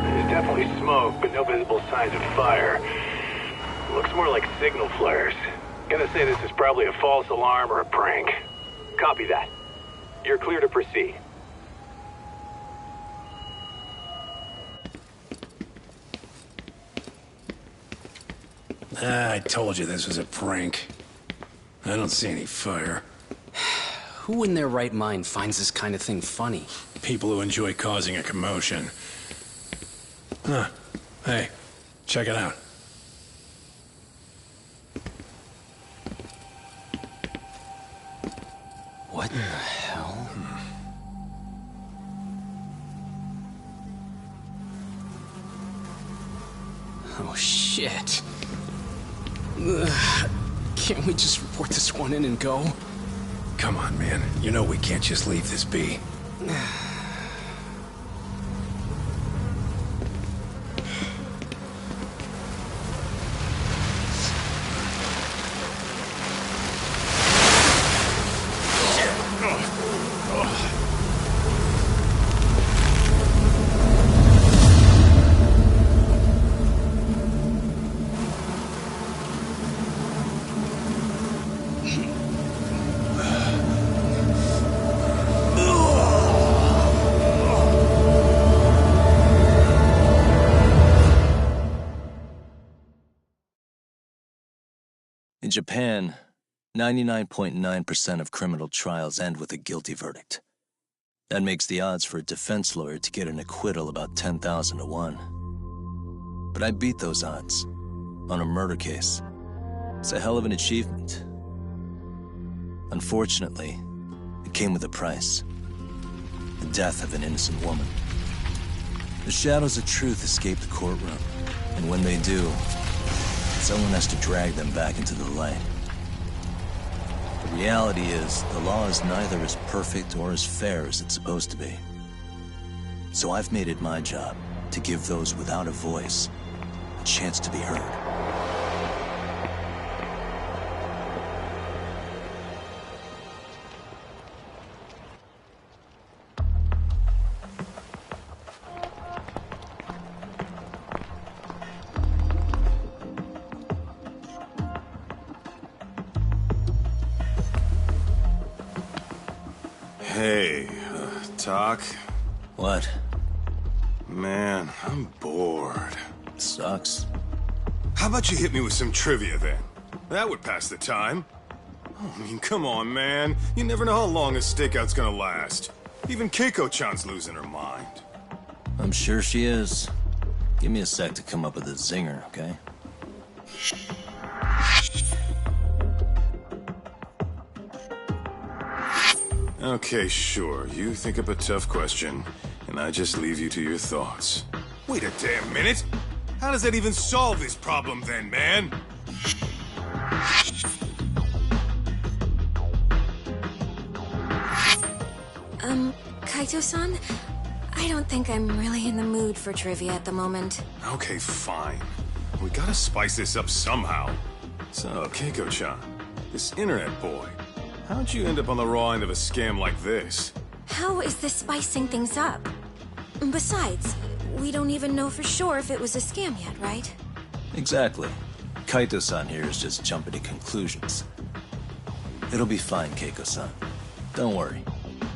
There's definitely smoke, but no visible signs of fire. Looks more like signal flares. Gonna say this is probably a false alarm or a prank. Copy that. You're clear to proceed. I told you this was a prank. I don't see any fire. Who in their right mind finds this kind of thing funny? People who enjoy causing a commotion. Huh. Hey, check it out. What the hell? Oh, shit. Ugh. Can't we just report this one in and go? Come on, man. You know we can't just leave this be. In Japan, 99.9% of criminal trials end with a guilty verdict. That makes the odds for a defense lawyer to get an acquittal about 10,000 to 1. But I beat those odds on a murder case. It's a hell of an achievement. Unfortunately, it came with a price. The death of an innocent woman. The shadows of truth escape the courtroom, and when they do, someone has to drag them back into the light. The reality is, the law is neither as perfect or as fair as it's supposed to be. So I've made it my job to give those without a voice a chance to be heard. Hey, Doc? What? Man, I'm bored. Sucks. How about you hit me with some trivia then? That would pass the time. Oh, I mean, come on, man. You never know how long a stakeout's gonna last. Even Keiko-chan's losing her mind. I'm sure she is. Give me a sec to come up with a zinger, okay? Okay, sure. You think up a tough question, and I just leave you to your thoughts. Wait a damn minute! How does that even solve this problem then, man? Kaito-san? I don't think I'm really in the mood for trivia at the moment. Okay, fine. We gotta spice this up somehow. So, Keiko-chan, this internet boy, how'd you end up on the raw end of a scam like this? How is this spicing things up? Besides, we don't even know for sure if it was a scam yet, right? Exactly. Kaito-san here is just jumping to conclusions. It'll be fine, Keiko-san. Don't worry.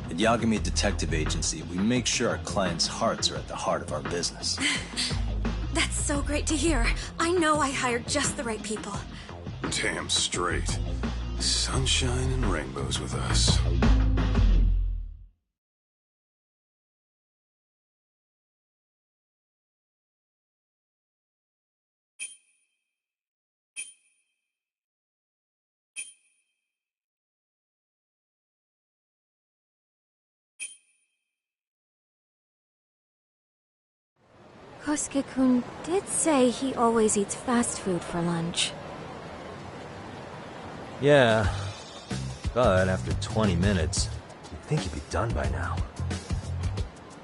At Yagami Detective Agency, we make sure our clients' hearts are at the heart of our business. That's so great to hear. I know I hired just the right people. Damn straight. Sunshine and rainbows with us. Kosuke-kun did say he always eats fast food for lunch. Yeah, but after 20 minutes, you'd think he'd be done by now.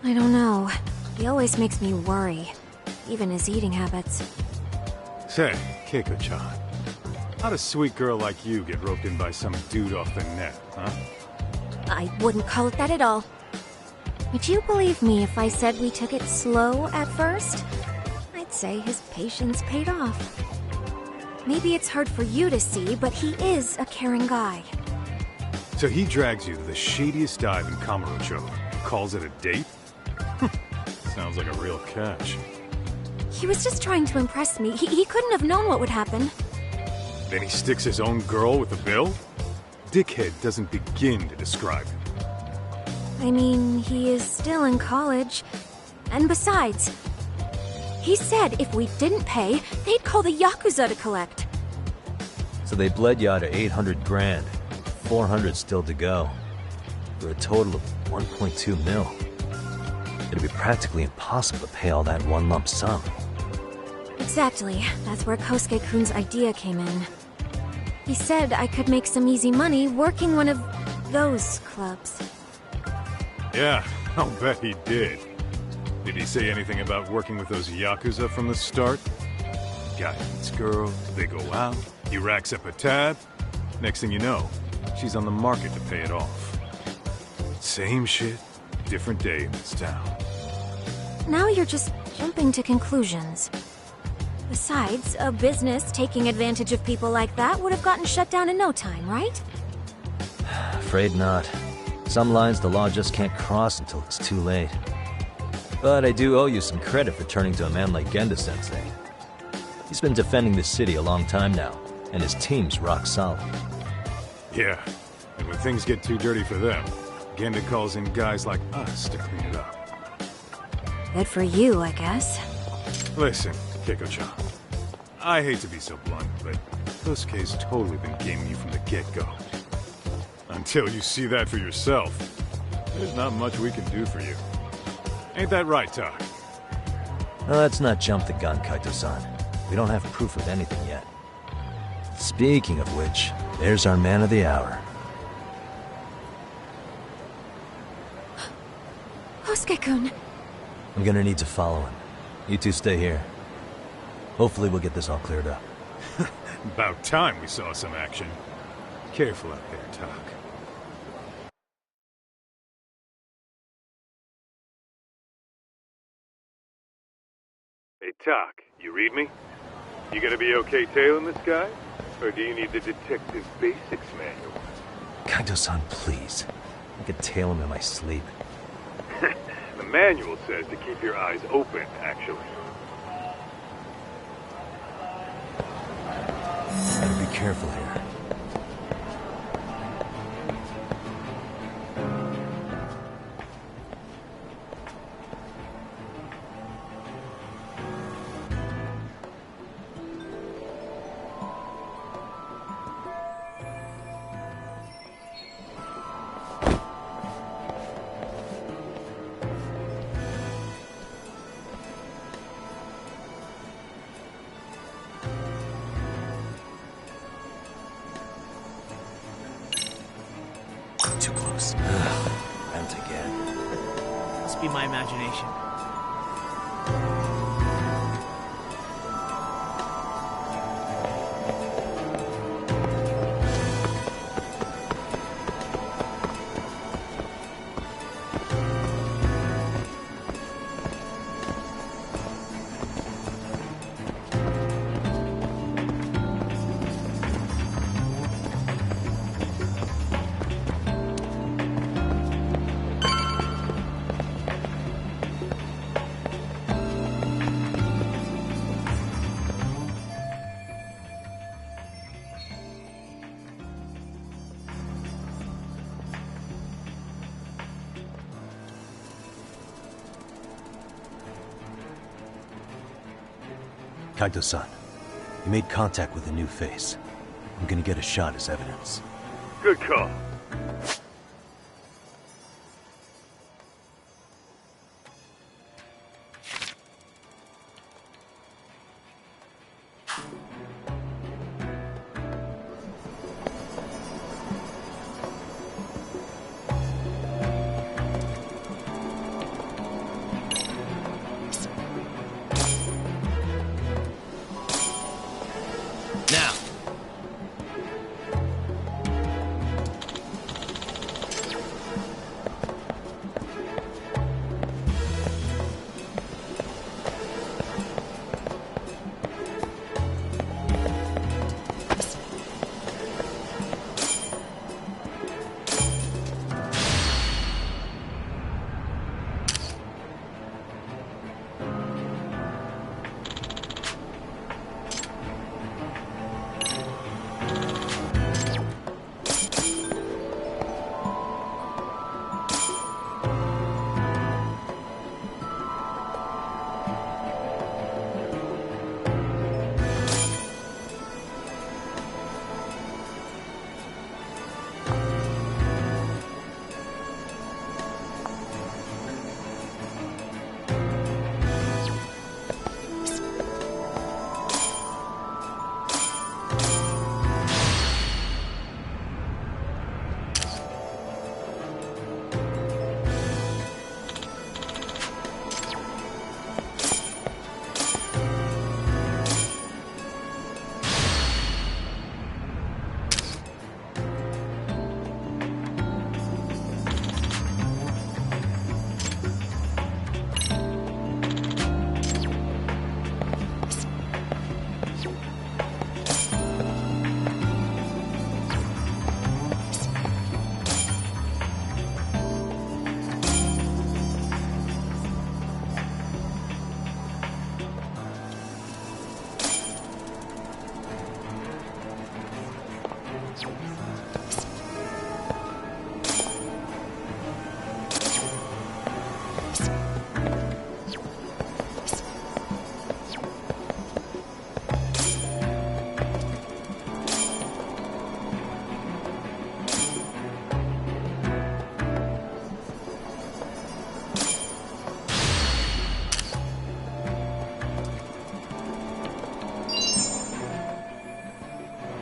I don't know. He always makes me worry. Even his eating habits. Say, Keiko-chan, how'd a sweet girl like you get roped in by some dude off the net, huh? I wouldn't call it that at all. Would you believe me if I said we took it slow at first? I'd say his patience paid off. Maybe it's hard for you to see, but he is a caring guy. So he drags you to the shadiest dive in Kamurocho, calls it a date? Sounds like a real catch. He was just trying to impress me. He couldn't have known what would happen. Then he sticks his own girl with the bill? Dickhead doesn't begin to describe him. I mean, he is still in college. And besides, he said if we didn't pay, they'd call the Yakuza to collect. So they bled you out of 800 grand. 400 still to go. For a total of 1.2 mil. It'd be practically impossible to pay all that one lump sum. Exactly. That's where Kosuke-kun's idea came in. He said I could make some easy money working one of those clubs. Yeah, I'll bet he did. Did he say anything about working with those Yakuza from the start? Guy meets girl, they go out, he racks up a tab. Next thing you know, she's on the market to pay it off. Same shit, different day in this town. Now you're just jumping to conclusions. Besides, a business taking advantage of people like that would have gotten shut down in no time, right? Afraid not. Some lines the law just can't cross until it's too late. But I do owe you some credit for turning to a man like Genda-sensei. He's been defending this city a long time now, and his team's rock solid. Yeah, and when things get too dirty for them, Genda calls in guys like us to clean it up. Good for you, I guess. Listen, Keiko-chan, I hate to be so blunt, but Kosuke's totally been gaming you from the get-go. Until you see that for yourself, there's not much we can do for you. Ain't that right, Tak? Well, let's not jump the gun, Kaito-san. We don't have proof of anything yet. Speaking of which, there's our man of the hour. Kosuke-kun. I'm gonna need to follow him. You two stay here. Hopefully we'll get this all cleared up. About time we saw some action. Careful out there, Tak. Hey, Tak, you read me? You gonna be okay tailing this guy? Or do you need the detective basics manual? Kaito-san, please. I could tail him in my sleep. The manual says to keep your eyes open, actually. Better be careful here. Too close. Rent again. Must be my imagination. Kaito-san, you made contact with a new face. I'm gonna get a shot as evidence. Good call.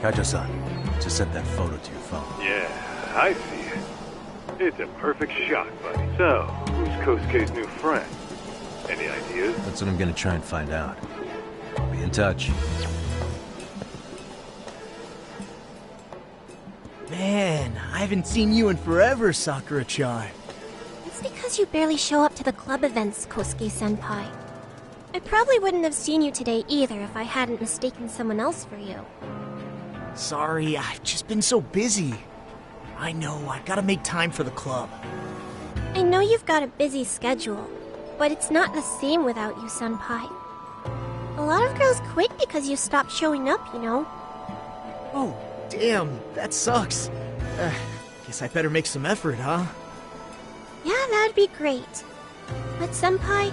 Kaito-san, just sent that photo to your phone. Yeah, I see it. It's a perfect shot, buddy. So, who's Kosuke's new friend? Any ideas? That's what I'm gonna try and find out. Be in touch. Man, I haven't seen you in forever, Sakura-chan. It's because you barely show up to the club events, Kosuke-senpai. I probably wouldn't have seen you today either if I hadn't mistaken someone else for you. Sorry, I've just been so busy. I know, I gotta make time for the club. I know you've got a busy schedule, but it's not the same without you, senpai. A lot of girls quit because you stopped showing up, you know. Oh, damn, that sucks. Guess I better make some effort, huh? Yeah, that'd be great. But senpai,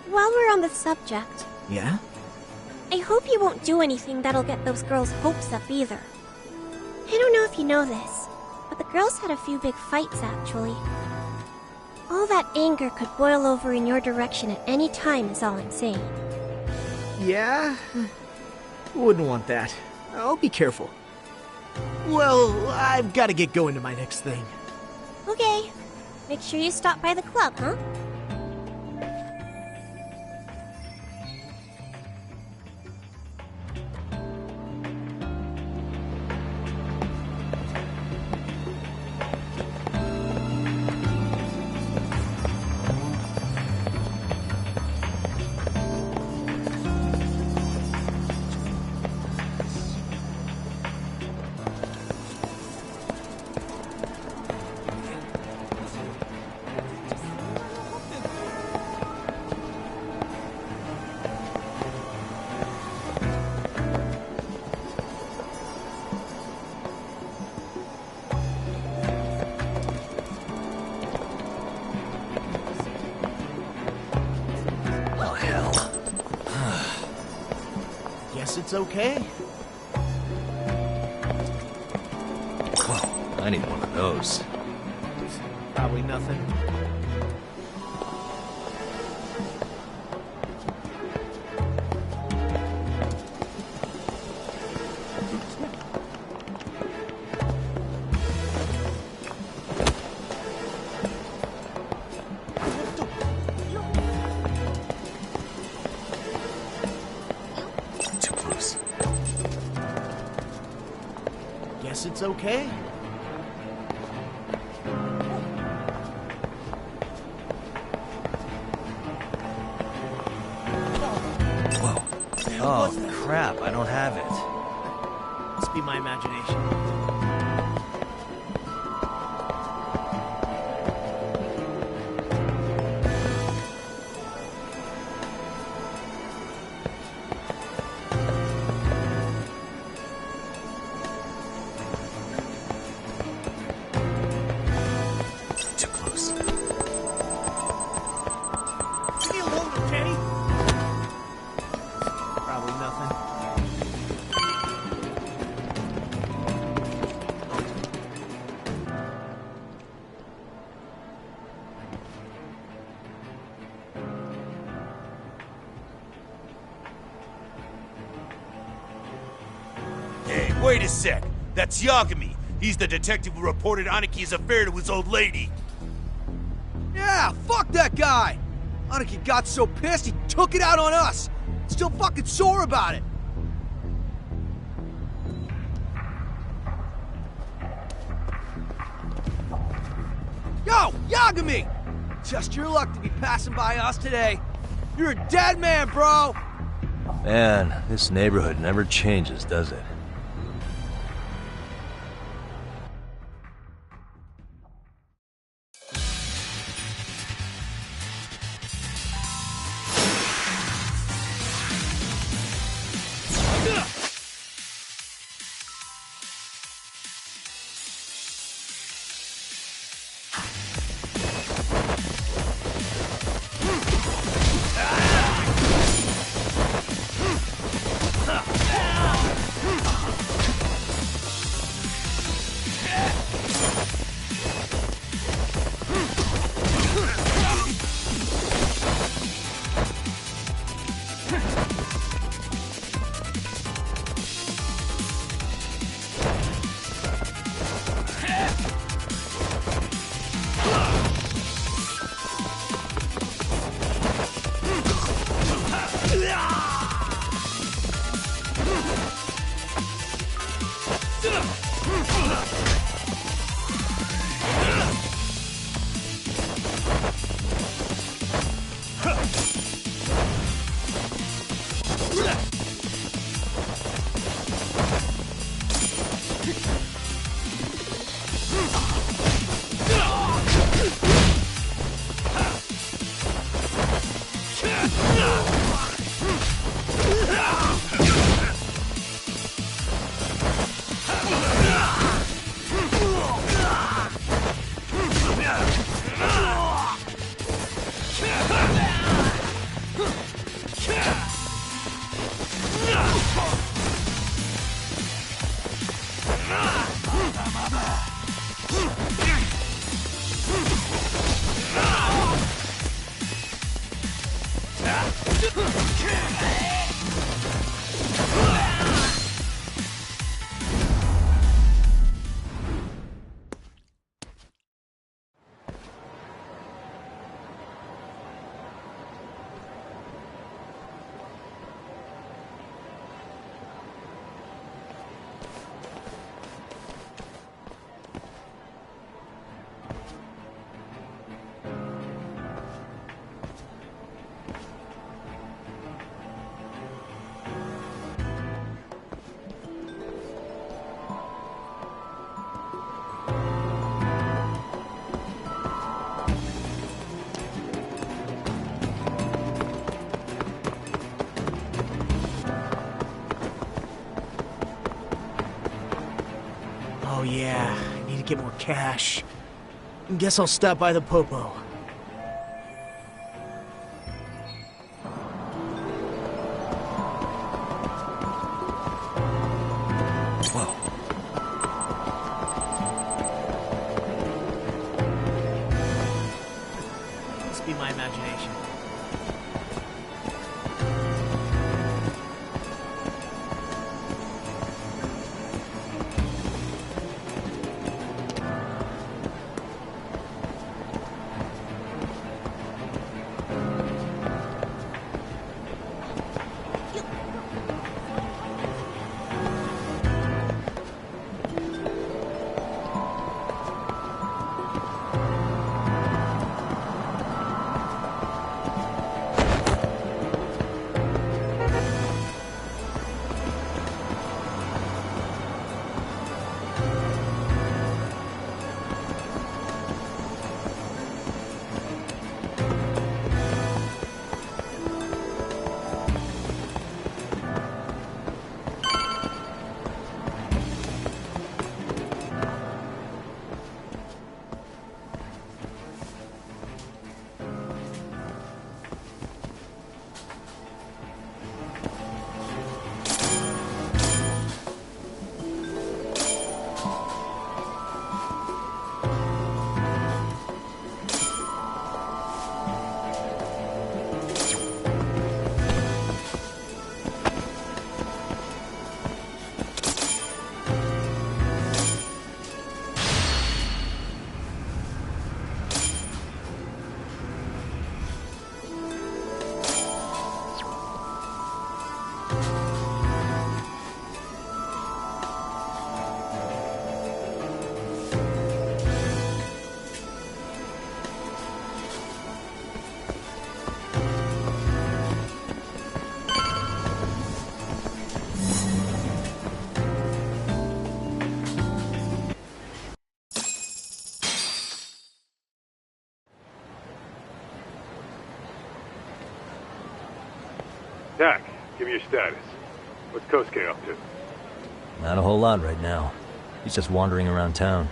while we're on the subject... Yeah? I hope you won't do anything that'll get those girls' hopes up either. I don't know if you know this, but the girls had a few big fights, actually. All that anger could boil over in your direction at any time is all I'm saying. Yeah? Wouldn't want that. I'll be careful. Well, I've gotta get going to my next thing. Okay. Make sure you stop by the club, huh? It's okay. Whoa, I need one of those. Probably nothing. It's okay. Whoa. Oh, crap, I don't have it. Must be my imagination. Wait a sec. That's Yagami. He's the detective who reported Anaki's affair to his old lady. Yeah, fuck that guy! Anaki got so pissed he took it out on us! Still fucking sore about it! Yo, Yagami! Just your luck to be passing by us today. You're a dead man, bro! Man, this neighborhood never changes, does it? get more cash. Guess I'll stop by the Popo. Must be my imagination. Dak, give me your status. What's Kosuke up to? Not a whole lot right now. He's just wandering around town.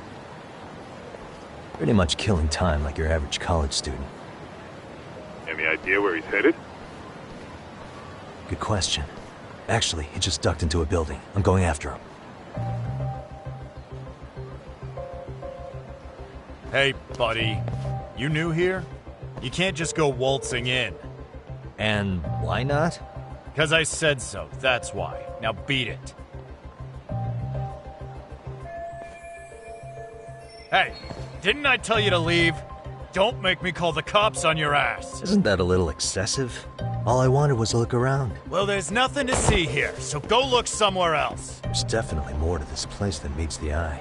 Pretty much killing time like your average college student. Any idea where he's headed? Good question. Actually, he just ducked into a building. I'm going after him. Hey, buddy. You new here? You can't just go waltzing in. And why not? 'Cause I said so, that's why. Now beat it. Hey, didn't I tell you to leave? Don't make me call the cops on your ass. Isn't that a little excessive? All I wanted was to look around. Well, there's nothing to see here, so go look somewhere else. There's definitely more to this place than meets the eye.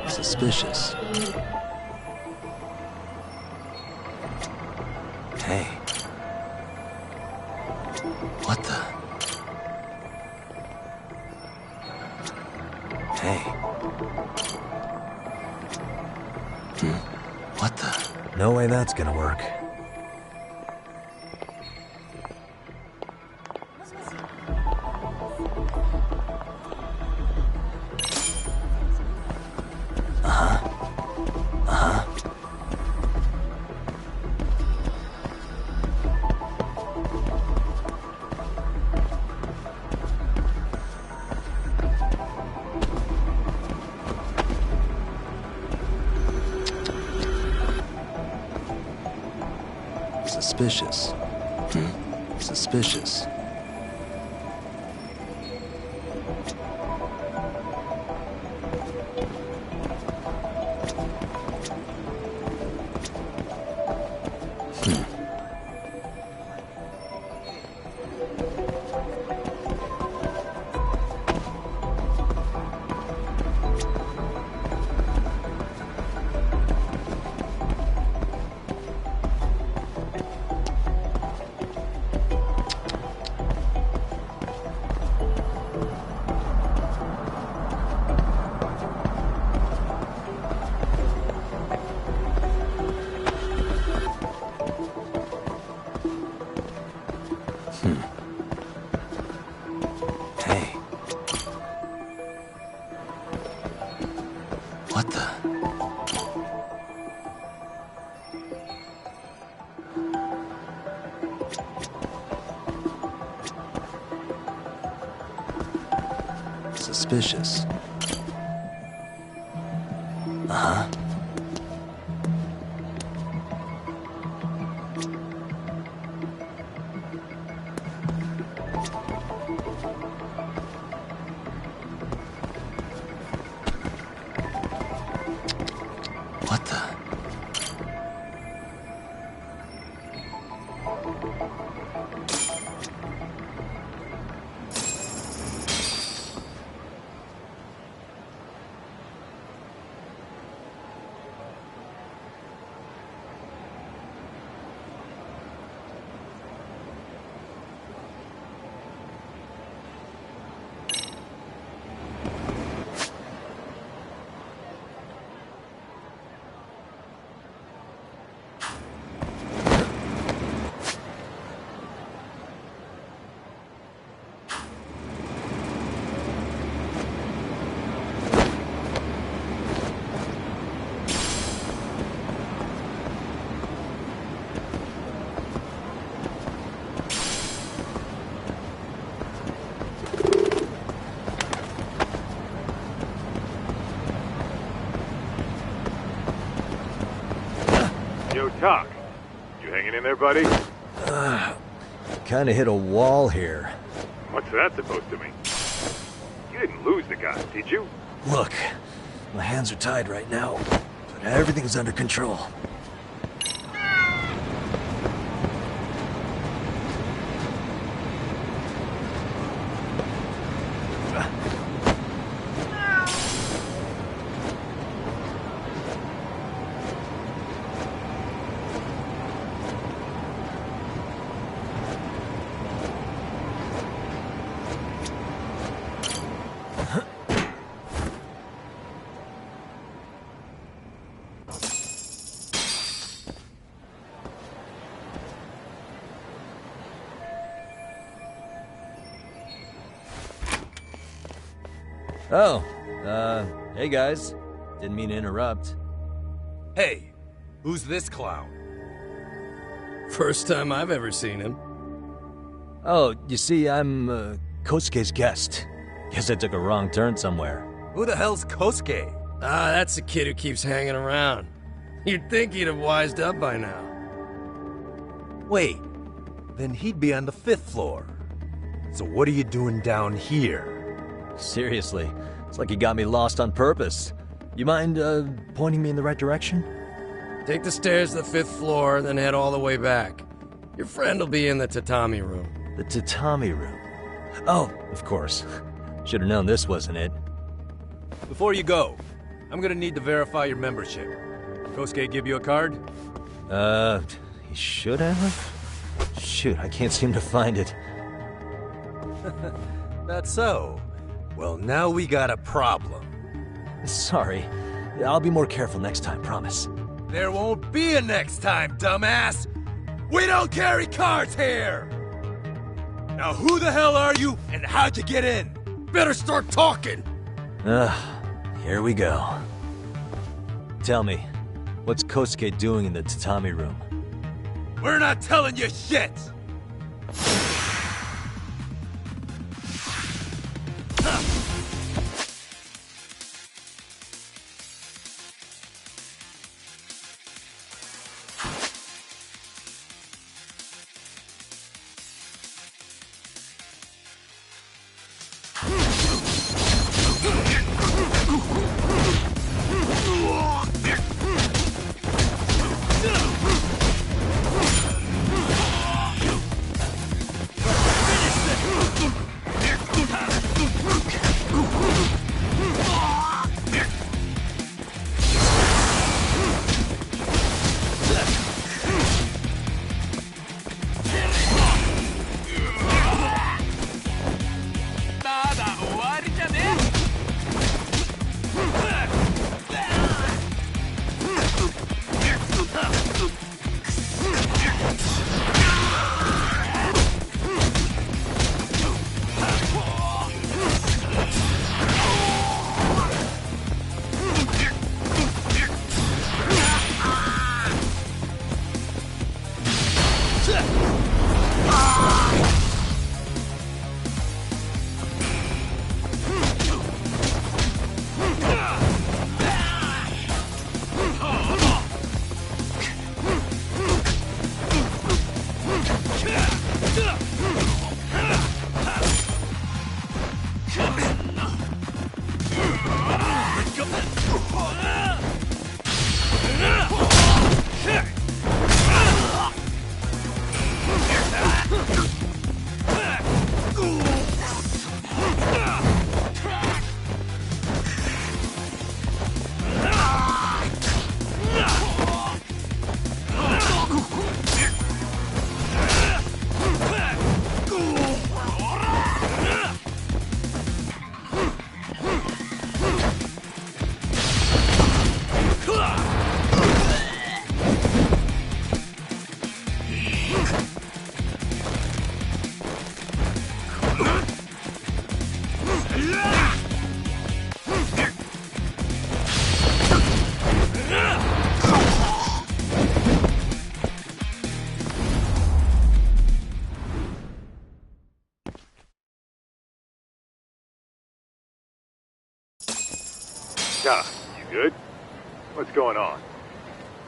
Suspicious. Hey. What the? Hey. What the? No way that's gonna work. Suspicious. Suspicious. What the? Suspicious. Uh-huh. What the? Doc, you hanging in there, buddy? Kinda hit a wall here. What's that supposed to mean? You didn't lose the guy, did you? Look, my hands are tied right now, but everything's under control. Oh, hey guys. Didn't mean to interrupt. Hey, who's this clown? First time I've ever seen him. Oh, you see, I'm, Kosuke's guest. Guess I took a wrong turn somewhere. Who the hell's Kosuke? Ah, that's the kid who keeps hanging around. You'd think he'd have wised up by now. Wait, then he'd be on the 5th floor. So what are you doing down here? Seriously, it's like you got me lost on purpose. You mind, pointing me in the right direction? Take the stairs to the 5th floor, then head all the way back. Your friend will be in the tatami room. The tatami room? Oh, of course. Should've known this wasn't it. Before you go, I'm gonna need to verify your membership. Kosuke give you a card? He should have? Shoot, I can't seem to find it. That's so. Well, now we got a problem. Sorry. I'll be more careful next time, promise. There won't be a next time, dumbass! We don't carry cards here! Now who the hell are you, and how'd you get in? Better start talking! Here we go. Tell me, what's Kosuke doing in the tatami room? We're not telling you shit! Ah, you good? What's going on?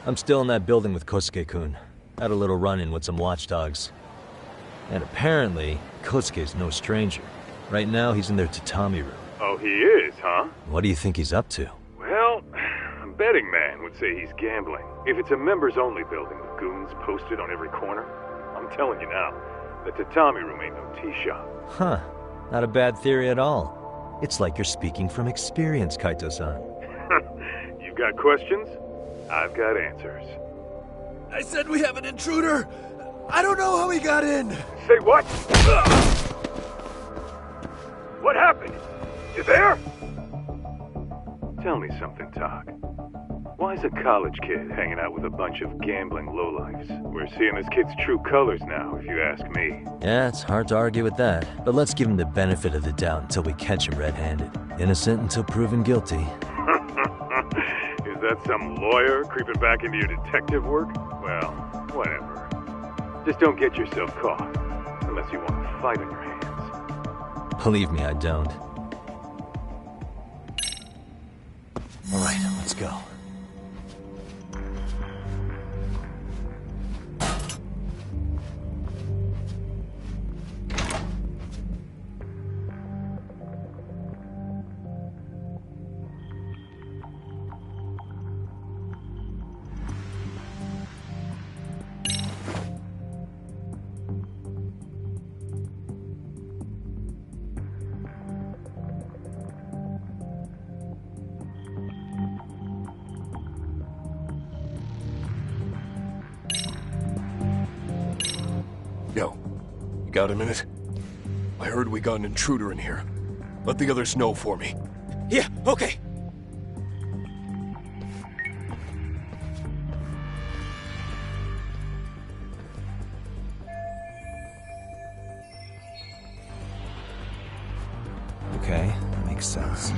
I'm still in that building with Kosuke-kun. Had a little run-in with some watchdogs. And apparently, Kosuke's no stranger. Right now, he's in their tatami room. Oh, he is, huh? What do you think he's up to? Well, a betting man would say he's gambling. If it's a members-only building with goons posted on every corner, I'm telling you now, the tatami room ain't no tea shop. Huh. Not a bad theory at all. It's like you're speaking from experience, Kaito-san. You've got questions? I've got answers. I said we have an intruder! I don't know how he got in! Say what? What happened? You there? Tell me something, Talk. Why is a college kid hanging out with a bunch of gambling lowlifes? We're seeing this kid's true colors now, if you ask me. Yeah, it's hard to argue with that. But let's give him the benefit of the doubt until we catch him red-handed. Innocent until proven guilty. Is that some lawyer creeping back into your detective work? Well, whatever. Just don't get yourself caught. Unless you want a fight on your hands. Believe me, I don't. Alright, let's go. Yo, you got a minute? I heard we got an intruder in here. Let the others know for me. Yeah, okay. Okay, makes sense.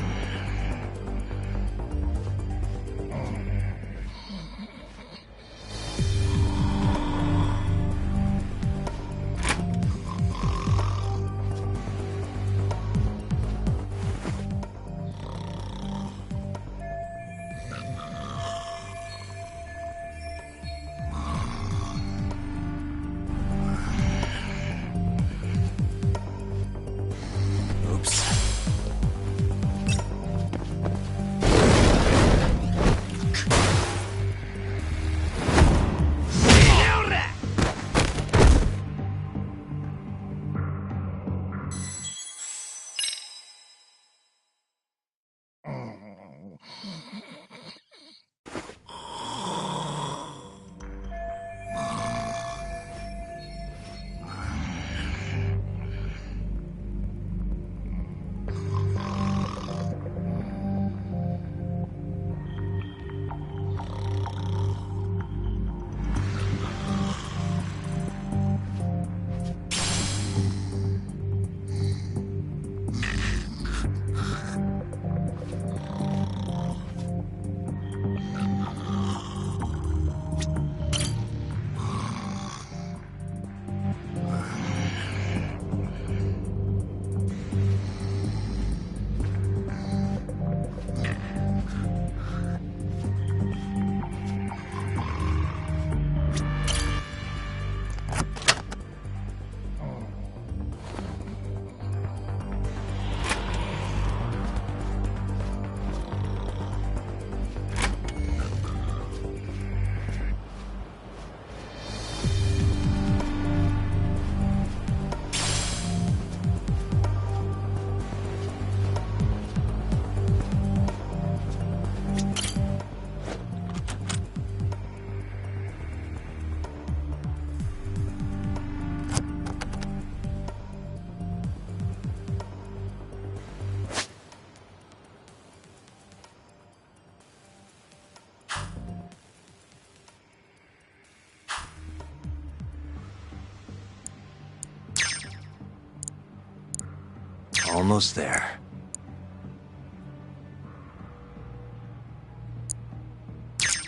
Almost there.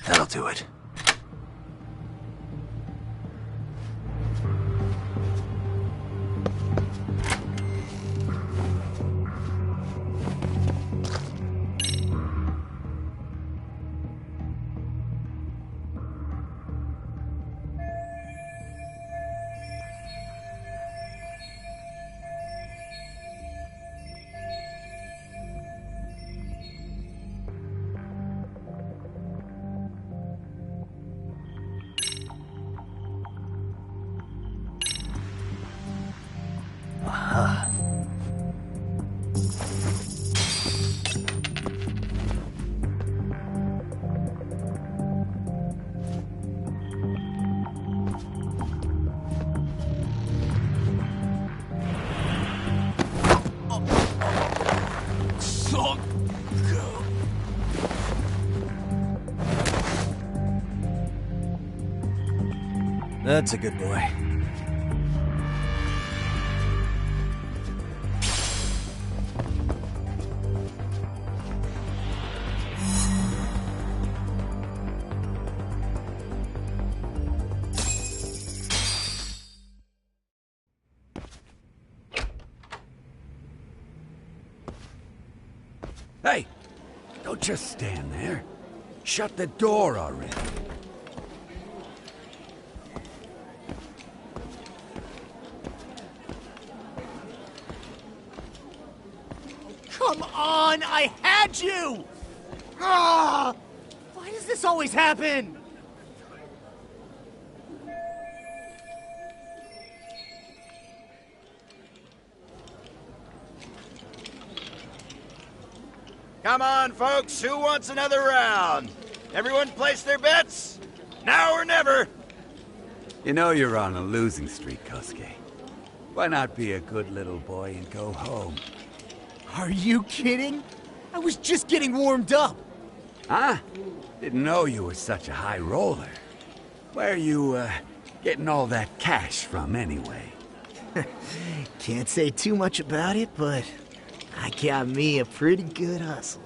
That'll do it. That's a good boy. Hey, don't just stand there. Shut the door already. Come on, I had you! Ah! Why does this always happen? Come on, folks, who wants another round? Everyone place their bets? Now or never! You know you're on a losing streak, Kosuke. Why not be a good little boy and go home? Are you kidding? I was just getting warmed up. Huh? Didn't know you were such a high roller. Where are you, getting all that cash from, anyway? Can't say too much about it, but I got me a pretty good hustle.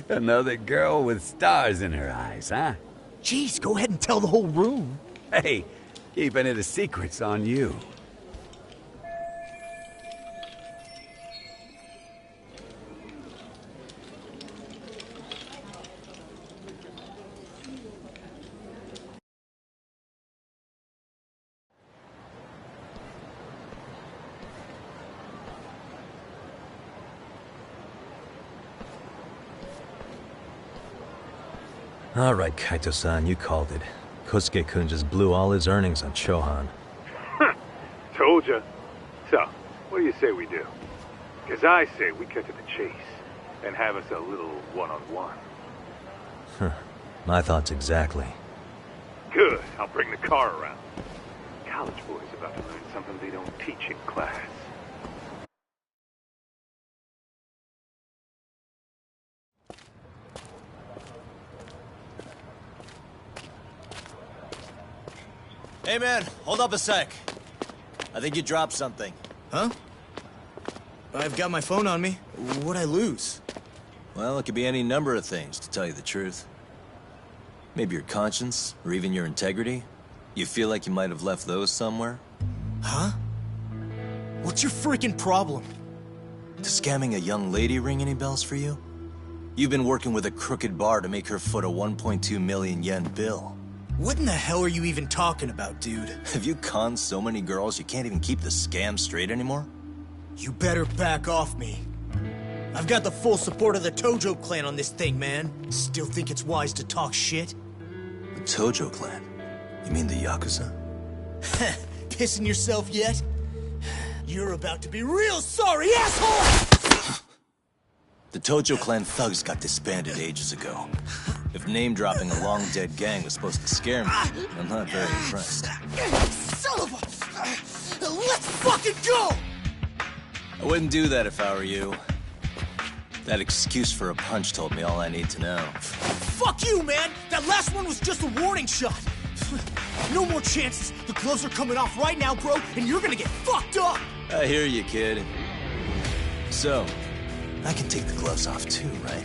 Another girl with stars in her eyes, huh? Jeez, go ahead and tell the whole room. Hey, keeping it a secret's on you. All right, Kaito-san, you called it. Kosuke-kun just blew all his earnings on Chohan. Told ya. So, what do you say we do? Because I say we cut to the chase and have us a little one-on-one. My thoughts exactly. Good. I'll bring the car around. College boys about to learn something they don't teach in class. Hey man, hold up a sec. I think you dropped something. Huh? I've got my phone on me. What'd I lose? Well, it could be any number of things, to tell you the truth. Maybe your conscience, or even your integrity. You feel like you might have left those somewhere? Huh? What's your freaking problem? Does scamming a young lady ring any bells for you? You've been working with a crooked bar to make her foot a 1.2 million yen bill. What in the hell are you even talking about, dude? Have you conned so many girls you can't even keep the scam straight anymore? You better back off me. I've got the full support of the Tojo clan on this thing, man. Still think it's wise to talk shit? The Tojo clan? You mean the Yakuza? Pissing yourself yet? You're about to be real sorry, asshole! The Tojo clan thugs got disbanded ages ago. If name-dropping a long-dead gang was supposed to scare me, I'm not very impressed. Son of a... Let's fucking go! I wouldn't do that if I were you. That excuse for a punch told me all I need to know. Fuck you, man! That last one was just a warning shot! No more chances! The gloves are coming off right now, bro, and you're gonna get fucked up! I hear you, kid. So, I can take the gloves off too, right?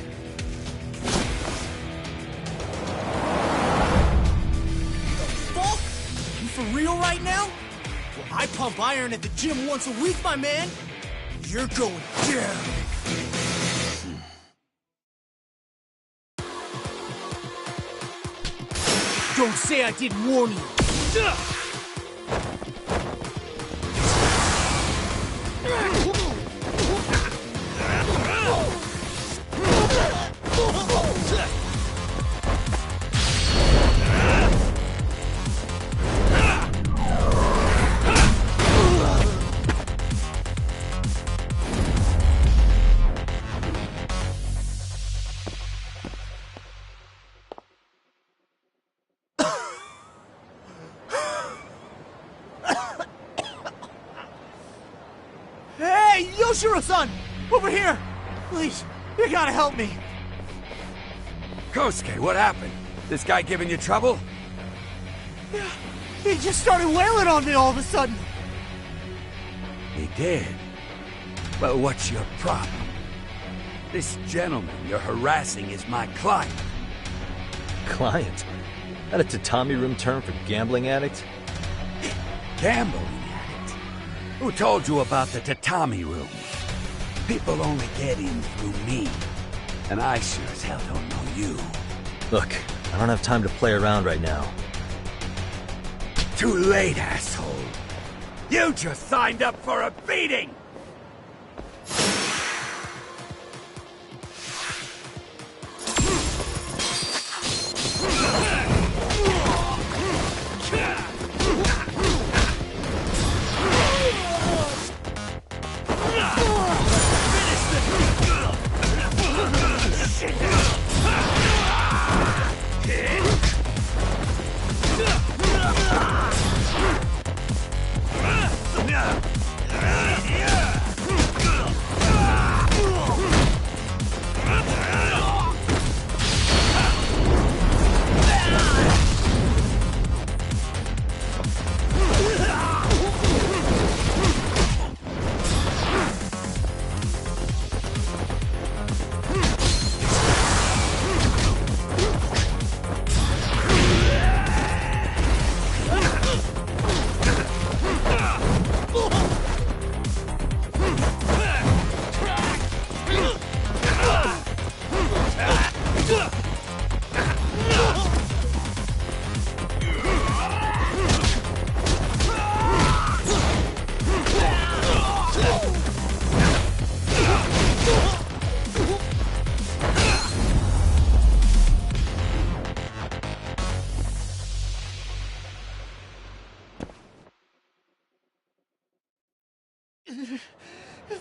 Fuck? You for real right now? Well, I pump iron at the gym once a week, my man. You're going down. Don't say I didn't warn you. Hey, Yoshiro-san! Over here! Please, you gotta help me. Kosuke, what happened? This guy giving you trouble? Yeah, he just started wailing on me all of a sudden. He did? Well, what's your problem? This gentleman you're harassing is my client. Client? That a tatami room term for gambling addict? Gambling addict? Who told you about the tatami room? People only get in through me. And I sure as hell don't know you. Look, I don't have time to play around right now. Too late, asshole. You just signed up for a beating!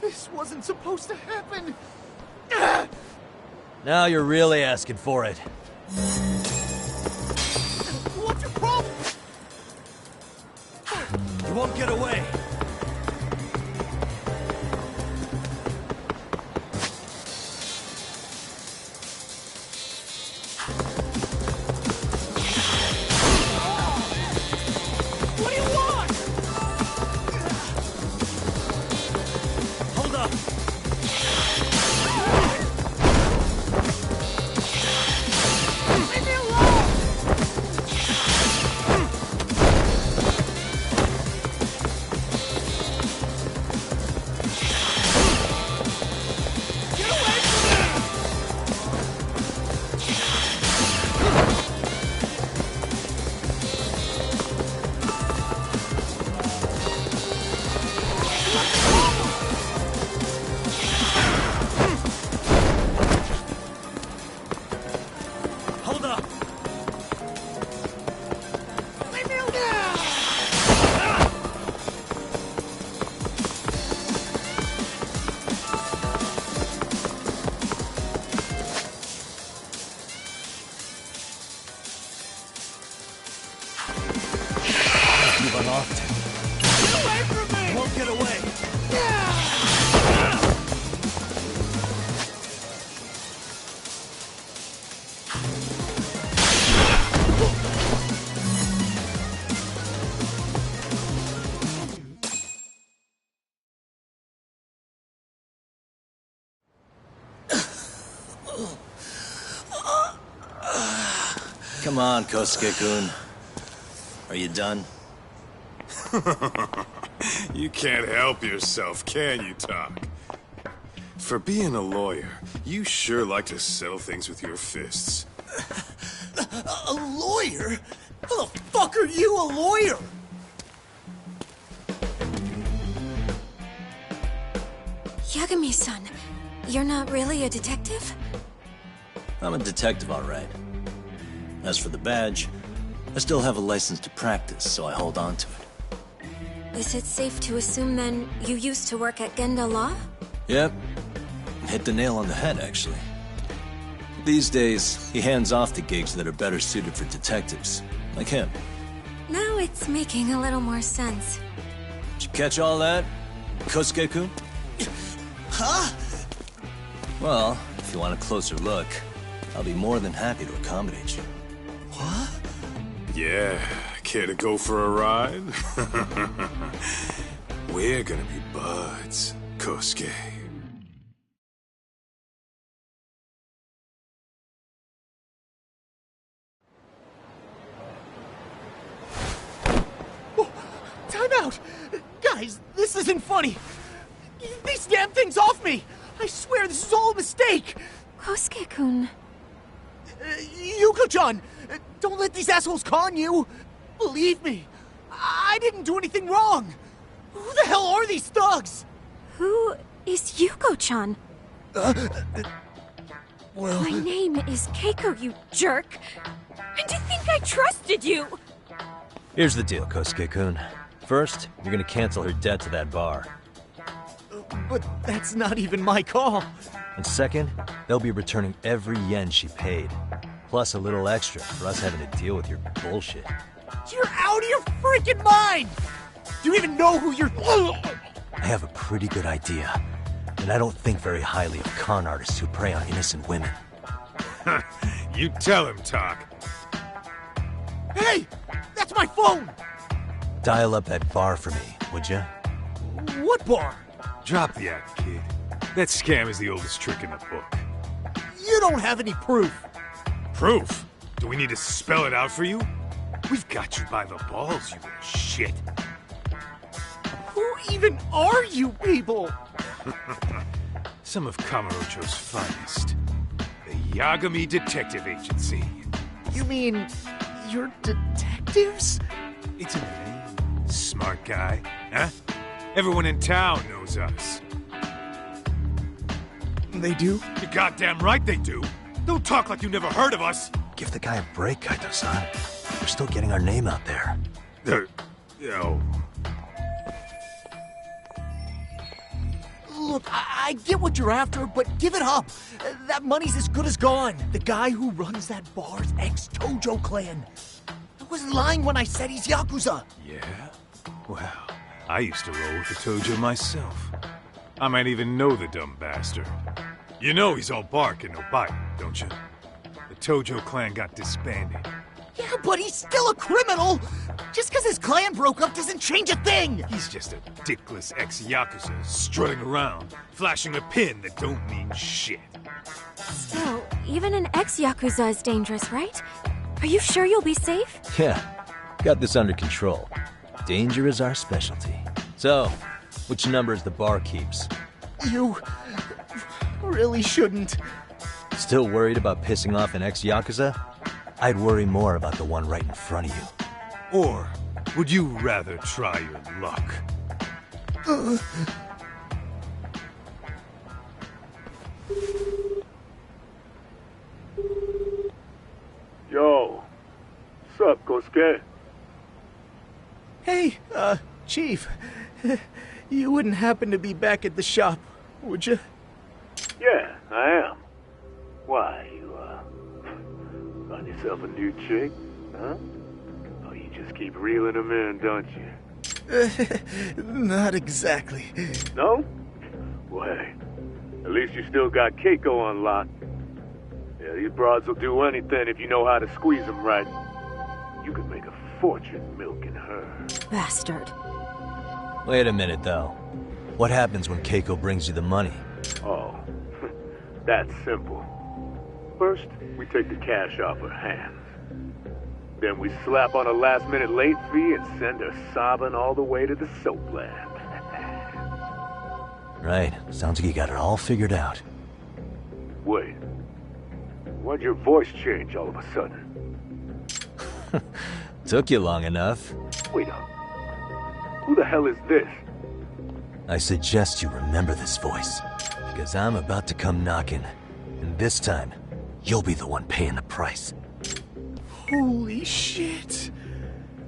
This wasn't supposed to happen. Now you're really asking for it. What's your problem? You won't get away. What do you want? Hold up. Leave me Come on, Kosuke-kun. Are you done? You can't help yourself, can you, Tak? For being a lawyer, you sure like to settle things with your fists. A lawyer? How the fuck are you a lawyer? Yagami-san, you're not really a detective? I'm a detective, all right. As for the badge, I still have a license to practice, so I hold on to it. Is it safe to assume, then, you used to work at Genda Law? Yep. Hit the nail on the head, actually. These days, he hands off to gigs that are better suited for detectives, like him. Now it's making a little more sense. Did you catch all that, Kosuke-kun? Huh? Well, if you want a closer look, I'll be more than happy to accommodate you. What? Yeah, care to go for a ride? We're gonna be buds, Kosuke. Time out! Guys, this isn't funny! These damn things off me! I swear this is all a mistake! Kosuke-kun... Yuko-chan! Don't let these assholes con you! Believe me, I didn't do anything wrong! Who the hell are these thugs? Who is Yuko-chan? Well... My name is Keiko, you jerk! And to think I trusted you! Here's the deal, Kosuke-kun. First, you're gonna cancel her debt to that bar. But that's not even my call. And second, they'll be returning every yen she paid. Plus a little extra for us having to deal with your bullshit. You're out of your freaking mind! Do you even know who you're... I have a pretty good idea. And I don't think very highly of con artists who prey on innocent women. You tell him, Tak. Hey! That's my phone! Dial up that bar for me, would ya? What bar? Drop the act, kid. That scam is the oldest trick in the book. You don't have any proof. Proof? Do we need to spell it out for you? We've got you by the balls, you little shit. Who even are you people? Some of Kamurocho's finest. The Yagami Detective Agency. You mean... you're detectives? It's a name. Smart guy, huh? Everyone in town knows us. They do? You're goddamn right they do. Don't talk like you never heard of us. Give the guy a break, Kaito-san. We're still getting our name out there. Look, I get what you're after, but give it up. That money's as good as gone. The guy who runs that bar's ex-Tojo clan. I wasn't lying when I said he's Yakuza. Yeah? Well, I used to roll with the Tojo myself. I might even know the dumb bastard. You know he's all bark and no bite, don't you? The Tojo clan got disbanded. Yeah, but he's still a criminal! Just because his clan broke up doesn't change a thing! He's just a dickless ex-Yakuza strutting around, flashing a pin that don't mean shit. Still, even an ex-Yakuza is dangerous, right? Are you sure you'll be safe? Yeah, got this under control. Danger is our specialty. So, which numbers the bar keeps? You... really shouldn't. Still worried about pissing off an ex-Yakuza? I'd worry more about the one right in front of you. Or would you rather try your luck? Yo, what's up, Kosuke? Hey, Chief. You wouldn't happen to be back at the shop, would you? Yeah, I am. Why, you, find yourself a new chick, huh? Oh, you just keep reeling them in, don't you? Not exactly. No? Well, hey, at least you still got Keiko on lock. Yeah, these broads will do anything if you know how to squeeze them right. You could make a fortune milking her. Bastard. Wait a minute, though. What happens when Keiko brings you the money? Oh, that's simple. First, we take the cash off her hands. Then we slap on a last-minute late fee and send her sobbing all the way to the soapland. Right. Sounds like you got it all figured out. Wait. Why'd your voice change all of a sudden? Took you long enough. Wait up. Who the hell is this? I suggest you remember this voice, because I'm about to come knocking, and this time, you'll be the one paying the price. Holy shit.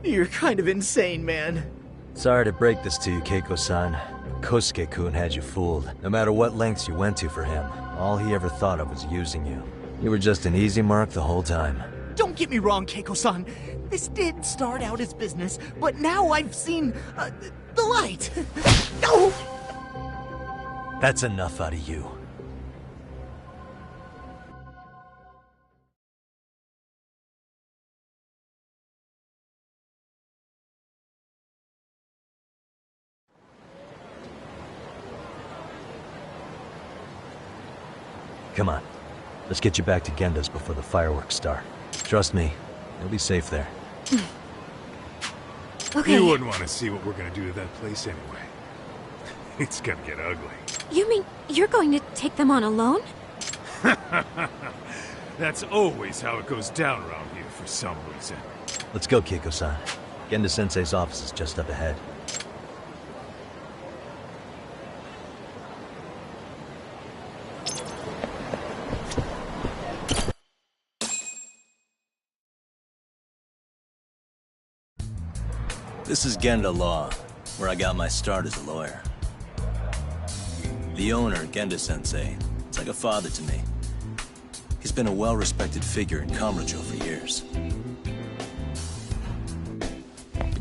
You're kind of insane, man. Sorry to break this to you, Keiko-san. Kosuke-kun had you fooled. No matter what lengths you went to for him, all he ever thought of was using you. You were just an easy mark the whole time. Don't get me wrong, Keiko-san. This did start out as business, but now I've seen the light. No! That's enough out of you. Come on. Let's get you back to Genda's before the fireworks start. Trust me, you'll be safe there. Okay. You wouldn't want to see what we're gonna do to that place anyway. It's gonna get ugly. You mean you're going to take them on alone? That's always how it goes down around here for some reason. Let's go, Keiko-san. Genda-sensei's office is just up ahead. This is Genda Law, where I got my start as a lawyer. The owner, Genda-sensei, is like a father to me. He's been a well-respected figure in Kamurocho for years.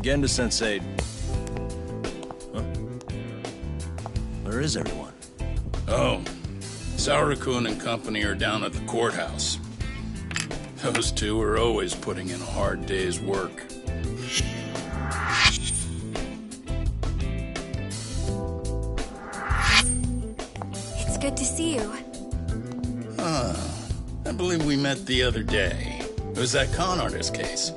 Genda-sensei... Huh? Where is everyone? Oh, Saura-kun and company are down at the courthouse. Those two are always putting in a hard day's work. It's good to see you. I believe we met the other day. It was that con artist case.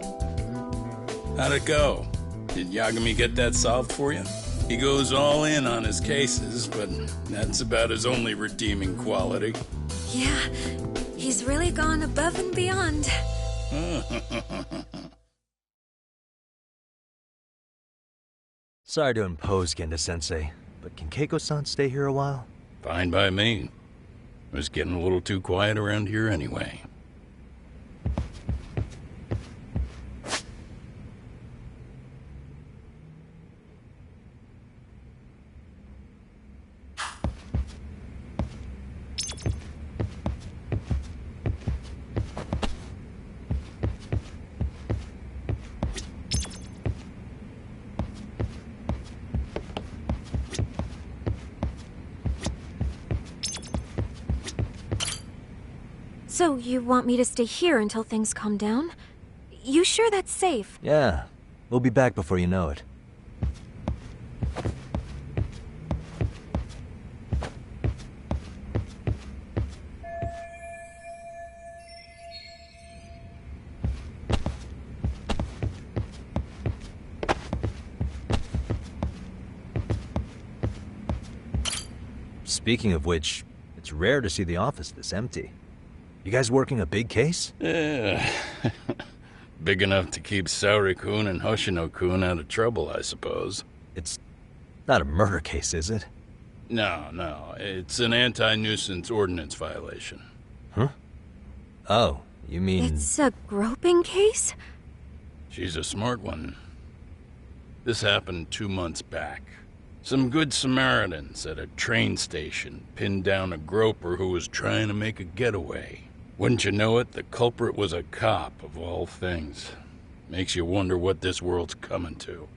How'd it go? Did Yagami get that solved for you? He goes all in on his cases, but that's about his only redeeming quality. Yeah, he's really gone above and beyond. Sorry to impose, Genda-sensei, but can Keiko-san stay here a while? Fine by me. It was getting a little too quiet around here anyway. So, you want me to stay here until things calm down? You sure that's safe? Yeah. We'll be back before you know it. Speaking of which, it's rare to see the office this empty. You guys working a big case? Yeah. Big enough to keep Saori-kun and Hoshino-kun out of trouble, I suppose. It's not a murder case, is it? No. It's an anti-nuisance ordinance violation. Huh? Oh, you mean... It's a groping case? She's a smart one. This happened 2 months back. Some good Samaritans at a train station pinned down a groper who was trying to make a getaway. Wouldn't you know it, the culprit was a cop, of all things. Makes you wonder what this world's coming to.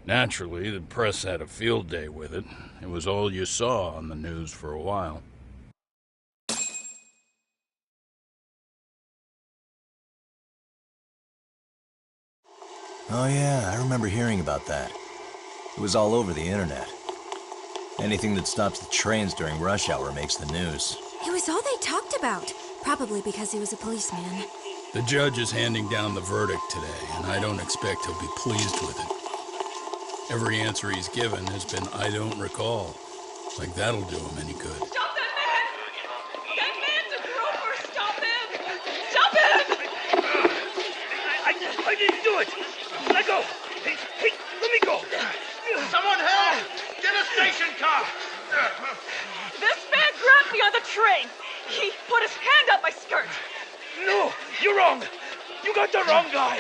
Naturally, the press had a field day with it. It was all you saw on the news for a while. Oh yeah, I remember hearing about that. It was all over the internet. Anything that stops the trains during rush hour makes the news. It was all they talked about. Probably because he was a policeman. The judge is handing down the verdict today, and I don't expect he'll be pleased with it. Every answer he's given has been, I don't recall. Like that'll do him any good. Stop that man! That man's a groper! Stop him! Stop him! I didn't do it! Let go! Hey, let me go! Someone help! Get a station car! This man grabbed me on the train! He put his hand up my skirt! No! You're wrong! You got the wrong guy!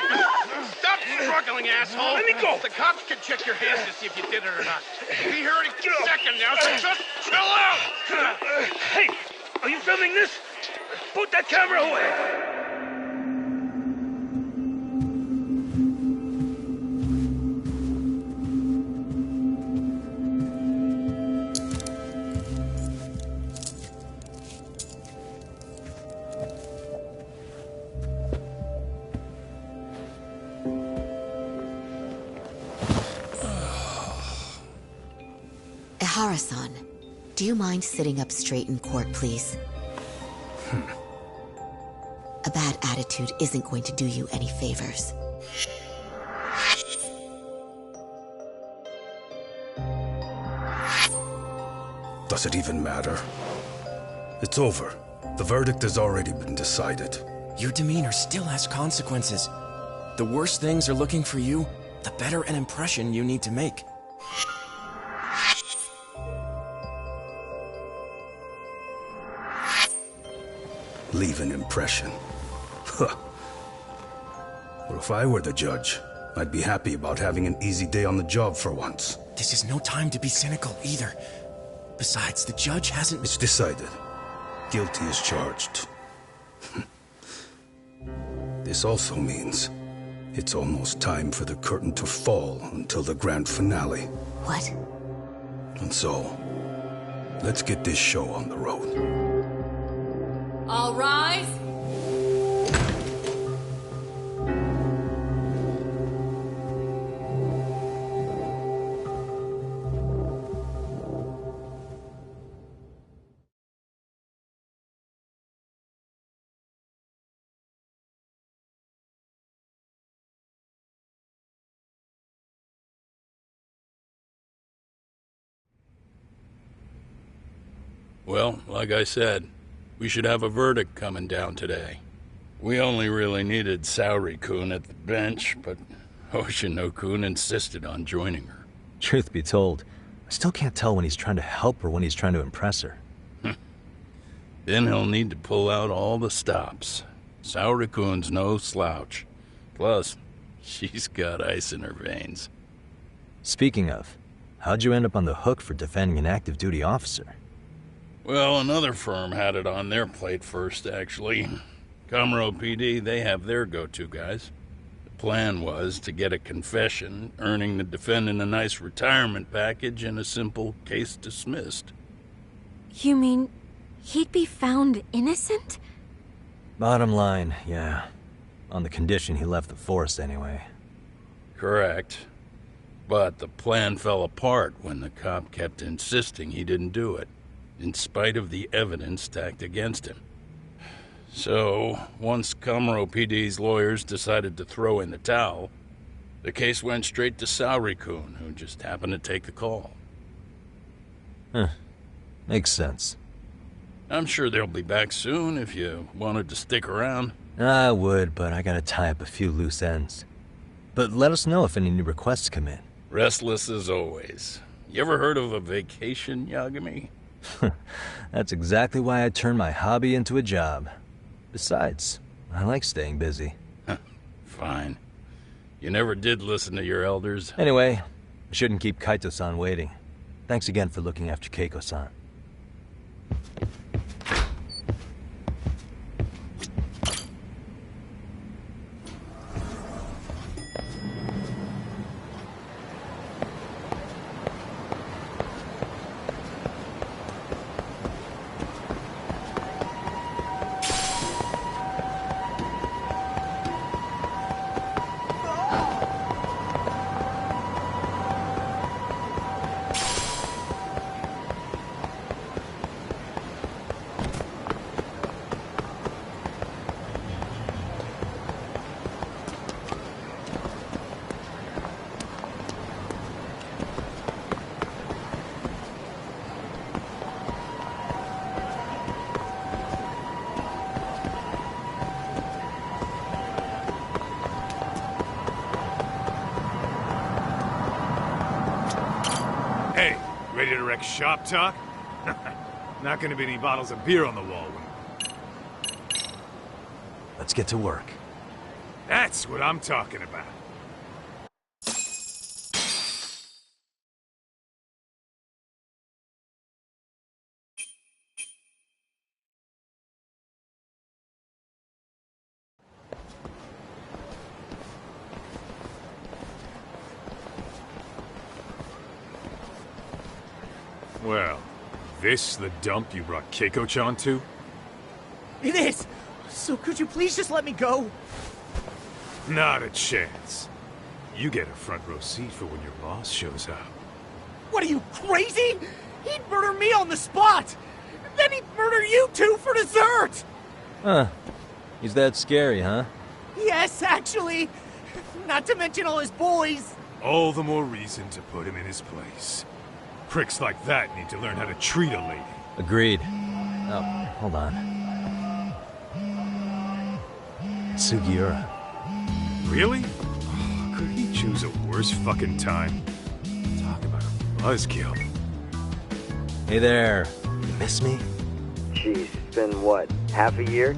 Stop struggling, asshole! Let me go! The cops can check your hands to see if you did it or not. We'll be here in a second now, so just chill out! Hey! Are you filming this? Put that camera away! Ihara-san, do you mind sitting up straight in court, please? A bad attitude isn't going to do you any favors. Does it even matter? It's over. The verdict has already been decided. Your demeanor still has consequences. The worse things are looking for you, the better an impression you need to make. Leave an impression. Huh. Well, if I were the judge, I'd be happy about having an easy day on the job for once. This is no time to be cynical either. Besides, the judge hasn't... It's decided. Guilty is charged. This also means it's almost time for the curtain to fall until the grand finale. What? And so, let's get this show on the road. All rise. Well, like I said, we should have a verdict coming down today. We only really needed Saori-kun at the bench, but Hoshino-kun insisted on joining her. Truth be told, I still can't tell when he's trying to help or when he's trying to impress her. Then he'll need to pull out all the stops. Saori-kun's no slouch. Plus, she's got ice in her veins. Speaking of, how'd you end up on the hook for defending an active duty officer? Well, another firm had it on their plate first, actually. Comro PD, they have their go-to guys. The plan was to get a confession, earning the defendant a nice retirement package and a simple case dismissed. You mean he'd be found innocent? Bottom line, yeah. On the condition he left the force anyway. Correct. But the plan fell apart when the cop kept insisting he didn't do it, in spite of the evidence stacked against him. So, once Comro PD's lawyers decided to throw in the towel, the case went straight to Saori-kun, who just happened to take the call. Huh. Makes sense. I'm sure they'll be back soon if you wanted to stick around. I would, but I gotta tie up a few loose ends. But let us know if any new requests come in. Restless as always. You ever heard of a vacation, Yagami? That's exactly why I turned my hobby into a job. Besides, I like staying busy. Fine. You never did listen to your elders. Anyway, I shouldn't keep Kaito-san waiting. Thanks again for looking after Keiko-san. Ready to wreck shop talk? Not gonna be any bottles of beer on the wall. Let's get to work. That's what I'm talking about. Well, this the dump you brought Keiko-chan to? It is! So could you please just let me go? Not a chance. You get a front row seat for when your boss shows up. What are you, crazy? He'd murder me on the spot! Then he'd murder you two for dessert! Huh. He's that scary, huh? Yes, actually. Not to mention all his boys. All the more reason to put him in his place. Pricks like that need to learn how to treat a lady. Agreed. Oh, hold on. Sugiura. Really? Oh, could he choose a worse fucking time? Talk about a buzzkill. Hey there. You miss me? Jeez, it's been what, half a year?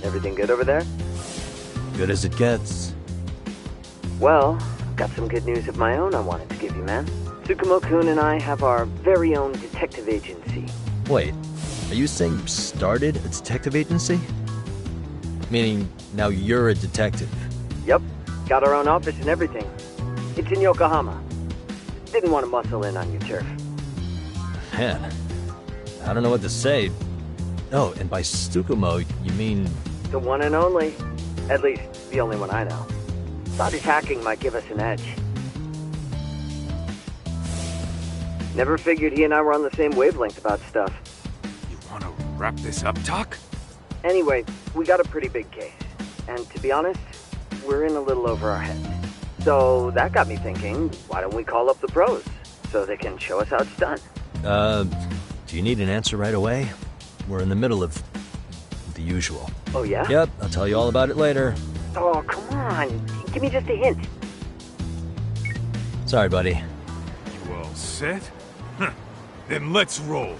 Everything good over there? Good as it gets. Well, got some good news of my own I wanted to give you, man. Tsukumo-kun and I have our very own detective agency. Wait, are you saying you started a detective agency? Meaning, now you're a detective? Yep, got our own office and everything. It's in Yokohama. Didn't want to muscle in on your turf. Man, I don't know what to say. Oh, and by Tsukumo, you mean... The one and only. At least, the only one I know. Thought his hacking might give us an edge. Never figured he and I were on the same wavelength about stuff. You wanna wrap this up, Doc? Anyway, we got a pretty big case. And to be honest, we're in a little over our heads. So that got me thinking, why don't we call up the pros? So they can show us how it's done. Do you need an answer right away? We're in the middle of the usual. Oh yeah? Yep, I'll tell you all about it later. Oh, come on. Give me just a hint. Sorry, buddy. You all set? Huh. Then let's roll.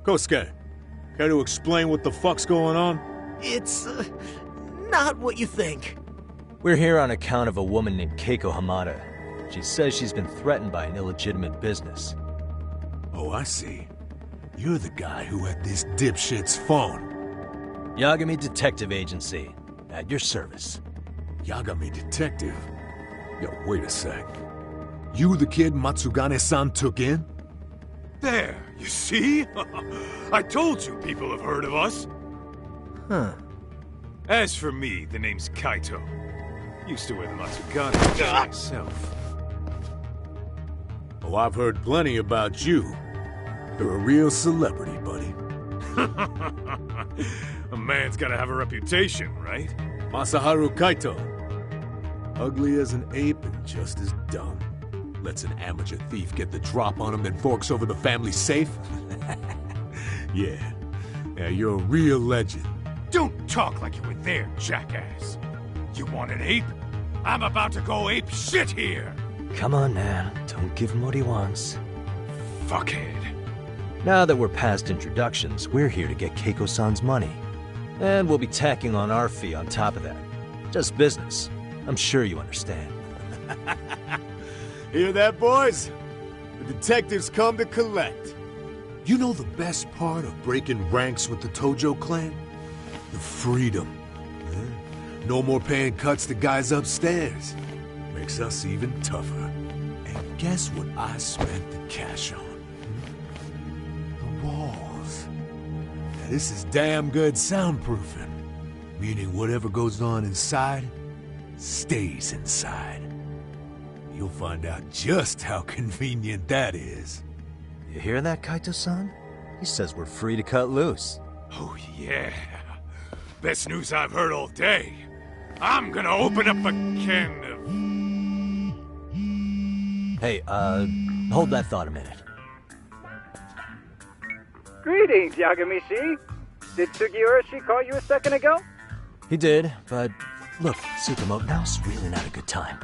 Kosuke, care to explain what the fuck's going on? It's, not what you think. We're here on account of a woman named Keiko Hamada. She says she's been threatened by an illegitimate business. Oh, I see. You're the guy who had this dipshit's phone. Yagami Detective Agency. At your service. Yagami Detective? Yo, wait a sec. You the kid Matsugane-san took in? There, you see? I told you people have heard of us. Huh. As for me, the name's Kaito. Used to wear the Matsugane myself. Oh, I've heard plenty about you. You're a real celebrity, buddy. A man's gotta have a reputation, right? Masaharu Kaito. Ugly as an ape and just as dumb. Lets an amateur thief get the drop on him, then forks over the family safe? Yeah, you're a real legend. Don't talk like you were there, jackass. You want an ape? I'm about to go ape shit here! Come on, man. Don't give him what he wants. Fuckhead. Now that we're past introductions, we're here to get Keiko-san's money. And we'll be tacking on our fee on top of that. Just business. I'm sure you understand. Hear that, boys? The detectives come to collect. You know the best part of breaking ranks with the Tojo clan? The freedom. No more paying cuts to guys upstairs. Makes us even tougher. And guess what I spent the cash on? The walls. Now, this is damn good soundproofing. Meaning whatever goes on inside, stays inside. You'll find out just how convenient that is. You hear that, Kaito-san? He says we're free to cut loose. Oh, yeah. Best news I've heard all day. I'm gonna open up a can of... Hey, hold that thought a minute. Greetings, Yagamishi. Did Sugiurashi call you a second ago? He did, but look, Tsukumo, now's really not a good time.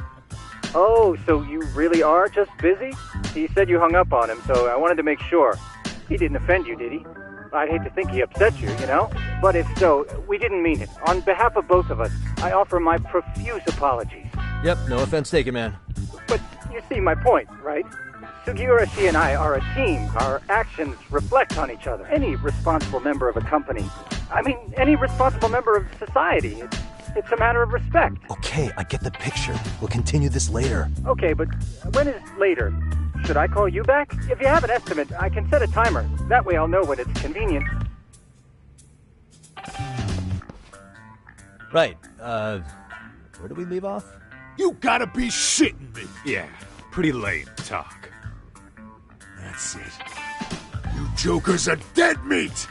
Oh, so you really are just busy? He said you hung up on him, so I wanted to make sure. He didn't offend you, did he? I'd hate to think he upset you, you know? But if so, we didn't mean it. On behalf of both of us, I offer my profuse apologies. Yep, no offense taken, man. But you see my point, right? Sugiurashi and I are a team. Our actions reflect on each other. Any responsible member of a company, any responsible member of society, it's a matter of respect. Okay, I get the picture. We'll continue this later. Okay, but when is later? Should I call you back? If you have an estimate, I can set a timer. That way I'll know when it's convenient. Right, where do we leave off? You gotta be shitting me! Yeah, pretty lame talk. That's it. You jokers are dead meat!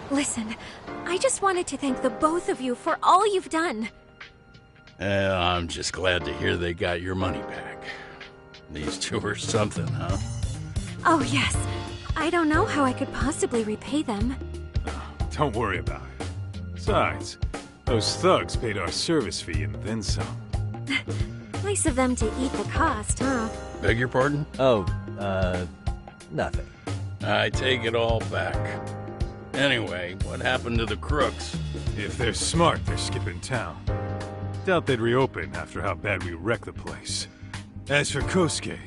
Listen, I just wanted to thank the both of you for all you've done. I'm just glad to hear they got your money back. These two are something, huh? Oh, yes. I don't know how I could possibly repay them. Don't worry about it. Besides, those thugs paid our service fee and then some. Nice of them to eat the cost, huh? Beg your pardon? Oh, nothing. I take it all back. Anyway, what happened to the crooks? If they're smart, they're skipping town. Doubt they'd reopen after how bad we wrecked the place. As for Kosuke,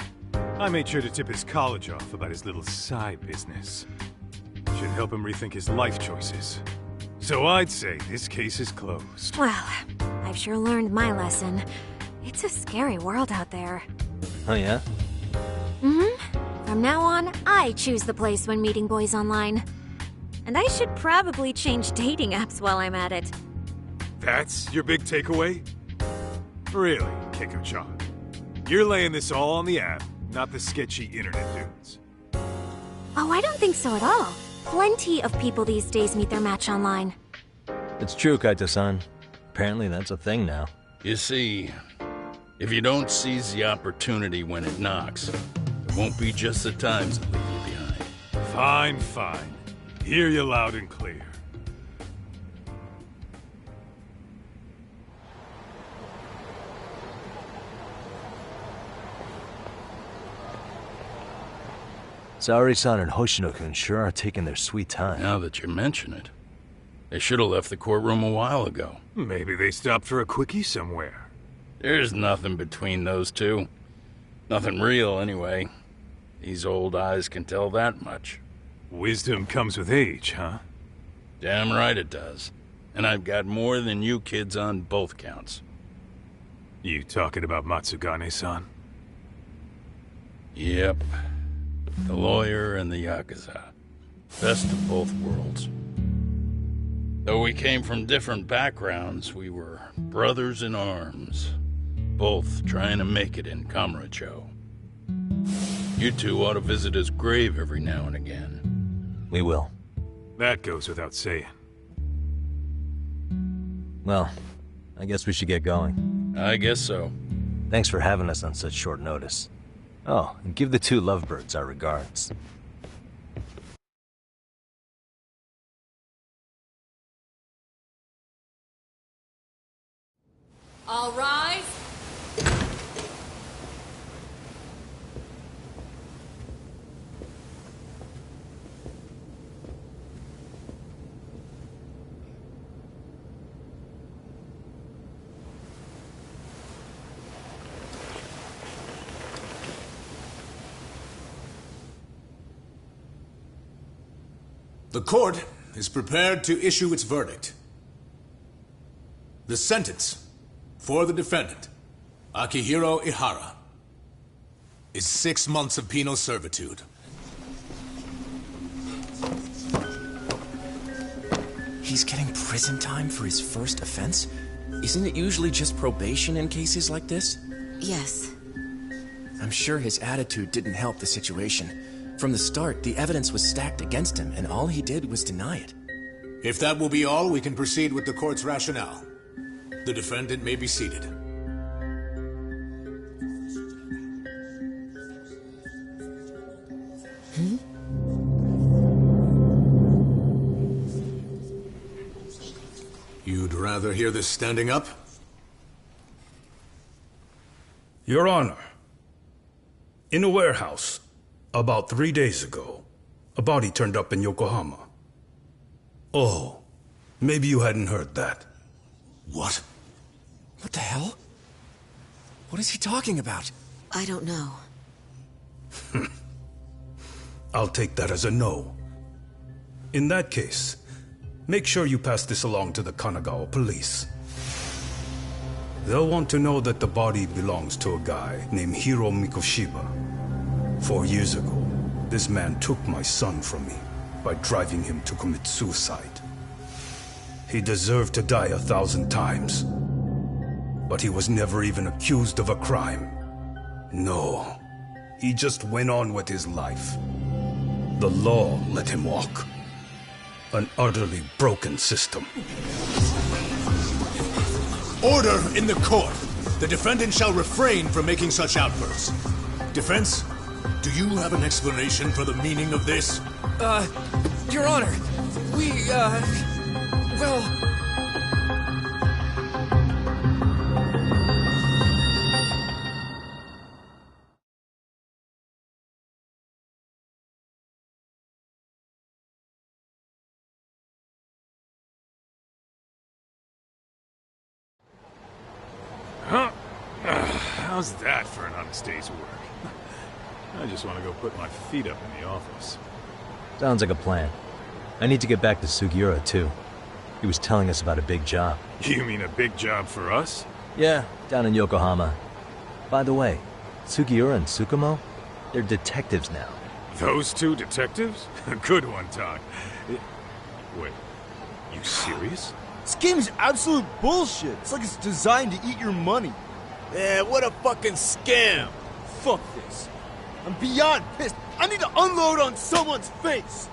I made sure to tip his college off about his little side business. Should help him rethink his life choices. So I'd say this case is closed. Well, I've sure learned my lesson. It's a scary world out there. Oh, yeah? Mm-hmm. From now on, I choose the place when meeting boys online. And I should probably change dating apps while I'm at it. That's your big takeaway? Really, Keiko-chan? You're laying this all on the app, not the sketchy internet dudes. Oh, I don't think so at all. Plenty of people these days meet their match online. It's true, Kaito-san. Apparently that's a thing now. You see, if you don't seize the opportunity when it knocks, it won't be just the times that leave you behind. Fine, fine. Hear you loud and clear. Saori-san and Hoshino-kun sure are taking their sweet time. Now that you mention it, they should have left the courtroom a while ago. Maybe they stopped for a quickie somewhere. There's nothing between those two. Nothing real, anyway. These old eyes can tell that much. Wisdom comes with age, huh? Damn right it does. And I've got more than you kids on both counts. You talking about Matsugane-san? Yep. The lawyer and the Yakuza. Best of both worlds. Though we came from different backgrounds, we were brothers in arms. Both trying to make it in Kamurocho. You two ought to visit his grave every now and again. We will. That goes without saying. Well, I guess we should get going. I guess so. Thanks for having us on such short notice. Oh, and give the two lovebirds our regards. All rise. The court is prepared to issue its verdict. The sentence for the defendant, Akihiro Ihara, is 6 months of penal servitude. He's getting prison time for his first offense? Isn't it usually just probation in cases like this? Yes. I'm sure his attitude didn't help the situation. From the start, the evidence was stacked against him, and all he did was deny it. If that will be all, we can proceed with the court's rationale. The defendant may be seated. You'd rather hear this standing up? Your Honor, in a warehouse, about 3 days ago, a body turned up in Yokohama. Oh, maybe you hadn't heard that. What? What the hell? What is he talking about? I don't know. I'll take that as a no. In that case, make sure you pass this along to the Kanagawa police. They'll want to know that the body belongs to a guy named Hiro Mikoshiba. 4 years ago, this man took my son from me by driving him to commit suicide. He deserved to die 1,000 times, but he was never even accused of a crime. No, he just went on with his life. The law let him walk. An utterly broken system. Order in the court! The defendant shall refrain from making such outbursts. Defense, do you have an explanation for the meaning of this? Your Honor, well... Huh? How's that for an honest day's work? I just want to go put my feet up in the office. Sounds like a plan. I need to get back to Sugiura, too. He was telling us about a big job. You mean a big job for us? Yeah, down in Yokohama. By the way, Sugiura and Tsukumo, they're detectives now. Those two detectives? Good one, Todd. Wait, you serious? This game is absolute bullshit. It's like it's designed to eat your money. Yeah, what a fucking scam. Fuck this. I'm beyond pissed. I need to unload on someone's face.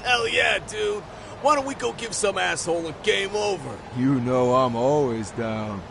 Hell yeah, dude. Why don't we go give some asshole a game over? You know I'm always down.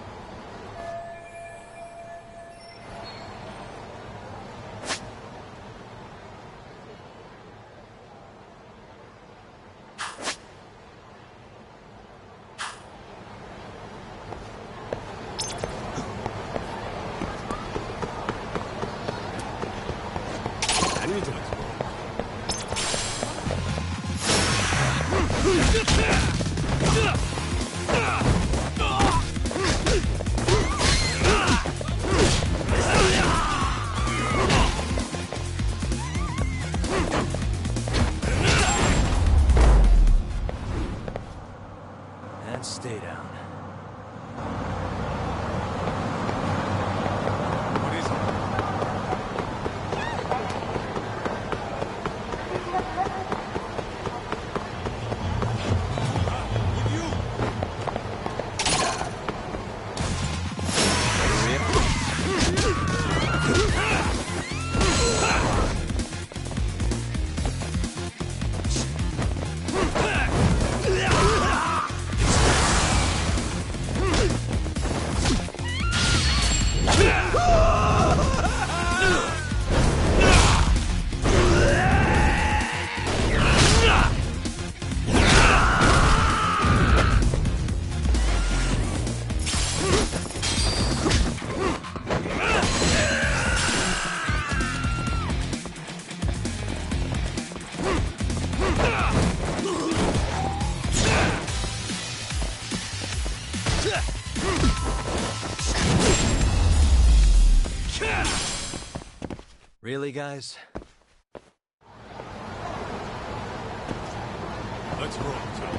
Really, guys? Let's roll, Tom.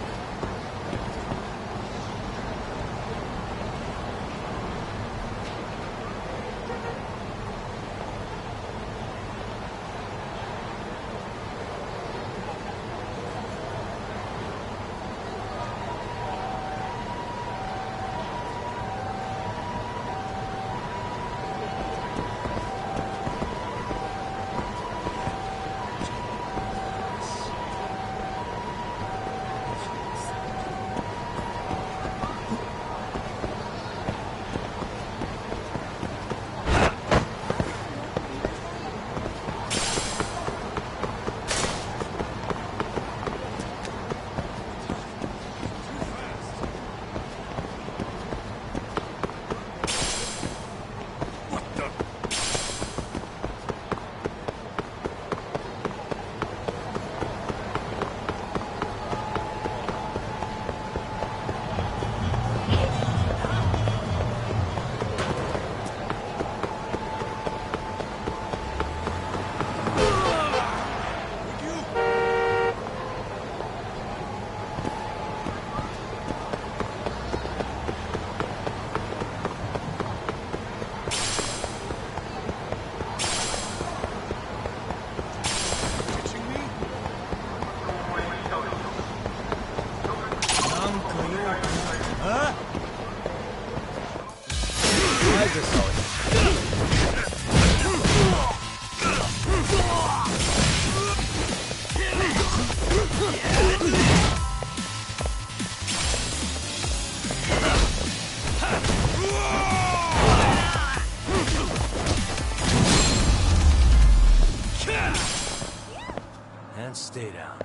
And stay down.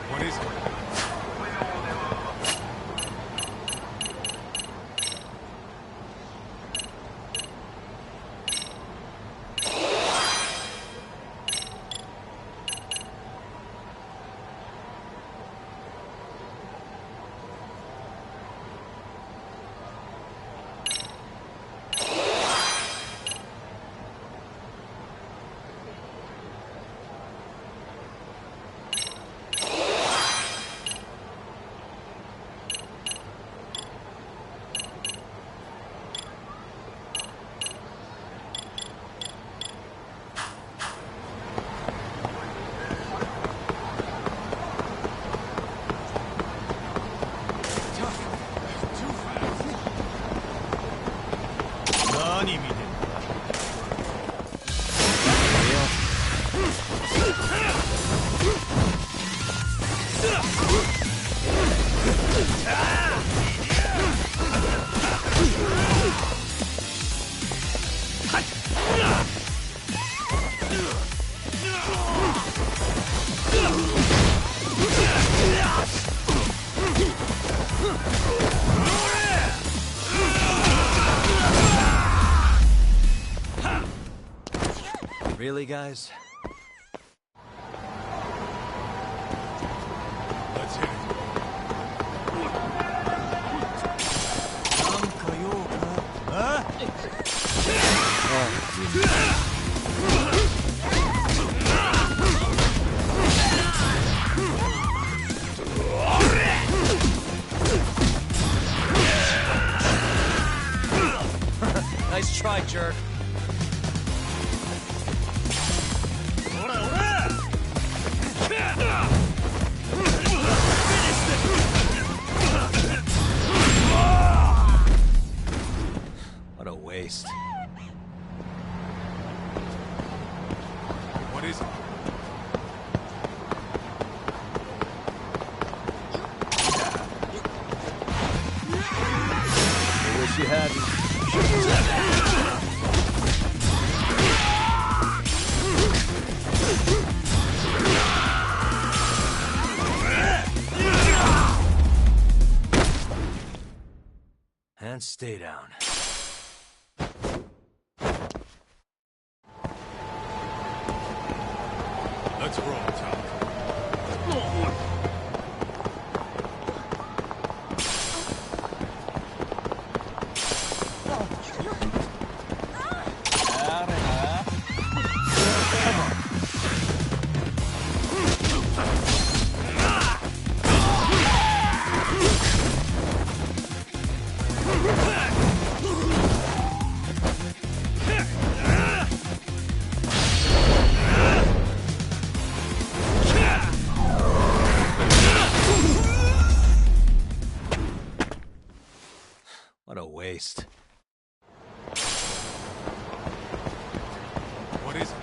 What is it? Really, guys? Let's hit it. Nice try, jerk. What a waste. What is it? I wish you hadn't. And stay down. Let's roll, Tom. waste. What is it?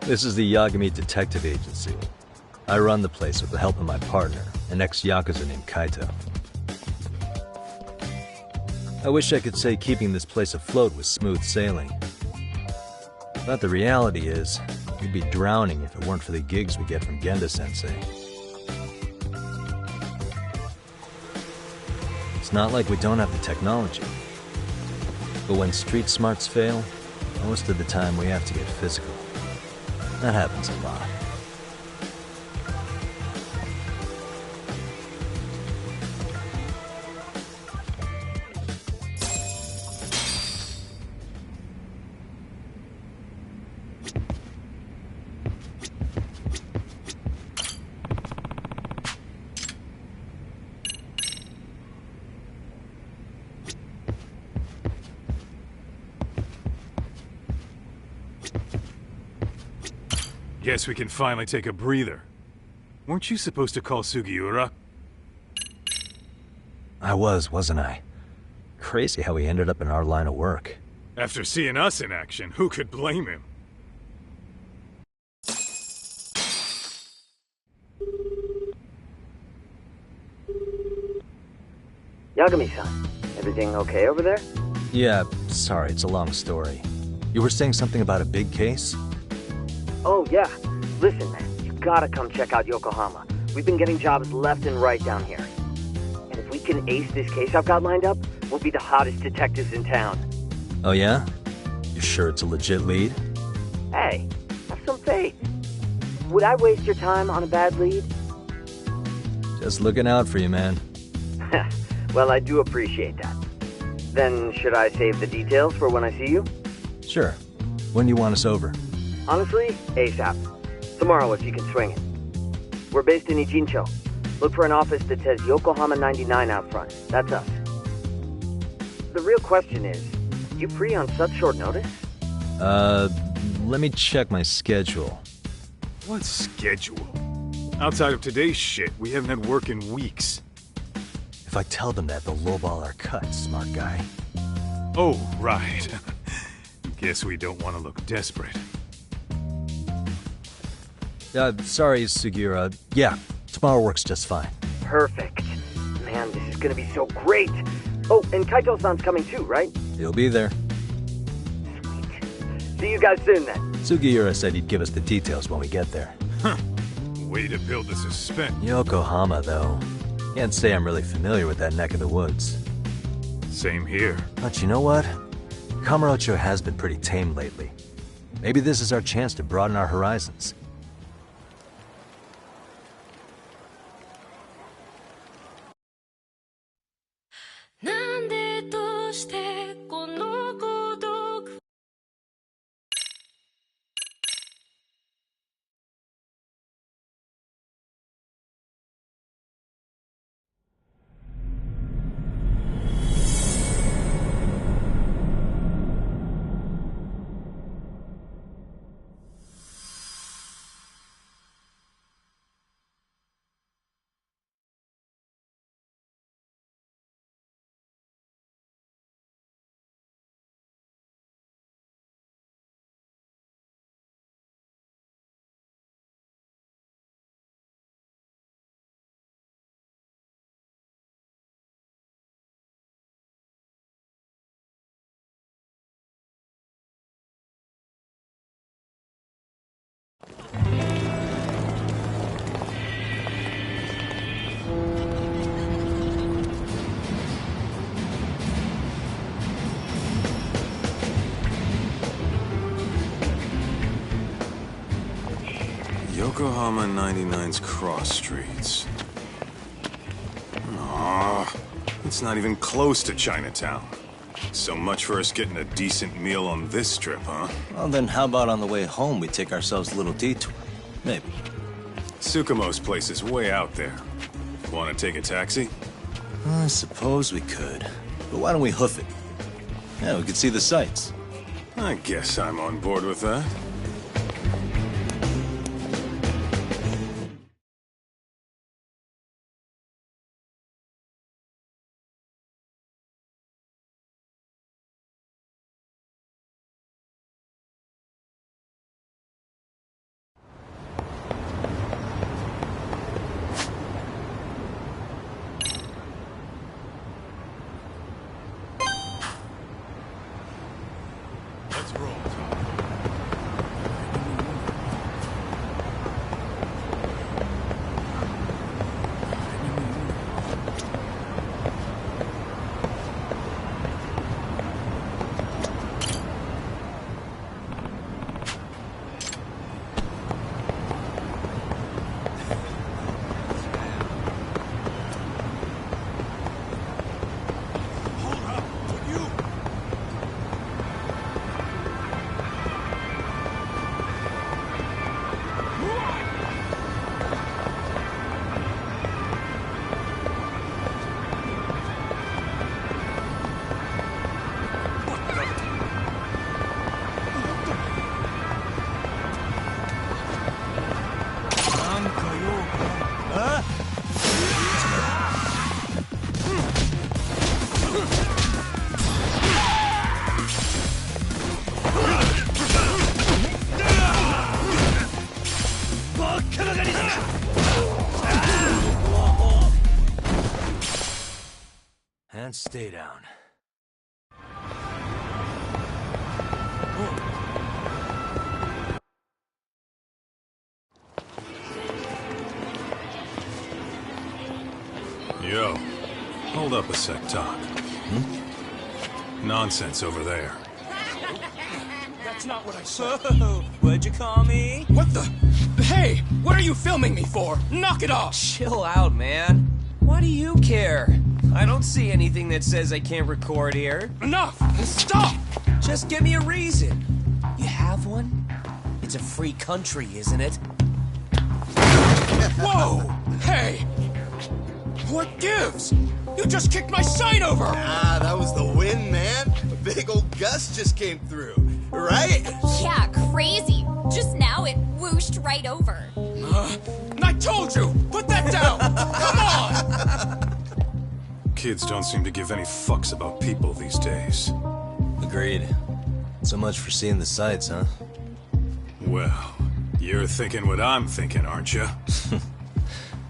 This is the Yagami Detective Agency. I run the place with the help of my partner, an ex-Yakuza named Kaito. I wish I could say keeping this place afloat was smooth sailing. But the reality is, we'd be drowning if it weren't for the gigs we get from Genda-sensei. It's not like we don't have the technology. But when street smarts fail, most of the time we have to get physical. That happens a lot. Guess we can finally take a breather. Weren't you supposed to call Sugiura? I wasn't I? Crazy how he ended up in our line of work. After seeing us in action, who could blame him? Yagami-san, everything okay over there? Yeah, sorry, it's a long story. You were saying something about a big case? Oh, yeah. Listen, man, you gotta come check out Yokohama. We've been getting jobs left and right down here. And if we can ace this case I've got lined up, we'll be the hottest detectives in town. Oh yeah? You sure it's a legit lead? Hey, have some faith. Would I waste your time on a bad lead? Just looking out for you, man. Well, I do appreciate that. Then, should I save the details for when I see you? Sure. When do you want us over? Honestly, ASAP. Tomorrow if you can swing it. We're based in Ijincho. Look for an office that says Yokohama 99 out front. That's us. The real question is, you free on such short notice? Let me check my schedule. What schedule? Outside of today's shit, we haven't had work in weeks. If I tell them that, they'll lowball our cut, smart guy. Oh, right. Guess we don't want to look desperate. Sorry, Sugiura. Yeah, tomorrow works just fine. Perfect. Man, this is gonna be so great. Oh, and Kaito-san's coming too, right? He'll be there. Sweet. See you guys soon then. Sugiura said he'd give us the details when we get there. Huh. Way to build the suspense. Yokohama, though. Can't say I'm really familiar with that neck of the woods. Same here. But you know what? Kamurocho has been pretty tame lately. Maybe this is our chance to broaden our horizons. Yokohama 99's cross streets. Aw, it's not even close to Chinatown. So much for us getting a decent meal on this trip, huh? Well, then how about on the way home we take ourselves a little detour? Maybe. Tsukumo's place is way out there. Want to take a taxi? I suppose we could. But why don't we hoof it? Yeah, we could see the sights. I guess I'm on board with that. And stay down. Yo, hold up a sec, Doc. Nonsense over there. That's not what I said. What'd you call me? What the? Hey, what are you filming me for? Knock it off! Chill out, man. Why do you care? I don't see anything that says I can't record here. Enough! Stop! Just give me a reason. You have one? It's a free country, isn't it? Whoa! Hey! What gives? You just kicked my sign over! Ah, that was the wind, man. A big old gust just came through, right? Yeah, crazy. Just now it whooshed right over. I told you! Put that down! Come on! Kids don't seem to give any fucks about people these days. Agreed. So much for seeing the sights, huh? Well, you're thinking what I'm thinking, aren't you?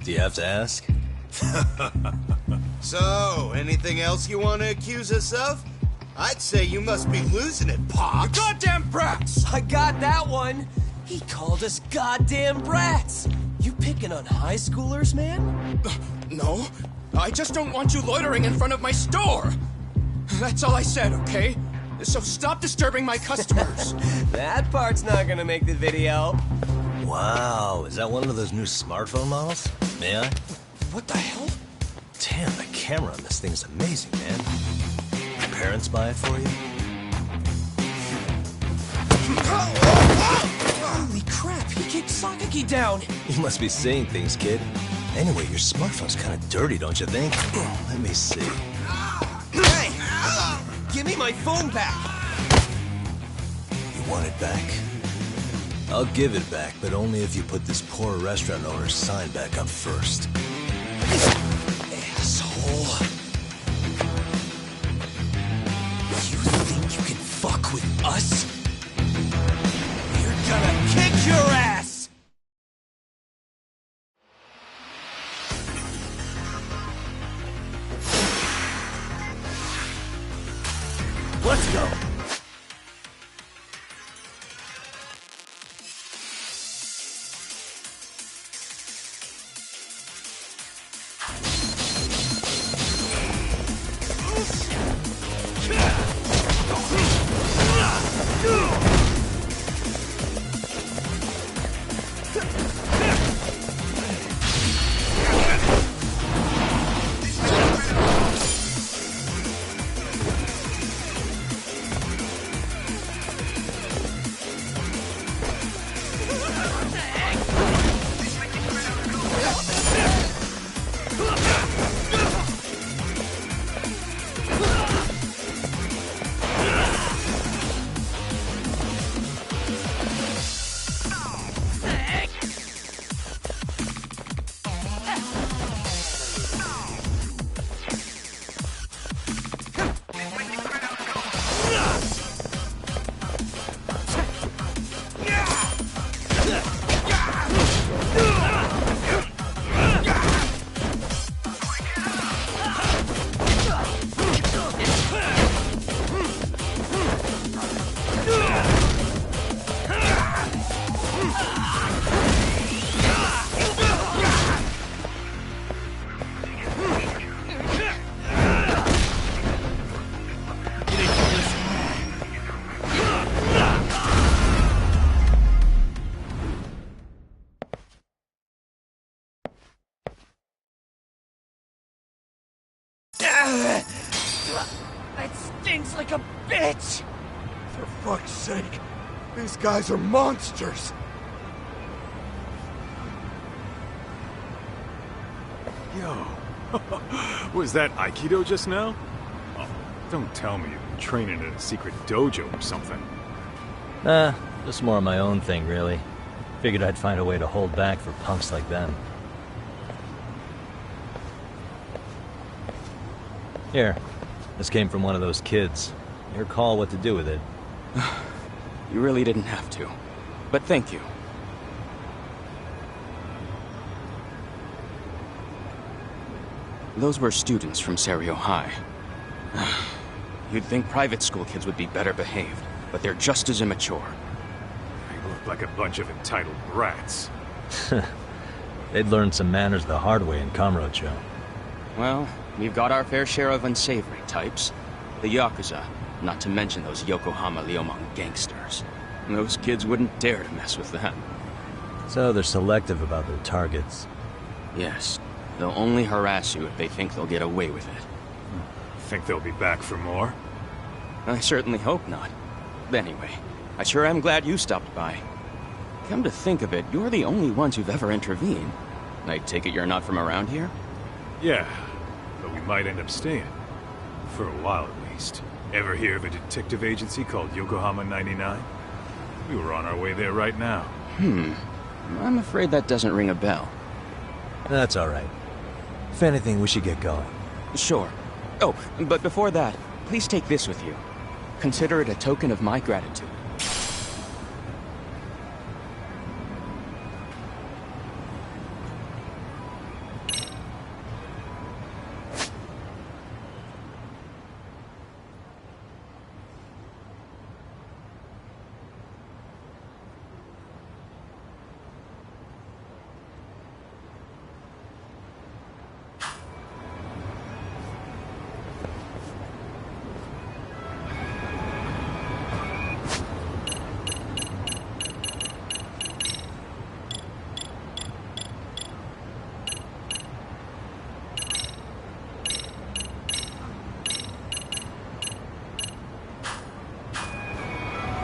Do you have to ask? So, anything else you want to accuse us of? I'd say you must be losing it, Pops. You goddamn brats! I got that one! He called us goddamn brats! You picking on high schoolers, man? No, I just don't want you loitering in front of my store. That's all I said, okay? So stop disturbing my customers. That part's not gonna make the video. Wow, is that one of those new smartphone models? May I? What the hell? Damn, the camera on this thing's amazing, man. Your parents buy it for you? Holy crap, he kicked Sakaki down! You must be seeing things, kid. Anyway, your smartphone's kind of dirty, don't you think? Let me see. Hey! Give me my phone back! You want it back? I'll give it back, but only if you put this poor restaurant owner's sign back up first. Asshole. You think you can fuck with us? We're gonna kick your ass! Let's go! stings like a bitch! For fuck's sake, these guys are monsters! Yo, was that Aikido just now? Oh, don't tell me you've been training in a secret dojo or something. Nah, just more of my own thing, really. Figured I'd find a way to hold back for punks like them. Here, this came from one of those kids. Your call what to do with it. You really didn't have to. But thank you. Those were students from Serio High. You'd think private school kids would be better behaved, but they're just as immature. They look like a bunch of entitled brats. They'd learned some manners the hard way in Kamurocho. Well, we've got our fair share of unsavory types. The Yakuza, not to mention those Yokohama Liomang gangsters. Those kids wouldn't dare to mess with them. So they're selective about their targets. Yes. They'll only harass you if they think they'll get away with it. Think they'll be back for more? I certainly hope not. Anyway, I sure am glad you stopped by. Come to think of it, you're the only ones who've ever intervened. I take it you're not from around here? Yeah, but we might end up staying. For a while at least. Ever hear of a detective agency called Yokohama 99? We were on our way there right now. I'm afraid that doesn't ring a bell. That's alright. If anything, we should get going. Sure. Oh, but before that, please take this with you. Consider it a token of my gratitude.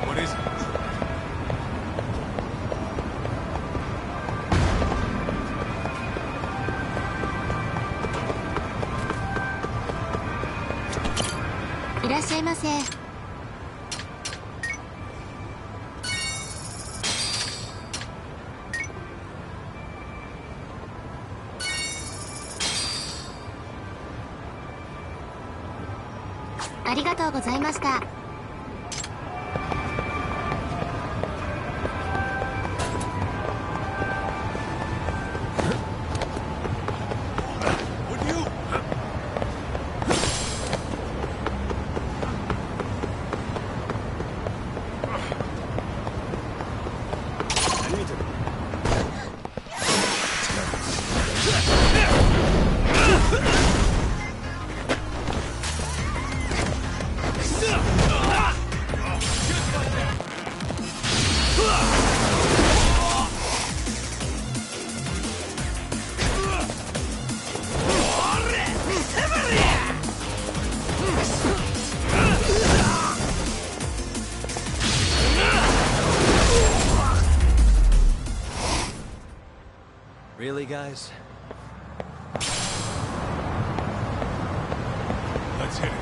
What is it? Really, guys? Let's hit it.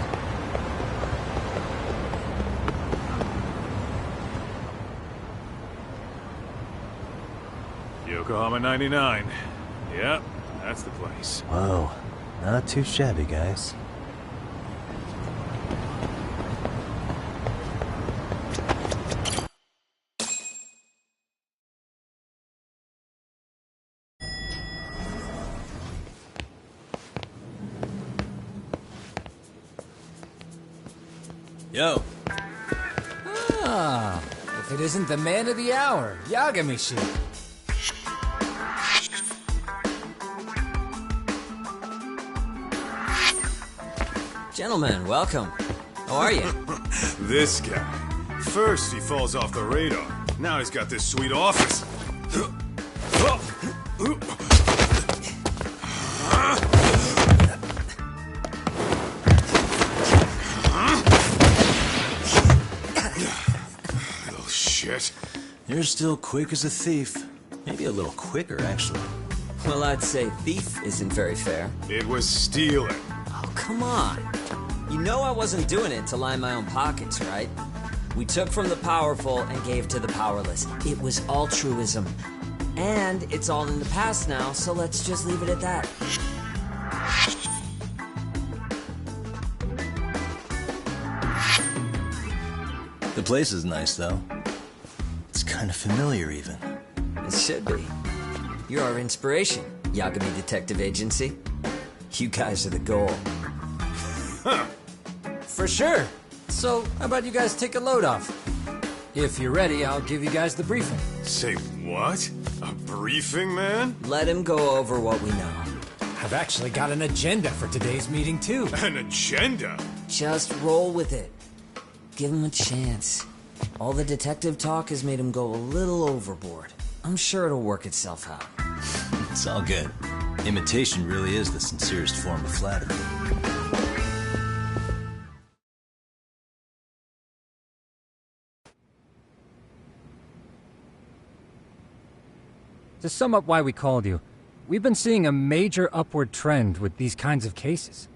Yokohama 99. Yep, that's the place. Whoa, not too shabby, guys. Yo. Ah, if it isn't the man of the hour, Yagamishi. Gentlemen, welcome. How are you? This guy. First he falls off the radar. Now he's got this sweet office. You're still quick as a thief. Maybe a little quicker, actually. Well, I'd say thief isn't very fair. It was stealing. Oh, come on. You know I wasn't doing it to line my own pockets, right? We took from the powerful and gave to the powerless. It was altruism. And it's all in the past now, so let's just leave it at that. The place is nice, though. It's kind of familiar, even. It should be. You're our inspiration, Yagami Detective Agency. You guys are the goal. Huh. For sure. So, how about you guys take a load off? If you're ready, I'll give you guys the briefing. Say what? A briefing, man? Let him go over what we know. I've actually got an agenda for today's meeting, too. An agenda? Just roll with it. Give him a chance. All the detective talk has made him go a little overboard. I'm sure it'll work itself out. It's all good. Imitation really is the sincerest form of flattery. To sum up why we called you, we've been seeing a major upward trend with these kinds of cases.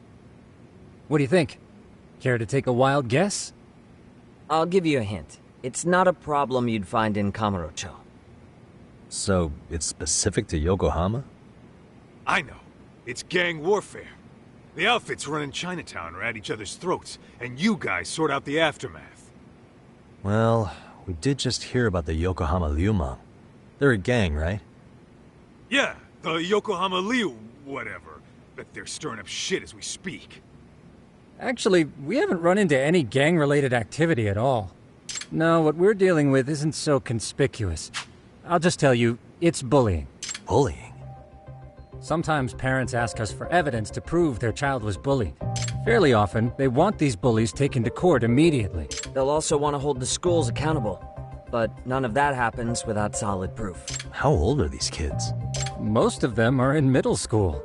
What do you think? Care to take a wild guess? I'll give you a hint. It's not a problem you'd find in Kamurocho. So, it's specific to Yokohama? I know. It's gang warfare. The outfits running Chinatown are at each other's throats, and you guys sort out the aftermath. Well, we did just hear about the Yokohama Liumang. They're a gang, right? Yeah, the Yokohama Liu whatever. But they're stirring up shit as we speak. Actually, we haven't run into any gang-related activity at all. No, what we're dealing with isn't so conspicuous. I'll just tell you, it's bullying. Bullying? Sometimes parents ask us for evidence to prove their child was bullied. Fairly often, they want these bullies taken to court immediately. They'll also want to hold the schools accountable. But none of that happens without solid proof. How old are these kids? Most of them are in middle school.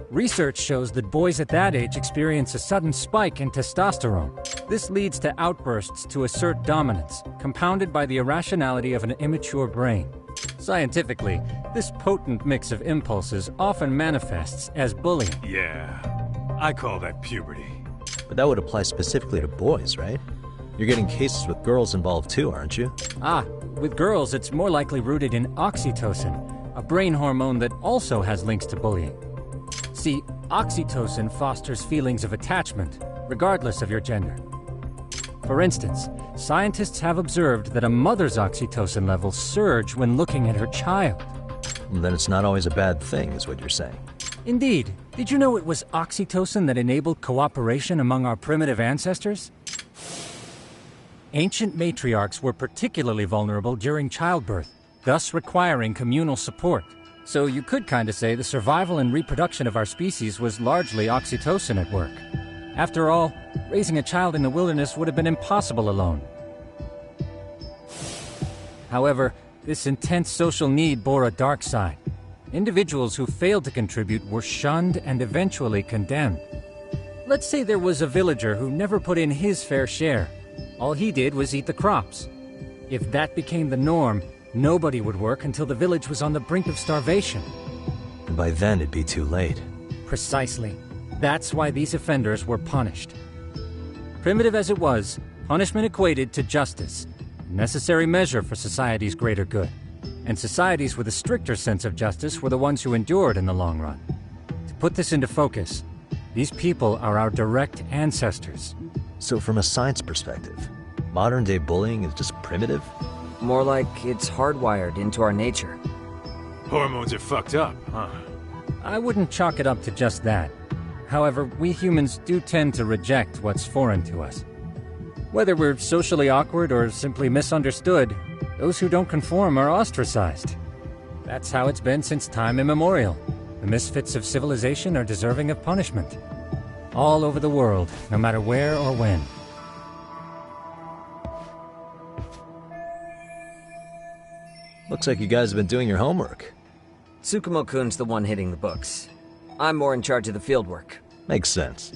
Research shows that boys at that age experience a sudden spike in testosterone. This leads to outbursts to assert dominance, compounded by the irrationality of an immature brain. Scientifically, this potent mix of impulses often manifests as bullying. Yeah, I call that puberty. But that would apply specifically to boys, right? You're getting cases with girls involved too, aren't you? Ah, with girls it's more likely rooted in oxytocin, a brain hormone that also has links to bullying. See, oxytocin fosters feelings of attachment, regardless of your gender. For instance, scientists have observed that a mother's oxytocin levels surge when looking at her child. Then it's not always a bad thing, is what you're saying. Indeed. Did you know it was oxytocin that enabled cooperation among our primitive ancestors? Ancient matriarchs were particularly vulnerable during childbirth, thus requiring communal support. So you could kinda say the survival and reproduction of our species was largely oxytocin at work. After all, raising a child in the wilderness would have been impossible alone. However, this intense social need bore a dark side. Individuals who failed to contribute were shunned and eventually condemned. Let's say there was a villager who never put in his fair share. All he did was eat the crops. If that became the norm, nobody would work until the village was on the brink of starvation. And by then it'd be too late. Precisely. That's why these offenders were punished. Primitive as it was, punishment equated to justice, a necessary measure for society's greater good. And societies with a stricter sense of justice were the ones who endured in the long run. To put this into focus, these people are our direct ancestors. So from a science perspective, modern-day bullying is just primitive? More like it's hardwired into our nature. Hormones are fucked up, huh? I wouldn't chalk it up to just that. However, we humans do tend to reject what's foreign to us. Whether we're socially awkward or simply misunderstood, those who don't conform are ostracized. That's how it's been since time immemorial. The misfits of civilization are deserving of punishment. All over the world, no matter where or when. Looks like you guys have been doing your homework. Tsukumo-kun's the one hitting the books. I'm more in charge of the fieldwork. Makes sense.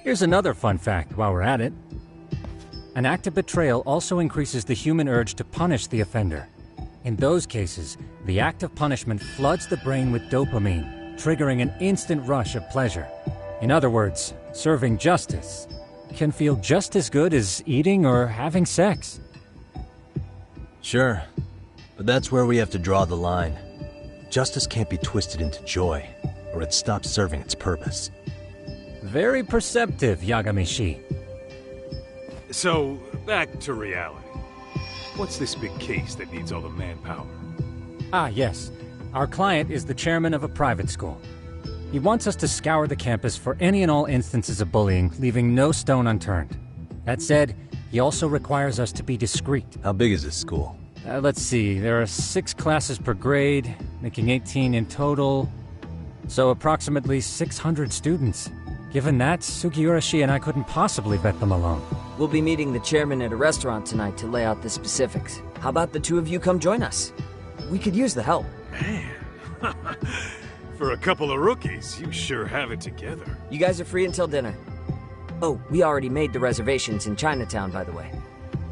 Here's another fun fact while we're at it. An act of betrayal also increases the human urge to punish the offender. In those cases, the act of punishment floods the brain with dopamine, triggering an instant rush of pleasure. In other words, serving justice can feel just as good as eating or having sex. Sure, but that's where we have to draw the line. Justice can't be twisted into joy, or it stops serving its purpose. Very perceptive, Yagami-shi. So, back to reality. What's this big case that needs all the manpower? Ah, yes. Our client is the chairman of a private school. He wants us to scour the campus for any and all instances of bullying, leaving no stone unturned. That said, he also requires us to be discreet. How big is this school? Let's see, there are 6 classes per grade, making 18 in total. So approximately 600 students. Given that, Sugiurashi and I couldn't possibly vet them alone. We'll be meeting the chairman at a restaurant tonight to lay out the specifics. How about the two of you come join us? We could use the help. Man, for a couple of rookies, you sure have it together. You guys are free until dinner. Oh, we already made the reservations in Chinatown, by the way.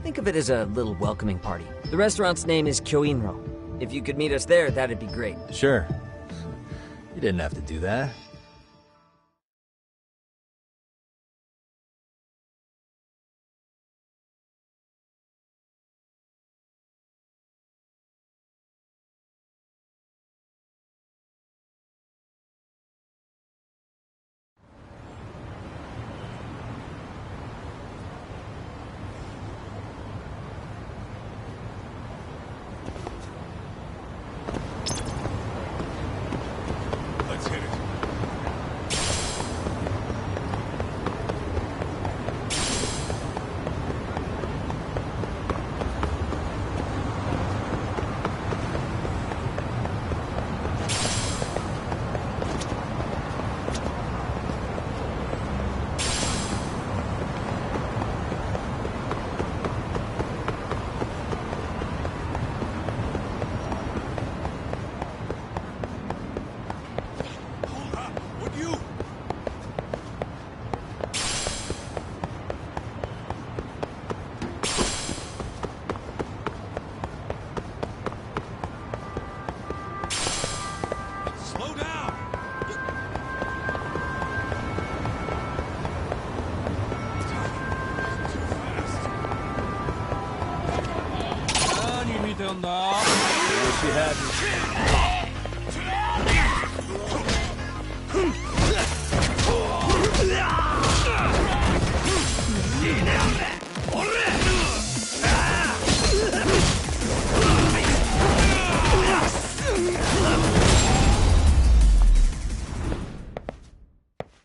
Think of it as a little welcoming party. The restaurant's name is Kyoinro. If you could meet us there, that'd be great. Sure. You didn't have to do that.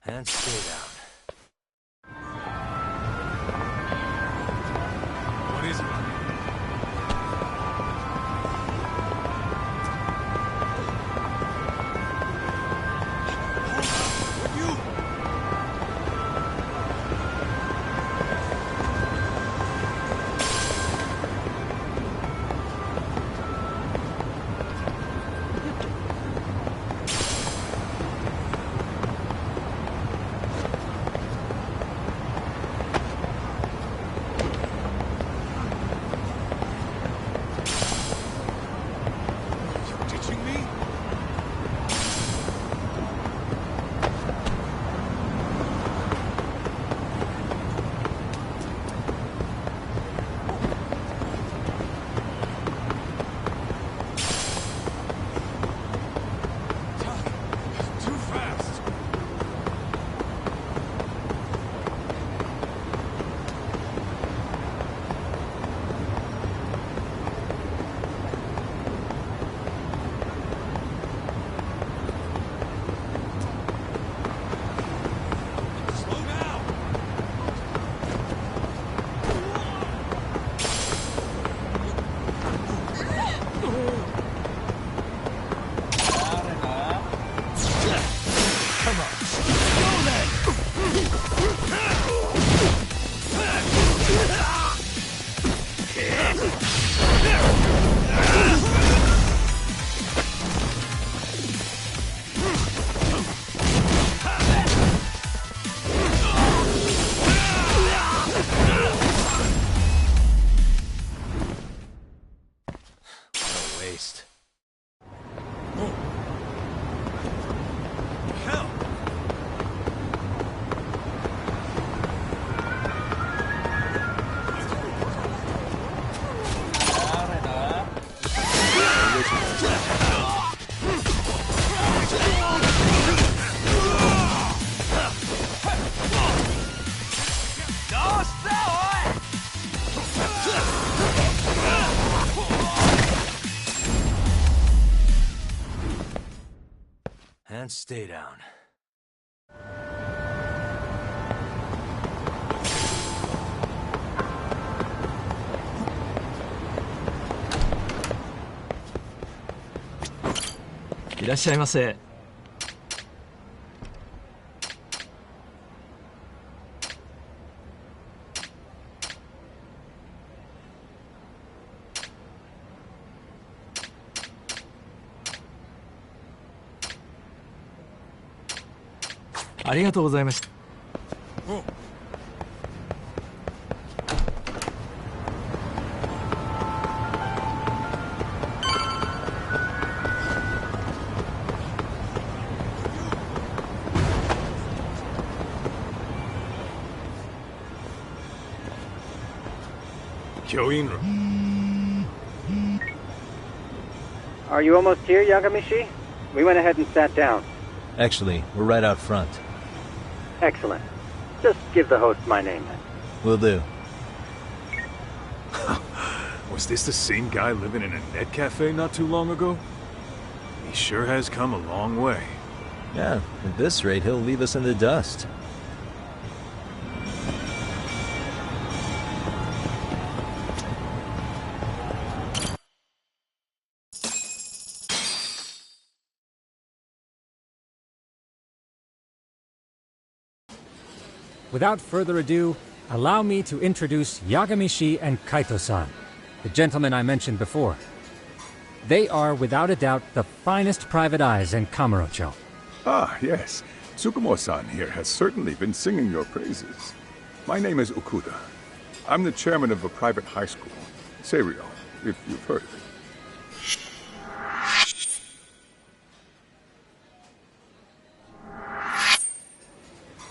And stay down. What is it? waste. Hell! And stay down. Irashaimase. ありがとうございました。Are you almost here, Yagamishi? We went ahead and sat down. Actually, we're right out front. Excellent. Just give the host my name then. Will do. Was this the same guy living in a net cafe not too long ago? He sure has come a long way. Yeah, at this rate, he'll leave us in the dust. Without further ado, allow me to introduce Yagamishi and Kaito-san, the gentlemen I mentioned before. They are, without a doubt, the finest private eyes in Kamurocho. Ah, yes. Tsukumo-san here has certainly been singing your praises. My name is Okuda. I'm the chairman of a private high school, Seiryo, if you've heard of it.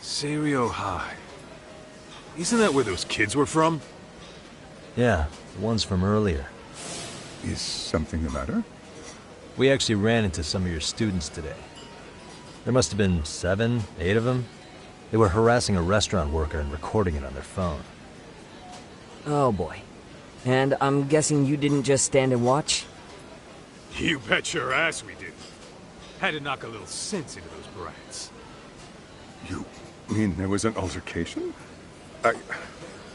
Seiryo High. Isn't that where those kids were from? Yeah, the ones from earlier. Is something the matter? We actually ran into some of your students today. There must have been 7, 8 of them. They were harassing a restaurant worker and recording it on their phone. Oh boy. And I'm guessing you didn't just stand and watch? You bet your ass we did. Had to knock a little sense into those brats. You mean there was an altercation?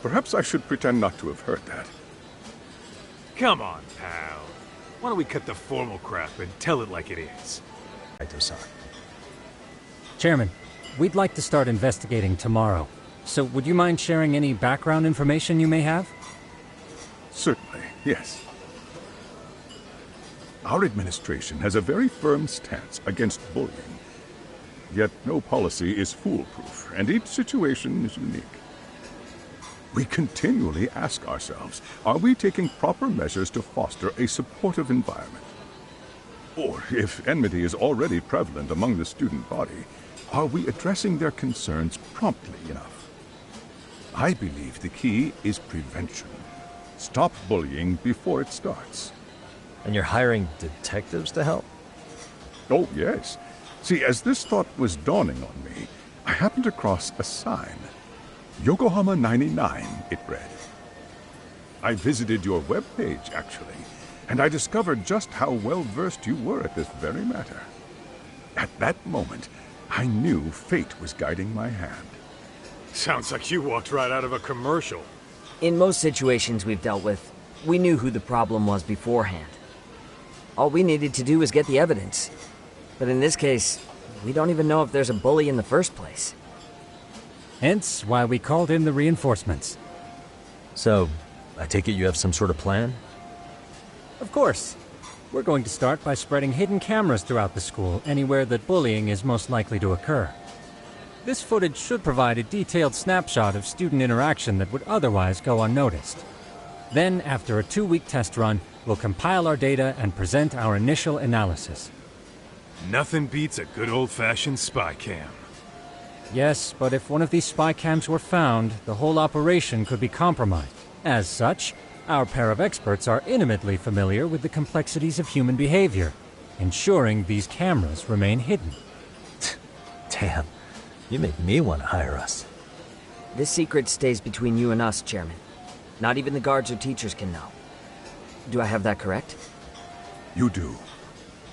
Perhaps I should pretend not to have heard that. Come on, pal. Why don't we cut the formal crap and tell it like it is? Kaito-san. Chairman, we'd like to start investigating tomorrow. So would you mind sharing any background information you may have? Certainly, yes. Our administration has a very firm stance against bullying. Yet no policy is foolproof, and each situation is unique. We continually ask ourselves, are we taking proper measures to foster a supportive environment? Or, if enmity is already prevalent among the student body, are we addressing their concerns promptly enough? I believe the key is prevention. Stop bullying before it starts. And you're hiring detectives to help? Oh, yes. See, as this thought was dawning on me, I happened across a sign. Yokohama 99, it read. I visited your webpage, actually, and I discovered just how well-versed you were at this very matter. At that moment, I knew fate was guiding my hand. Sounds like you walked right out of a commercial. In most situations we've dealt with, we knew who the problem was beforehand. All we needed to do was get the evidence. But in this case, we don't even know if there's a bully in the first place. Hence why we called in the reinforcements. So, I take it you have some sort of plan? Of course. We're going to start by spreading hidden cameras throughout the school, anywhere that bullying is most likely to occur. This footage should provide a detailed snapshot of student interaction that would otherwise go unnoticed. Then, after a 2-week test run, We'll compile our data and present our initial analysis. Nothing beats a good old-fashioned spy cam. Yes, but if one of these spy cams were found, the whole operation could be compromised. As such, our pair of experts are intimately familiar with the complexities of human behavior, ensuring these cameras remain hidden. Damn, you make me want to hire us. This secret stays between you and us, Chairman. Not even the guards or teachers can know. Do I have that correct? You do.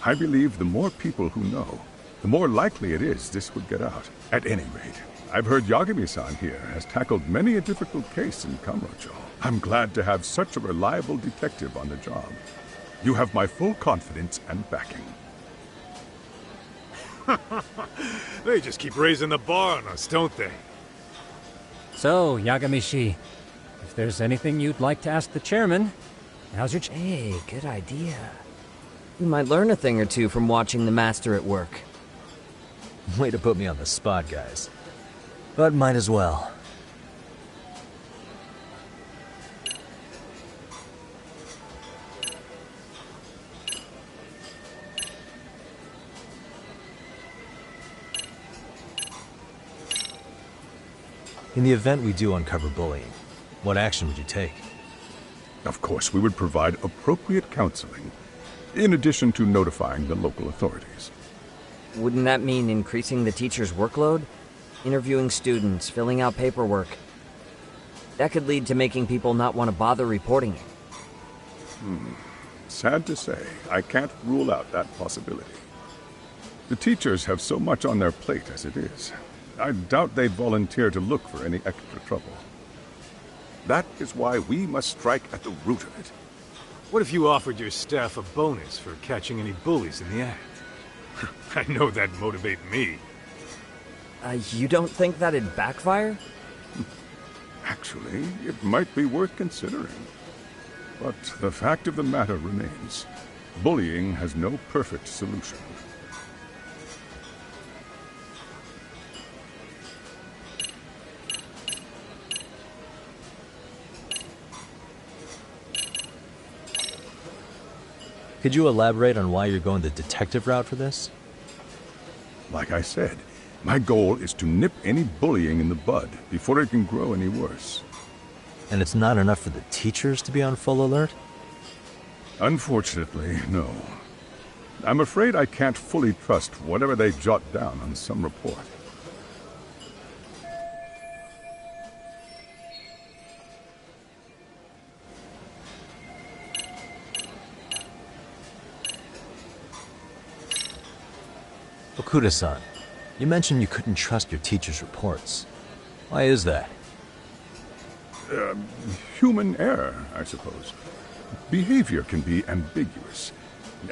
I believe the more people who know, the more likely it is this would get out. At any rate, I've heard Yagami-san here has tackled many a difficult case in Kamurocho. I'm glad to have such a reliable detective on the job. You have my full confidence and backing. They just keep raising the bar on us, don't they? So, Yagami-shi, if there's anything you'd like to ask the chairman, how's your... Hey, good idea. You might learn a thing or two from watching the master at work. Way to put me on the spot, guys. But might as well. In the event we do uncover bullying, what action would you take? Of course, we would provide appropriate counseling, in addition to notifying the local authorities. Wouldn't that mean increasing the teacher's workload? Interviewing students, filling out paperwork. That could lead to making people not want to bother reporting it. Sad to say, I can't rule out that possibility. The teachers have so much on their plate as it is. I doubt they'd volunteer to look for any extra trouble. That is why we must strike at the root of it. What if you offered your staff a bonus for catching any bullies in the act? I know that'd motivate me. You don't think that'd backfire? Actually, it might be worth considering. But the fact of the matter remains, bullying has no perfect solution. Could you elaborate on why you're going the detective route for this? Like I said, my goal is to nip any bullying in the bud before it can grow any worse. And it's not enough for the teachers to be on full alert? Unfortunately, no. I'm afraid I can't fully trust whatever they jot down on some report. Okuda-san, you mentioned you couldn't trust your teacher's reports. Why is that? Human error, I suppose. Behavior can be ambiguous,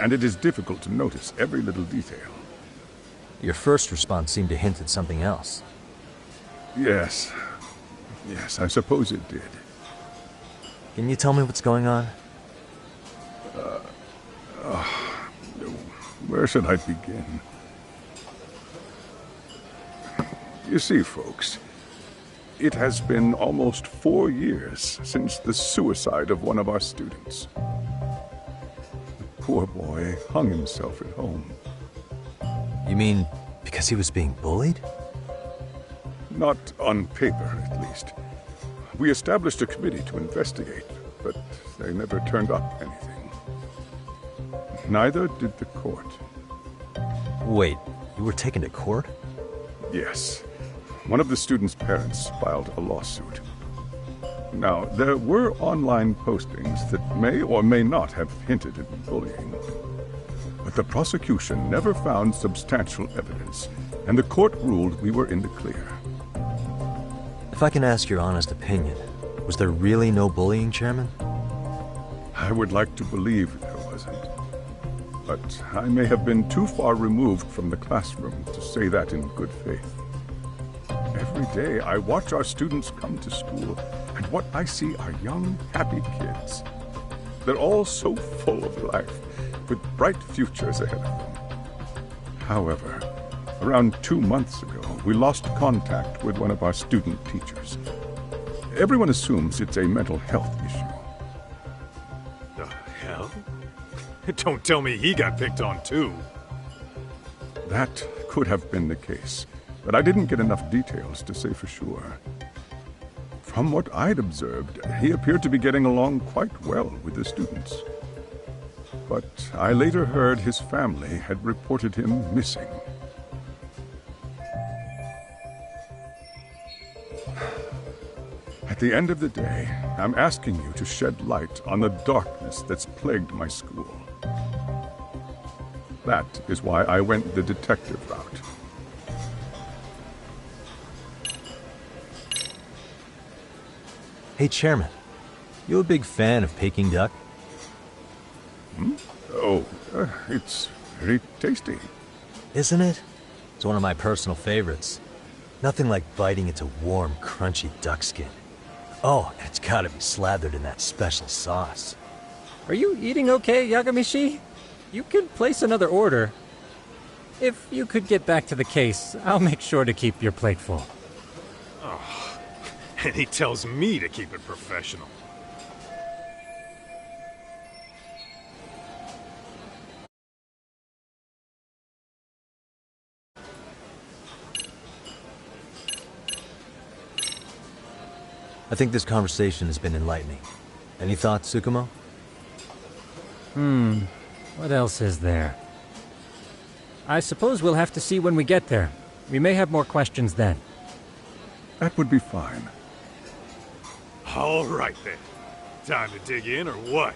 and it is difficult to notice every little detail. Your first response seemed to hint at something else. Yes. Yes, I suppose it did. Can you tell me what's going on? Where should I begin? You see, folks, it has been almost 4 years since the suicide of one of our students. The poor boy hung himself at home. You mean because he was being bullied? Not on paper, at least. We established a committee to investigate, but they never turned up anything. Neither did the court. Wait, you were taken to court? Yes. One of the students' parents filed a lawsuit. Now, there were online postings that may or may not have hinted at bullying. But the prosecution never found substantial evidence, and the court ruled we were in the clear. If I can ask your honest opinion, was there really no bullying, Chairman? I would like to believe there wasn't. But I may have been too far removed from the classroom to say that in good faith. Every day I watch our students come to school, and what I see are young, happy kids. They're all so full of life, with bright futures ahead of them. However, around 2 months ago, we lost contact with one of our student teachers. Everyone assumes it's a mental health issue. The hell? Don't tell me he got picked on too. That could have been the case, but I didn't get enough details to say for sure. From what I'd observed, he appeared to be getting along quite well with the students. But I later heard his family had reported him missing. At the end of the day, I'm asking you to shed light on the darkness that's plagued my school. That is why I went the detective route. Hey, Chairman. You a big fan of Peking duck? Oh, it's very tasty. Isn't it? It's one of my personal favorites. Nothing like biting into warm, crunchy duck skin. Oh, and it's gotta be slathered in that special sauce. Are you eating okay, Yagamishi? You could place another order. If you could get back to the case, I'll make sure to keep your plate full. Oh, and he tells me to keep it professional. I think this conversation has been enlightening. Any thoughts, Tsukumo? What else is there? I suppose we'll have to see when we get there. We may have more questions then. That would be fine. All right then. Time to dig in or what?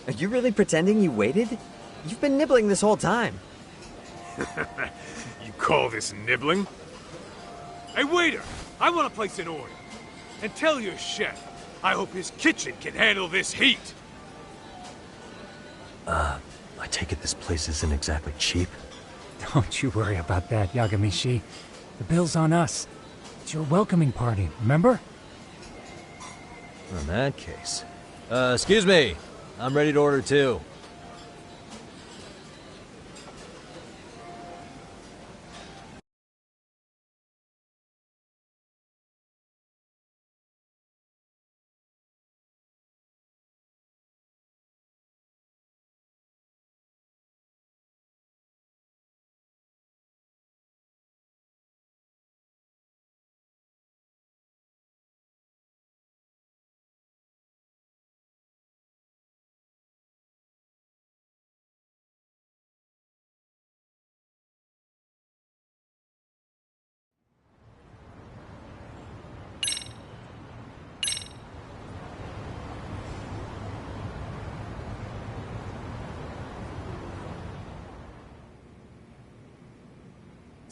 Are you really pretending you waited? You've been nibbling this whole time. You call this nibbling? Hey, waiter! I want to place an order. And tell your chef, I hope his kitchen can handle this heat. I take it this place isn't exactly cheap? Don't you worry about that, Yagamishi. The bill's on us. It's your welcoming party, remember? In that case... excuse me. I'm ready to order too.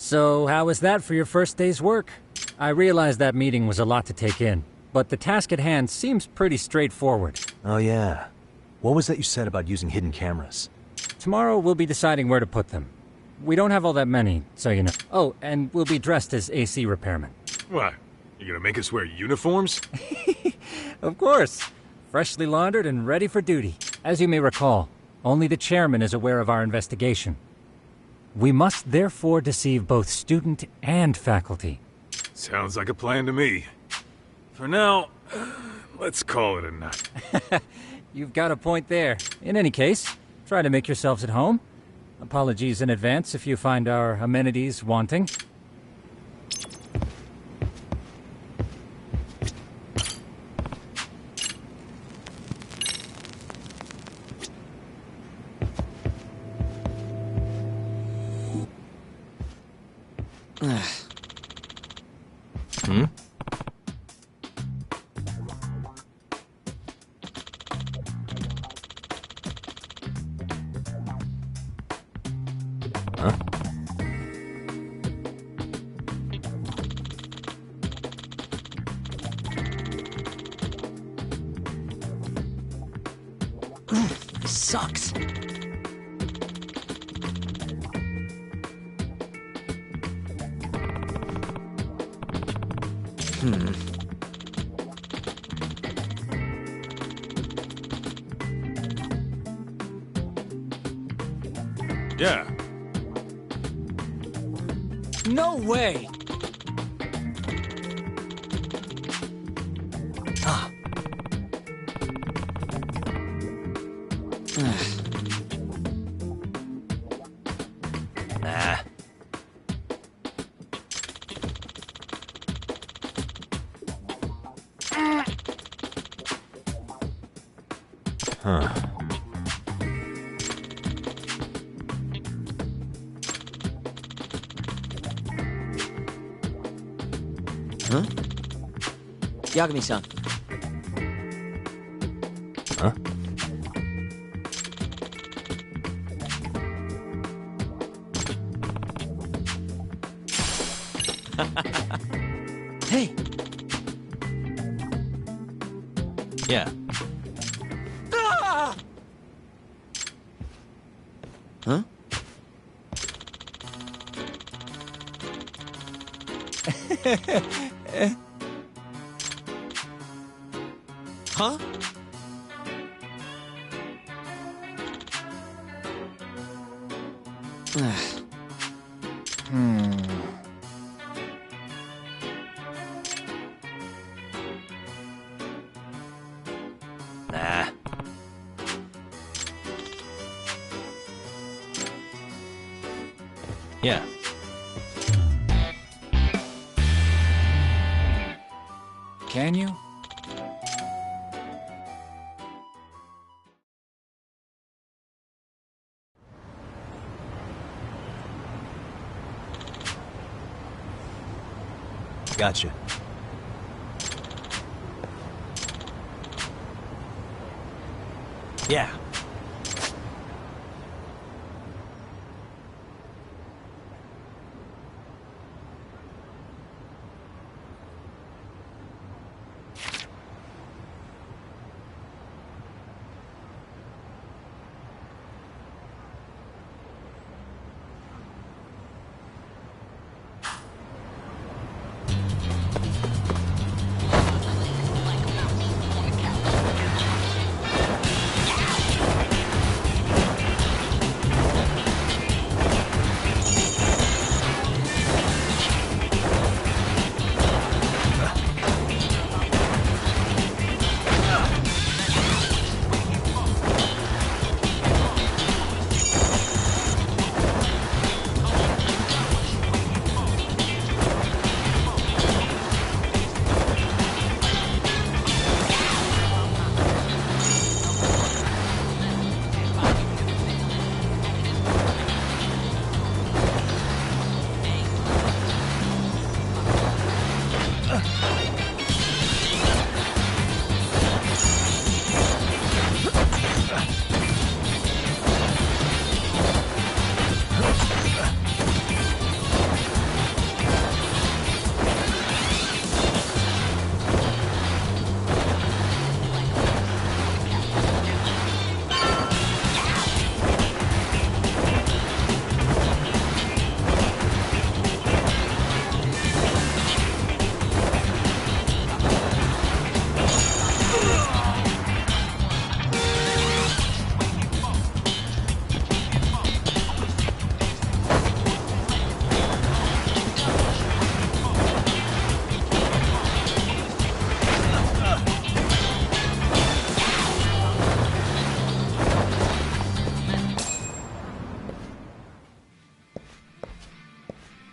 So, how was that for your first day's work? I realized that meeting was a lot to take in, but the task at hand seems pretty straightforward. Oh yeah. What was that you said about using hidden cameras? Tomorrow we'll be deciding where to put them. We don't have all that many, so you know. Oh, and we'll be dressed as AC repairmen. What? You gonna make us wear uniforms? Of course. Freshly laundered and ready for duty. As you may recall, only the chairman is aware of our investigation. We must therefore deceive both student and faculty. Sounds like a plan to me. For now, let's call it a night. You've got a point there. In any case, try to make yourselves at home. Apologies in advance if you find our amenities wanting. Sucks. Yeah. No way! Nah. Huh. Huh? Yagami-san. Huh? Hey! Yeah. Ah! Huh? Huh? Nah. Yeah. Can you? Gotcha. Yeah.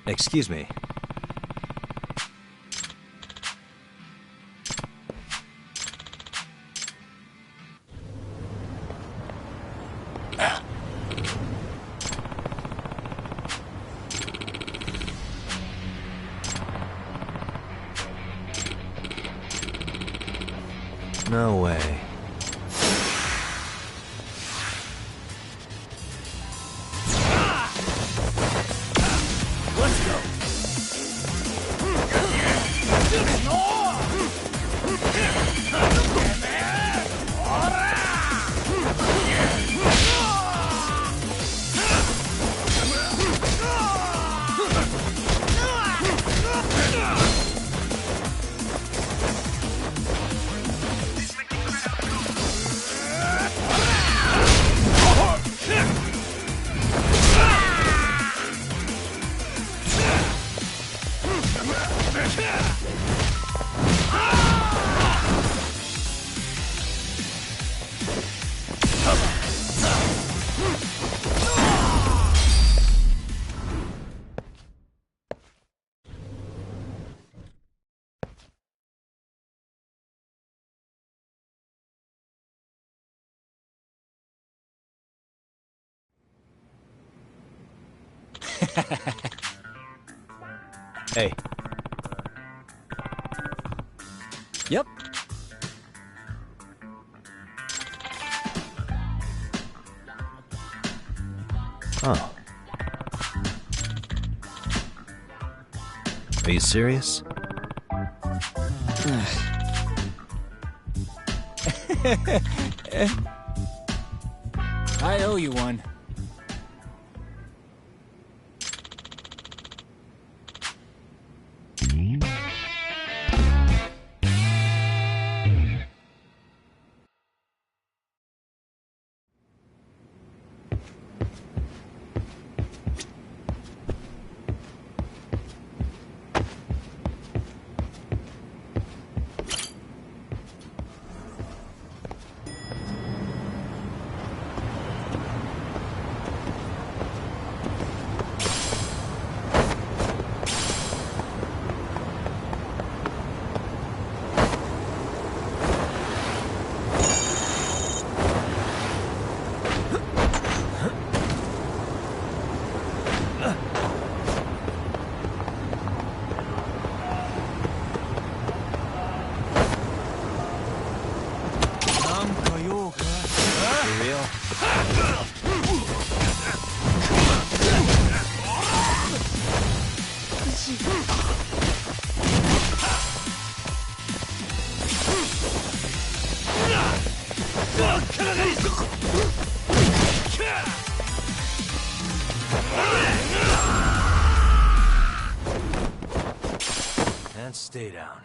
Excuse me. No way. Let's go. Hey. Yep. Oh. Are you serious? I owe you one. And stay down.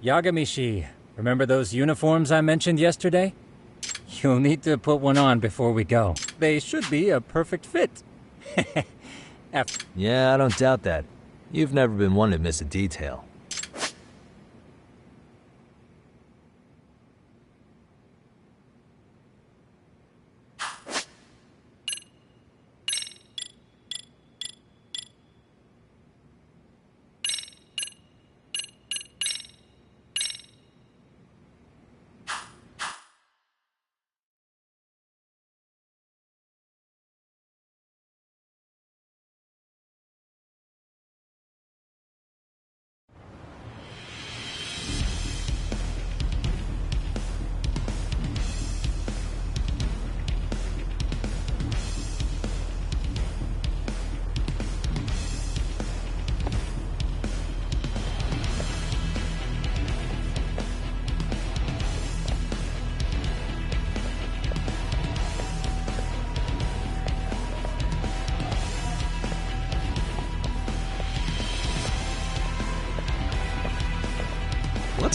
Yagamishi, remember those uniforms I mentioned yesterday? You'll need to put one on before we go. They should be a perfect fit. Yeah, I don't doubt that. You've never been one to miss a detail.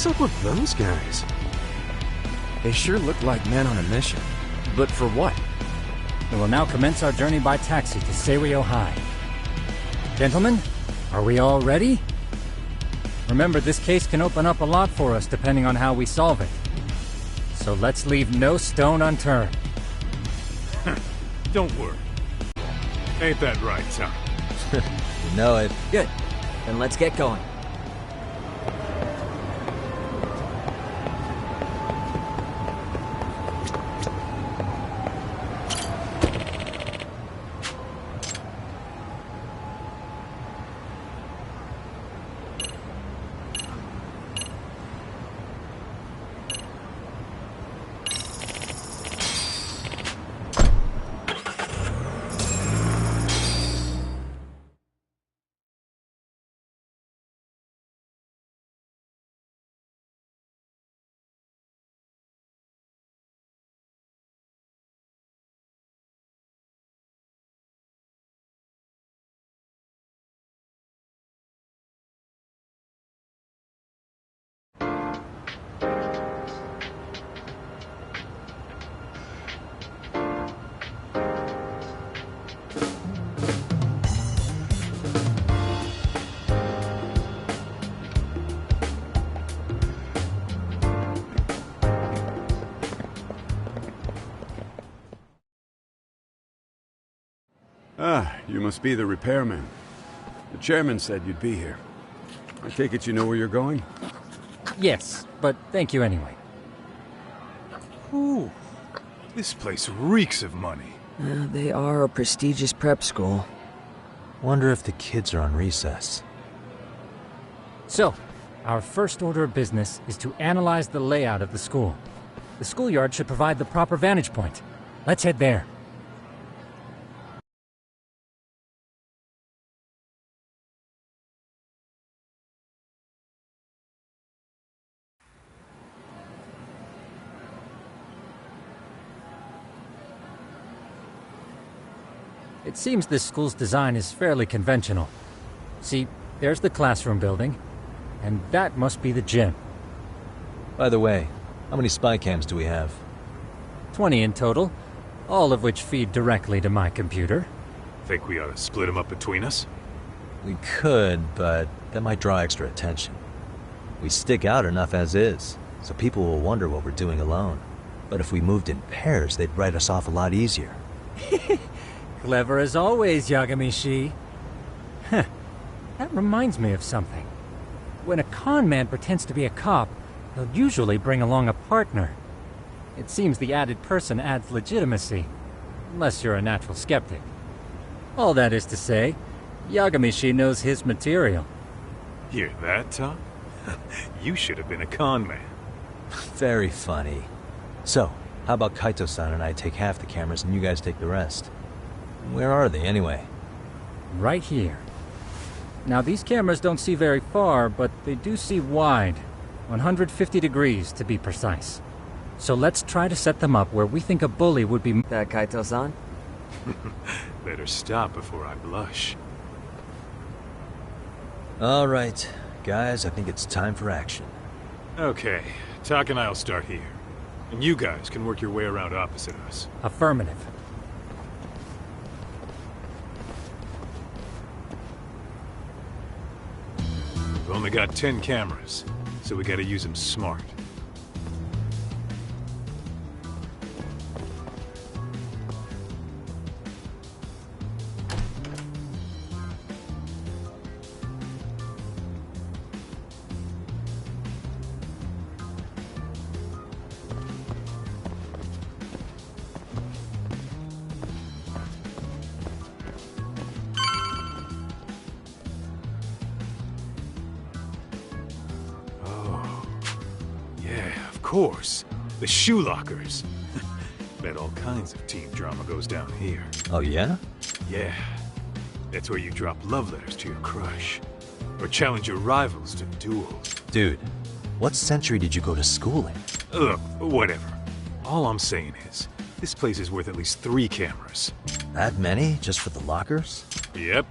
What's up with those guys? They sure look like men on a mission. But for what? We will now commence our journey by taxi to Serio High. Gentlemen, are we all ready? Remember, this case can open up a lot for us depending on how we solve it. So let's leave no stone unturned. Don't worry. Ain't that right, Tom? You know it. Good. Then let's get going. Ah, you must be the repairman. The chairman said you'd be here. I take it you know where you're going? Yes, but thank you anyway. Ooh, this place reeks of money. They are a prestigious prep school. Wonder if the kids are on recess. So, our first order of business is to analyze the layout of the school. The schoolyard should provide the proper vantage point. Let's head there. It seems this school's design is fairly conventional. See, there's the classroom building, and that must be the gym. By the way, how many spy cams do we have? 20 in total, all of which feed directly to my computer. Think we ought to split them up between us? We could, but that might draw extra attention. We stick out enough as is, so people will wonder what we're doing alone. But if we moved in pairs, they'd write us off a lot easier. Clever as always, Yagami-shi. Huh. That reminds me of something. When a con man pretends to be a cop, he'll usually bring along a partner. It seems the added person adds legitimacy, unless you're a natural skeptic. All that is to say, Yagami-shi knows his material. Hear that, Tom? You should have been a con man. Very funny. So, how about Kaito-san and I take half the cameras and you guys take the rest? Where are they, anyway? Right here. Now, these cameras don't see very far, but they do see wide. 150 degrees, to be precise. So let's try to set them up where we think a bully would be... That Kaito-san? Better stop before I blush. All right. Guys, I think it's time for action. Okay. Tak and I'll start here. And you guys can work your way around opposite us. Affirmative. We've only got 10 cameras, so we gotta use them smart. Of course. The shoe lockers. Bet all kinds of teen drama goes down here. Oh, yeah? Yeah. That's where you drop love letters to your crush. Or challenge your rivals to duels. Dude, what century did you go to school in? Look, whatever. All I'm saying is, this place is worth at least 3 cameras. That many? Just for the lockers? Yep.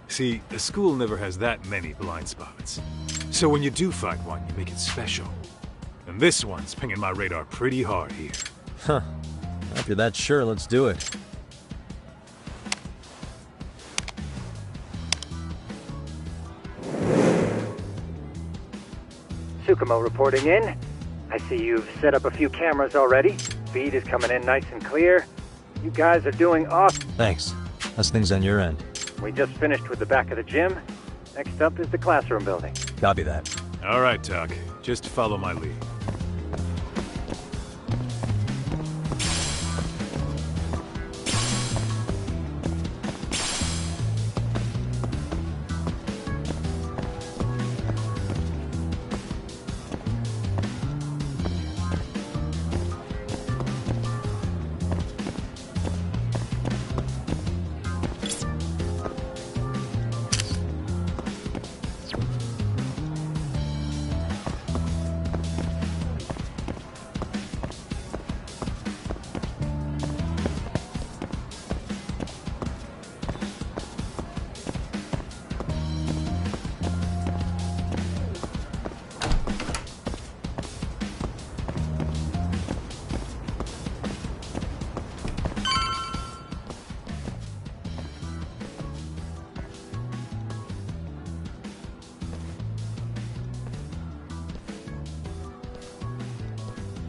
See, a school never has that many blind spots. So when you do find one, you make it special. And this one's pinging my radar pretty hard here. Huh. If you're that sure, let's do it. Tsukumo reporting in. I see you've set up a few cameras already. Feed is coming in nice and clear. You guys are doing awesome. Thanks. How's things on your end? We just finished with the back of the gym. Next up is the classroom building. Copy that. All right, Doc. Just follow my lead.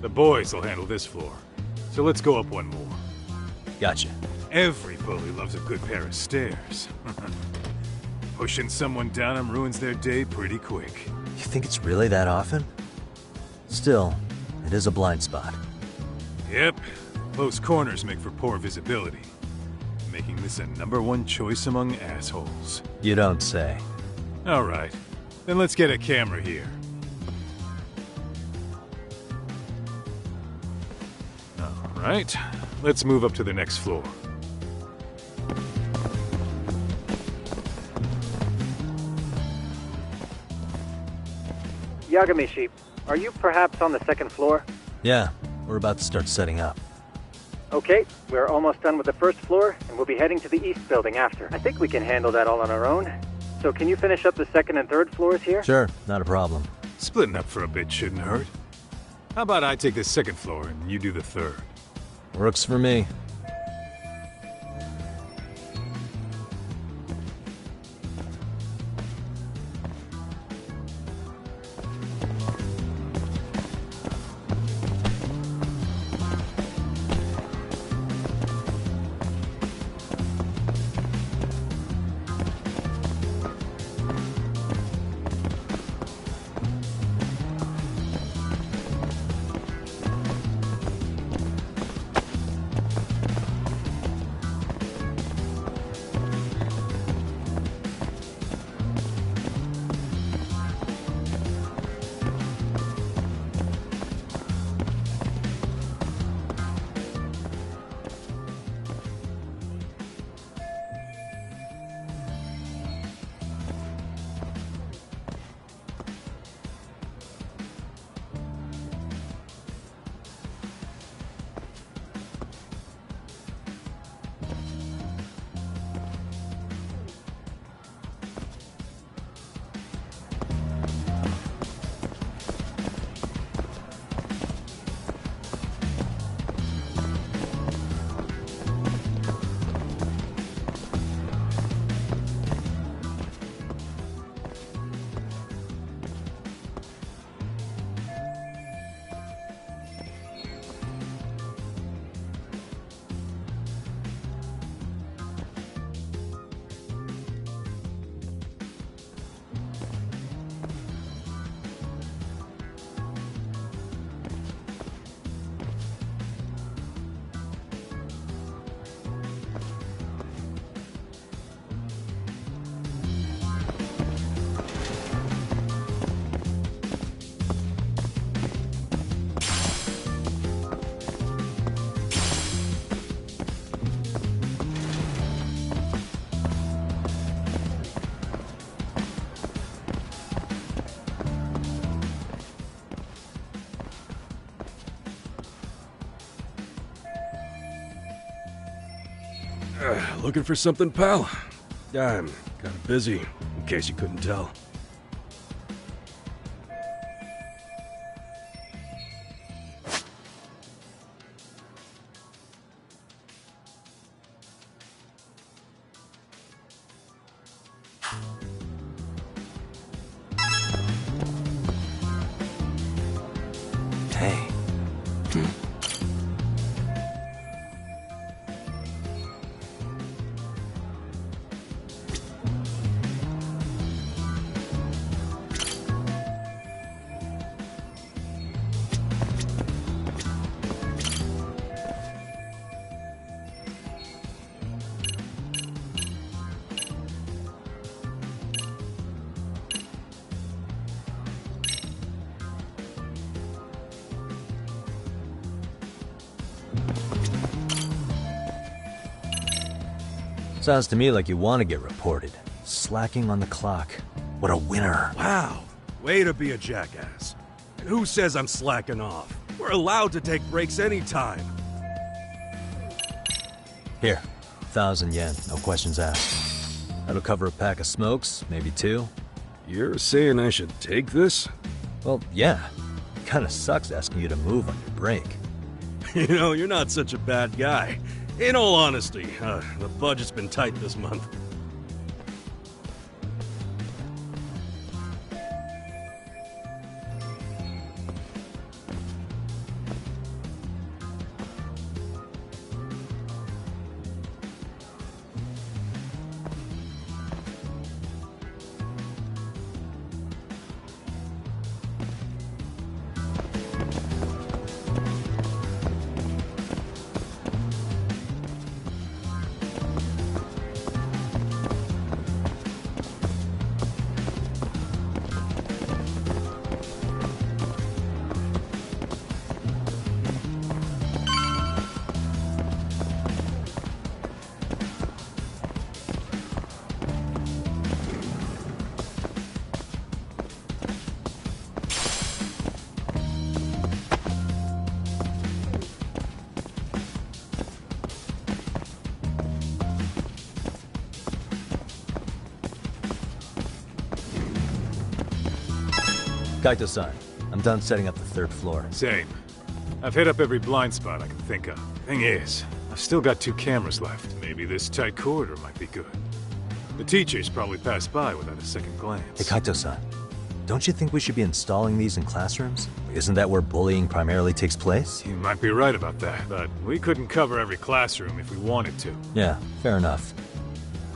The boys will handle this floor. So let's go up one more. Gotcha. Every bully loves a good pair of stairs. Pushing someone down them ruins their day pretty quick. You think it's really that often? Still, it is a blind spot. Yep. Close corners make for poor visibility. Making this a #1 choice among assholes. You don't say. All right. Then let's get a camera here. All right. Let's move up to the next floor. Yagamishi, are you perhaps on the second floor? Yeah, we're about to start setting up. Okay, we're almost done with the first floor, and we'll be heading to the east building after. I think we can handle that all on our own. So can you finish up the second and third floors here? Sure, not a problem. Splitting up for a bit shouldn't hurt. How about I take the second floor and you do the third? Works for me. Looking for something, pal? I'm kind of busy, in case you couldn't tell. Hey. Sounds to me like you want to get reported. Slacking on the clock. What a winner. Wow. Way to be a jackass. And who says I'm slacking off? We're allowed to take breaks anytime. Here, 1,000 yen, no questions asked. That'll cover a pack of smokes, maybe 2. You're saying I should take this? Well, yeah. Kinda sucks asking you to move on your break. You know, you're not such a bad guy. In all honesty, the budget's been tight this month. Kaito-san, I'm done setting up the 3rd floor. Same. I've hit up every blind spot I can think of. Thing is, I've still got 2 cameras left. Maybe this tight corridor might be good. The teachers probably passed by without a second glance. Hey, Kaito-san, don't you think we should be installing these in classrooms? Isn't that where bullying primarily takes place? You might be right about that, but we couldn't cover every classroom if we wanted to. Yeah, fair enough.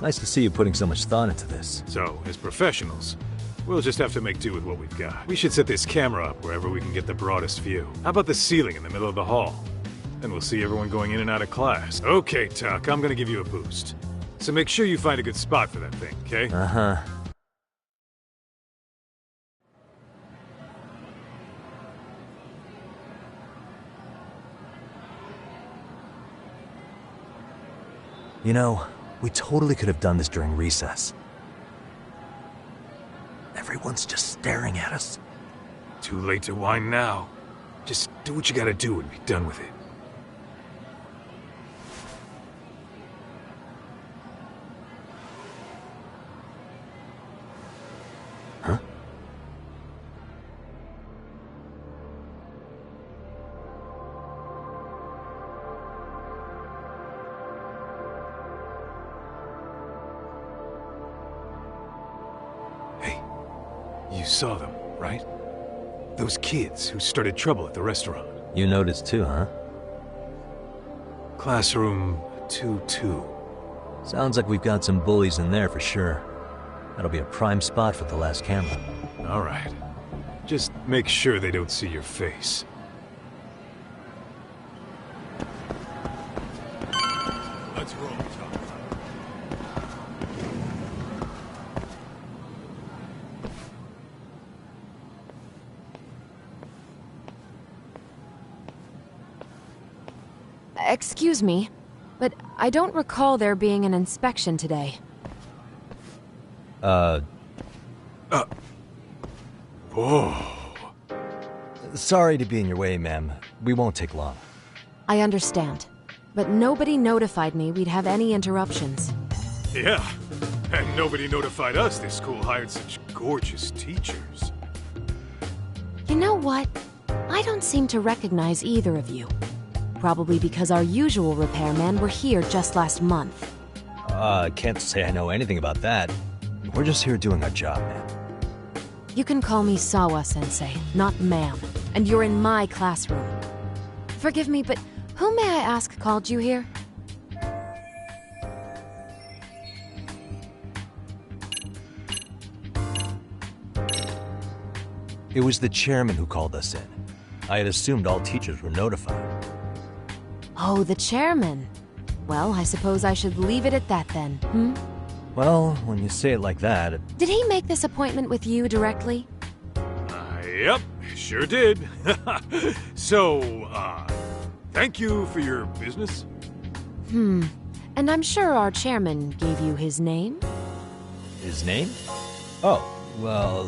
Nice to see you putting so much thought into this. So, as professionals, we'll just have to make do with what we've got. We should set this camera up wherever we can get the broadest view. How about the ceiling in the middle of the hall? Then we'll see everyone going in and out of class. Okay, Tuck, I'm gonna give you a boost. So make sure you find a good spot for that thing, okay? Uh-huh. You know, we totally could have done this during recess. Everyone's just staring at us. Too late to whine now. Just do what you gotta do and be done with it. Huh? You saw them, right? Those kids who started trouble at the restaurant. You noticed too, huh? Classroom 2-2. Sounds like we've got some bullies in there for sure. That'll be a prime spot for the last camera. All right. Just make sure they don't see your face. Let's roll, Tom. Excuse me, but I don't recall there being an inspection today. Whoa. Sorry to be in your way, ma'am. We won't take long. I understand, but nobody notified me we'd have any interruptions. Yeah, and nobody notified us this school hired such gorgeous teachers. You know what? I don't seem to recognize either of you. Probably because our usual repairmen were here just last month. Can't say I know anything about that. We're just here doing our job, man. You can call me Sawa-sensei, not ma'am. and you're in my classroom. Forgive me, but who may I ask called you here? It was the chairman who called us in. I had assumed all teachers were notified. Oh, the chairman. Well, I suppose I should leave it at that then, hmm? Well, when you say it like that... Did he make this appointment with you directly? Yep, sure did. So, thank you for your business. And I'm sure our chairman gave you his name? His name? Oh, well,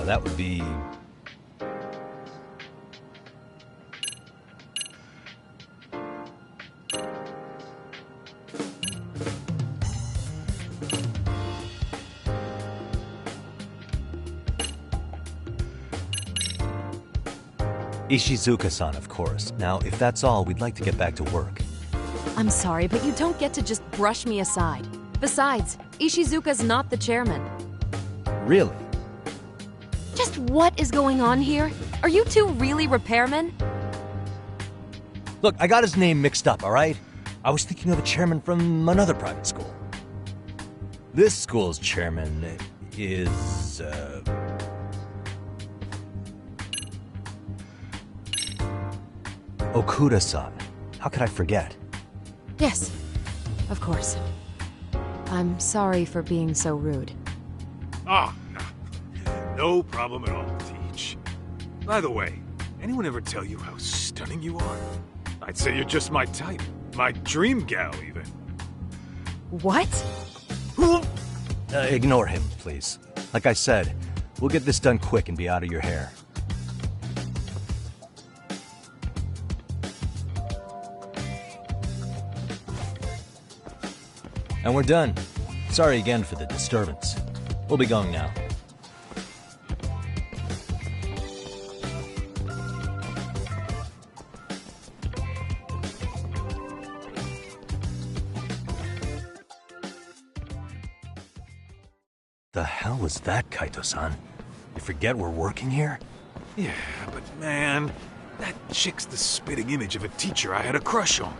that would be... Ishizuka-san, of course. Now, if that's all, we'd like to get back to work. I'm sorry, but you don't get to just brush me aside. Besides, Ishizuka's not the chairman. Really? Just what is going on here? Are you two really repairmen? Look, I got his name mixed up, alright? I was thinking of a chairman from another private school. This school's chairman is, Okuda-san. How could I forget? Yes, of course. I'm sorry for being so rude. No problem at all, Teach. By the way, anyone ever tell you how stunning you are? I'd say you're just my type. My dream gal, even. What? Ignore him, please. Like I said, we'll get this done quick and be out of your hair. And we're done. Sorry again for the disturbance. We'll be going now. The hell was that, Kaito-san? You forget we're working here? Yeah, but man, that chick's the spitting image of a teacher I had a crush on.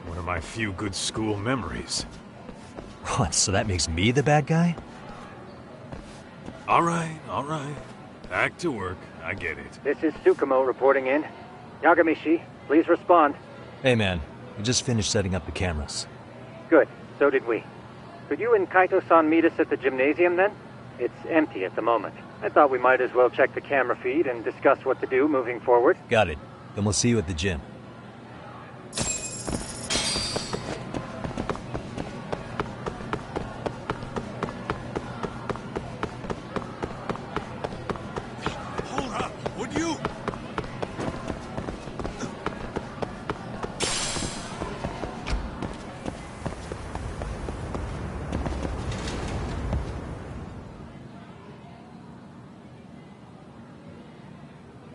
One of my few good school memories. What, so that makes me the bad guy? All right. Back to work. I get it. This is Tsukumo reporting in. Yagamishi, please respond. Hey man, we just finished setting up the cameras. Good, so did we. Could you and Kaito-san meet us at the gymnasium then? It's empty at the moment. I thought we might as well check the camera feed and discuss what to do moving forward. Got it. Then we'll see you at the gym.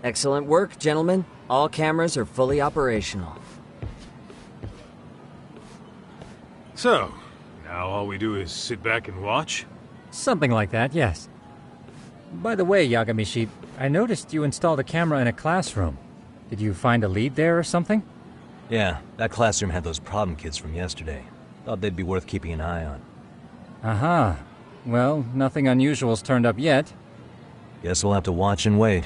Excellent work, gentlemen. All cameras are fully operational. So, now all we do is sit back and watch? Something like that, yes. By the way, Yagamishi, I noticed you installed a camera in a classroom. Did you find a lead there or something? Yeah, that classroom had those problem kids from yesterday. Thought they'd be worth keeping an eye on. Aha. Well, nothing unusual's turned up yet. Guess we'll have to watch and wait.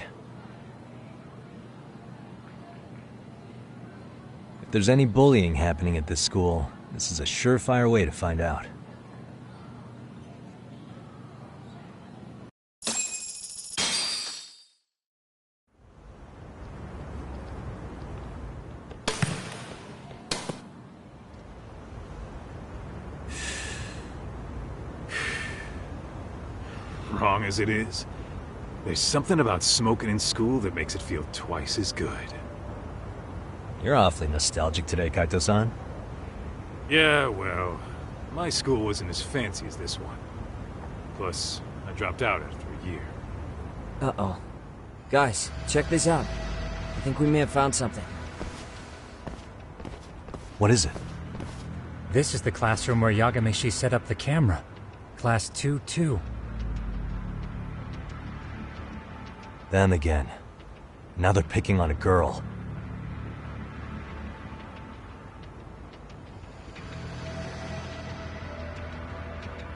If there's any bullying happening at this school, this is a surefire way to find out. Wrong as it is, there's something about smoking in school that makes it feel twice as good. You're awfully nostalgic today, Kaito-san. Yeah, well, my school wasn't as fancy as this one. Plus, I dropped out after a year. Uh-oh. Guys, check this out. I think we may have found something. What is it? This is the classroom where Yagamishi set up the camera. Class 2-2. Them again. Now they're picking on a girl.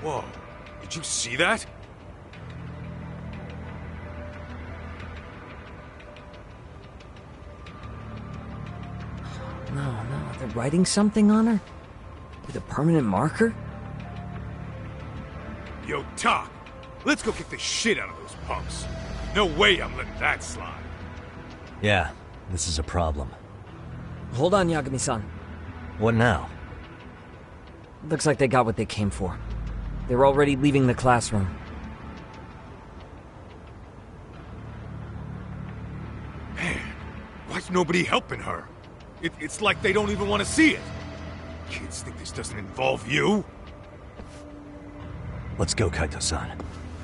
Whoa, did you see that? No, they're writing something on her? With a permanent marker? Yo, Talk, let's go kick the shit out of those punks. No way I'm letting that slide. Yeah, this is a problem. Hold on, Yagami-san. What now? Looks like they got what they came for. They're already leaving the classroom. Man, why's nobody helping her? It's like they don't even want to see it. Kids think this doesn't involve you? Let's go, Kaito-san.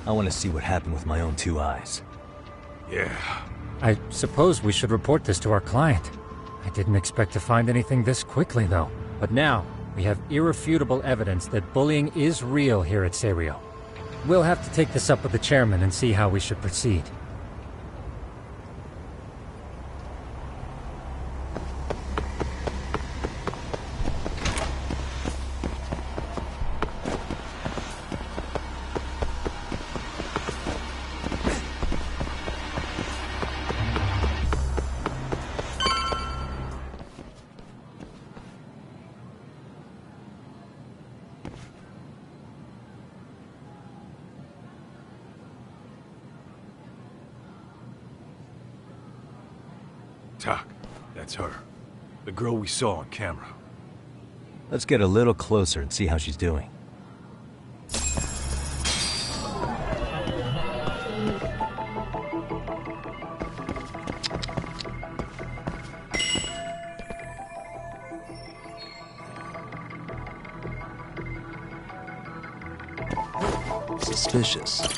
I want to see what happened with my own 2 eyes. Yeah. I suppose we should report this to our client. I didn't expect to find anything this quickly, though. But now, we have irrefutable evidence that bullying is real here at Serio. We'll have to take this up with the chairman and see how we should proceed. Tak, that's her. The girl we saw on camera. Let's get a little closer and see how she's doing. Suspicious.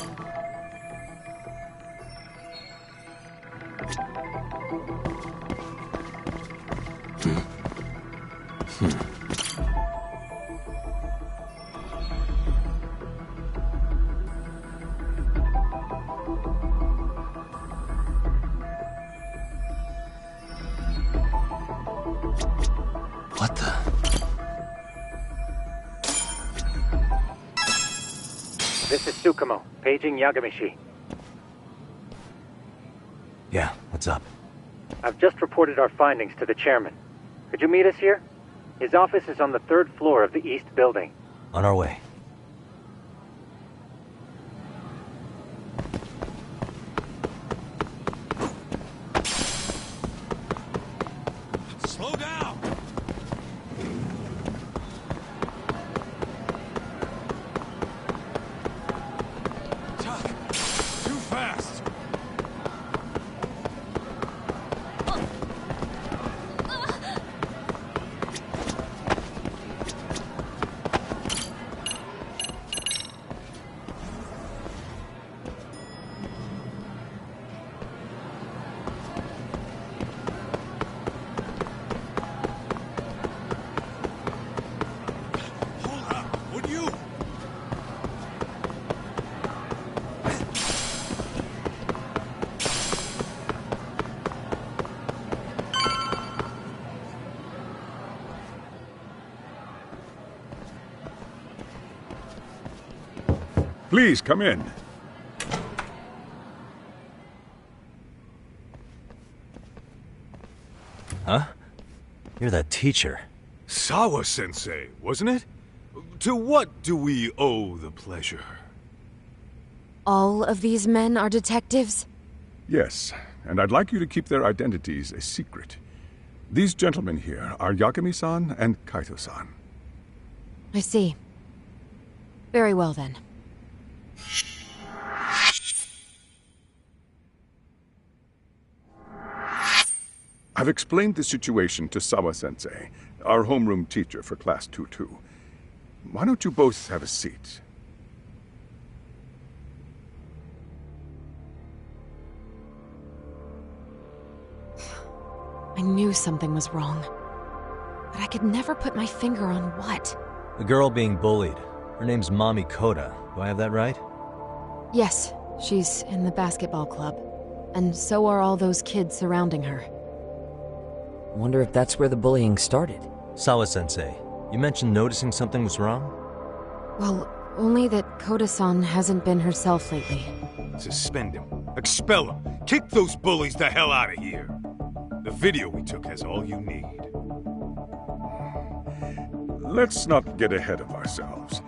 What the? This is Tsukumo, paging Yagamishi. Yeah, what's up? I've just reported our findings to the chairman. Could you meet us here? His office is on the 3rd floor of the east building. On our way. Slow down! Tak, too fast! Please, come in. Huh? You're that teacher. Sawa-sensei, wasn't it? To what do we owe the pleasure? All of these men are detectives? Yes, and I'd like you to keep their identities a secret. These gentlemen here are Yagami-san and Kaito-san. I see. Very well, then. I've explained the situation to Sawa-sensei, our homeroom teacher for Class 2-2. Why don't you both have a seat? I knew something was wrong. But I could never put my finger on what. The girl being bullied. Her name's Mami Koda. Do I have that right? Yes, she's in the basketball club. and so are all those kids surrounding her. Wonder if that's where the bullying started. Sawa-sensei, you mentioned noticing something was wrong? Well, only that Koda-san hasn't been herself lately. Suspend him. Expel him. Kick those bullies the hell out of here. The video we took has all you need. Let's not get ahead of ourselves.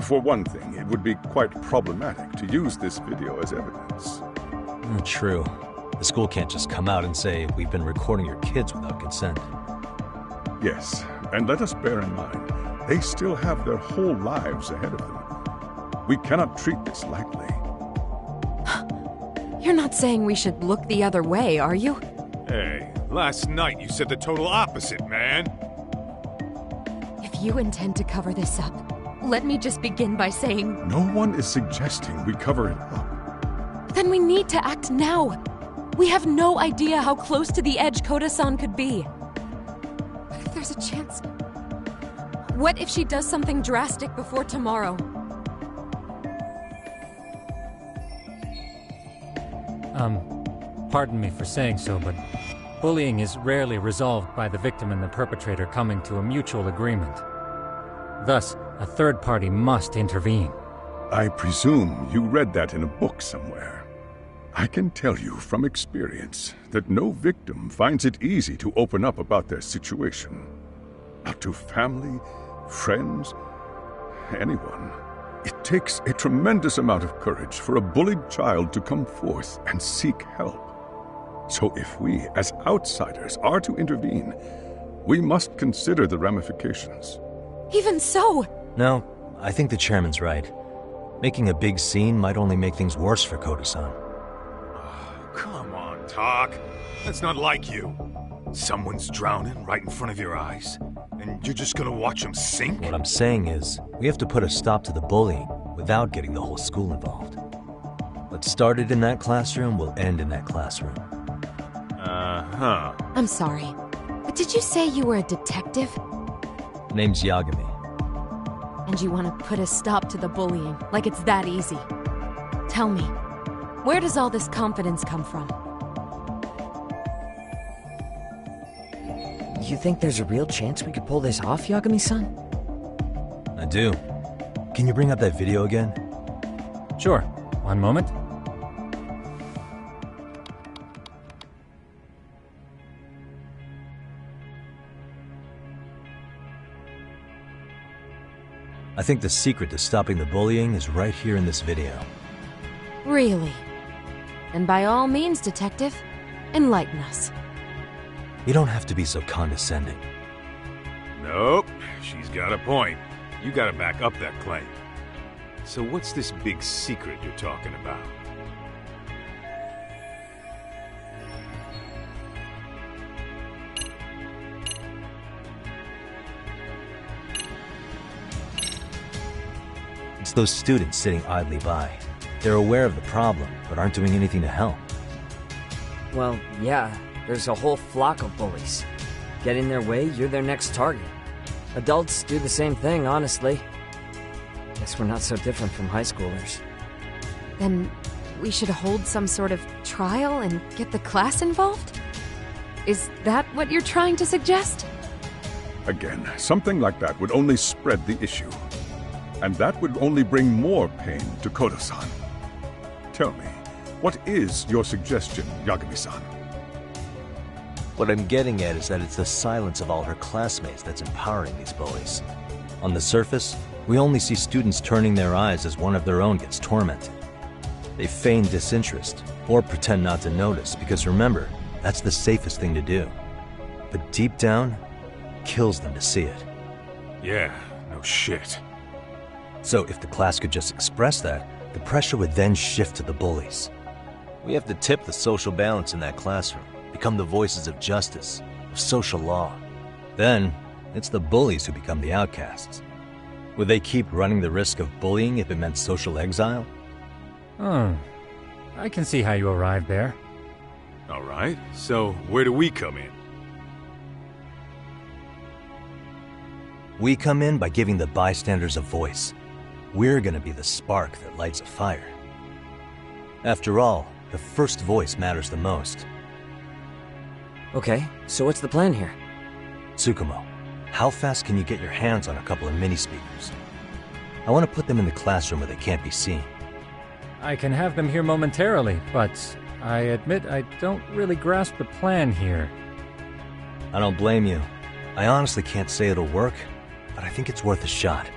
For one thing, it would be quite problematic to use this video as evidence. True. The school can't just come out and say, we've been recording your kids without consent. Yes, and let us bear in mind, they still have their whole lives ahead of them. We cannot treat this lightly. You're not saying we should look the other way, are you? Hey, last night you said the total opposite, man. If you intend to cover this up, let me just begin by saying... No one is suggesting we cover it up. Then we need to act now. We have no idea how close to the edge Koda-san could be. What if there's a chance? What if she does something drastic before tomorrow? Pardon me for saying so, but bullying is rarely resolved by the victim and the perpetrator coming to a mutual agreement. Thus, a third party must intervene. I presume you read that in a book somewhere. I can tell you from experience that no victim finds it easy to open up about their situation. Not to family, friends, anyone. It takes a tremendous amount of courage for a bullied child to come forth and seek help. So if we, as outsiders, are to intervene, we must consider the ramifications. Even so! No, I think the chairman's right. Making a big scene might only make things worse for Koda-san. Come on, Talk. That's not like you. Someone's drowning right in front of your eyes, and you're just gonna watch him sink? What I'm saying is, we have to put a stop to the bullying without getting the whole school involved. What started in that classroom will end in that classroom. Uh-huh. I'm sorry, but did you say you were a detective? Name's Yagami. And you want to put a stop to the bullying, like it's that easy. Tell me, where does all this confidence come from? You think there's a real chance we could pull this off, Yagami-san? I do. Can you bring up that video again? Sure. One moment. I think the secret to stopping the bullying is right here in this video. Really? And by all means, detective, enlighten us. You don't have to be so condescending. Nope, she's got a point. You gotta back up that claim. So what's this big secret you're talking about? It's those students sitting idly by. They're aware of the problem, but aren't doing anything to help. Well, yeah, there's a whole flock of bullies. Get in their way, you're their next target. Adults do the same thing, honestly. Guess we're not so different from high schoolers. Then we should hold some sort of trial and get the class involved? Is that what you're trying to suggest? Again, something like that would only spread the issue. And that would only bring more pain to Koda-san. Tell me, what is your suggestion, Yagami-san? What I'm getting at is that it's the silence of all her classmates that's empowering these bullies. On the surface, we only see students turning their eyes as one of their own gets tormented. They feign disinterest, or pretend not to notice, because remember, that's the safest thing to do. But deep down, kills them to see it. Yeah, no shit. So if the class could just express that, the pressure would then shift to the bullies. We have to tip the social balance in that classroom, become the voices of justice, of social law. Then, it's the bullies who become the outcasts. Would they keep running the risk of bullying if it meant social exile? I can see how you arrived there. All right, so where do we come in? We come in by giving the bystanders a voice. We're gonna be the spark that lights a fire. After all, the first voice matters the most. Okay, so what's the plan here? Tsukumo, how fast can you get your hands on a couple of mini speakers? I want to put them in the classroom where they can't be seen. I can have them here momentarily, but I admit I don't really grasp the plan here. I don't blame you. I honestly can't say it'll work, but I think it's worth a shot.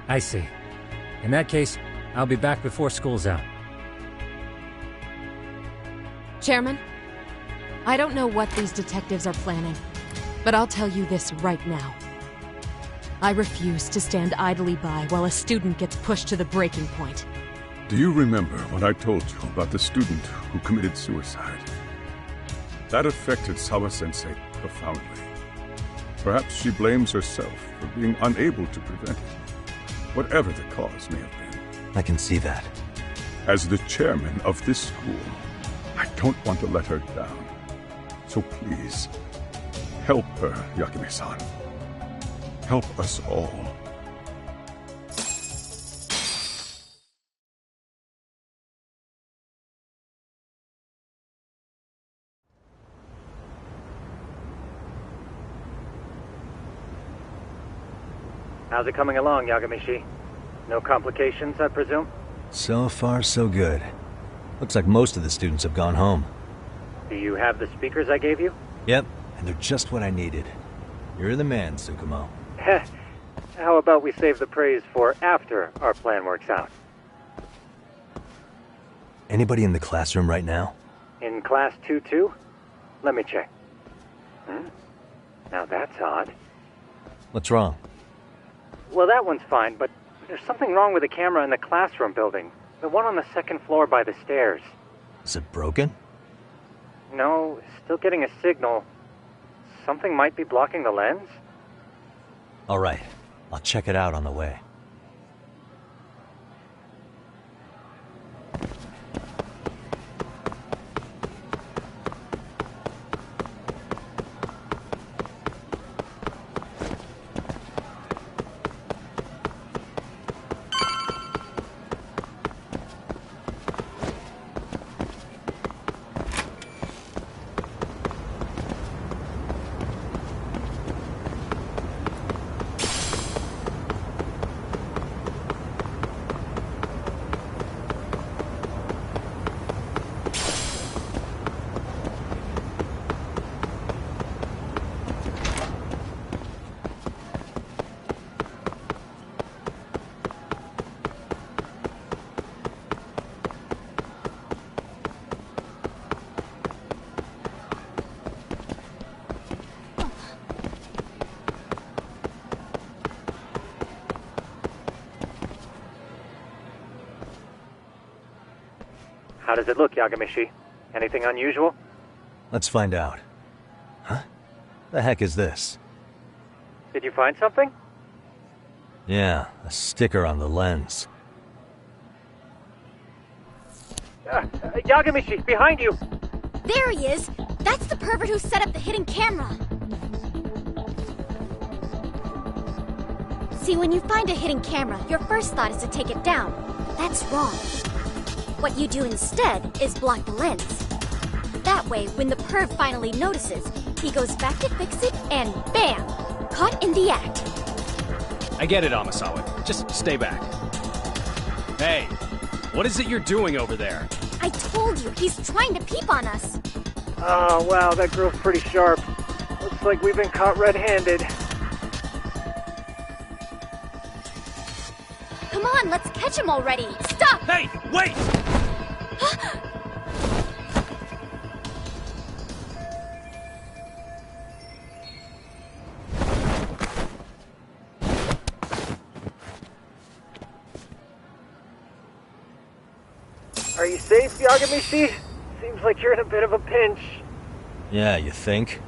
I see. In that case, I'll be back before school's out. Chairman, I don't know what these detectives are planning, but I'll tell you this right now. I refuse to stand idly by while a student gets pushed to the breaking point. Do you remember when I told you about the student who committed suicide? That affected Sawa-sensei profoundly. Perhaps she blames herself for being unable to prevent it, whatever the cause may have been. I can see that. As the chairman of this school, I don't want to let her down. So please, help her, Yakume-san. Help us all. How's it coming along, Yagamishi? No complications, I presume? So far, so good. Looks like most of the students have gone home. Do you have the speakers I gave you? Yep, and they're just what I needed. You're the man, Tsukumo. How about we save the praise for after our plan works out? Anybody in the classroom right now? In class 2-2? Let me check. Now that's odd. What's wrong? Well, that one's fine, but there's something wrong with the camera in the classroom building. The one on the second floor by the stairs. Is it broken? No, still getting a signal. Something might be blocking the lens? All right, I'll check it out on the way. How does it look, Yagamishi? Anything unusual? Let's find out. Huh? The heck is this? Did you find something? Yeah, a sticker on the lens. Yagamishi, behind you! There he is! That's the pervert who set up the hidden camera! See, when you find a hidden camera, your first thought is to take it down. That's wrong. What you do instead is block the lens. That way, when the perv finally notices, he goes back to fix it and bam! Caught in the act. I get it, Amasawa. Just stay back. Hey, what is it you're doing over there? I told you, he's trying to peep on us. Oh, wow, that girl's pretty sharp. Looks like we've been caught red-handed. Come on, let's catch him already. Stop! Hey, wait! Are you safe, Yagamishi? Seems like you're in a bit of a pinch. Yeah, you think?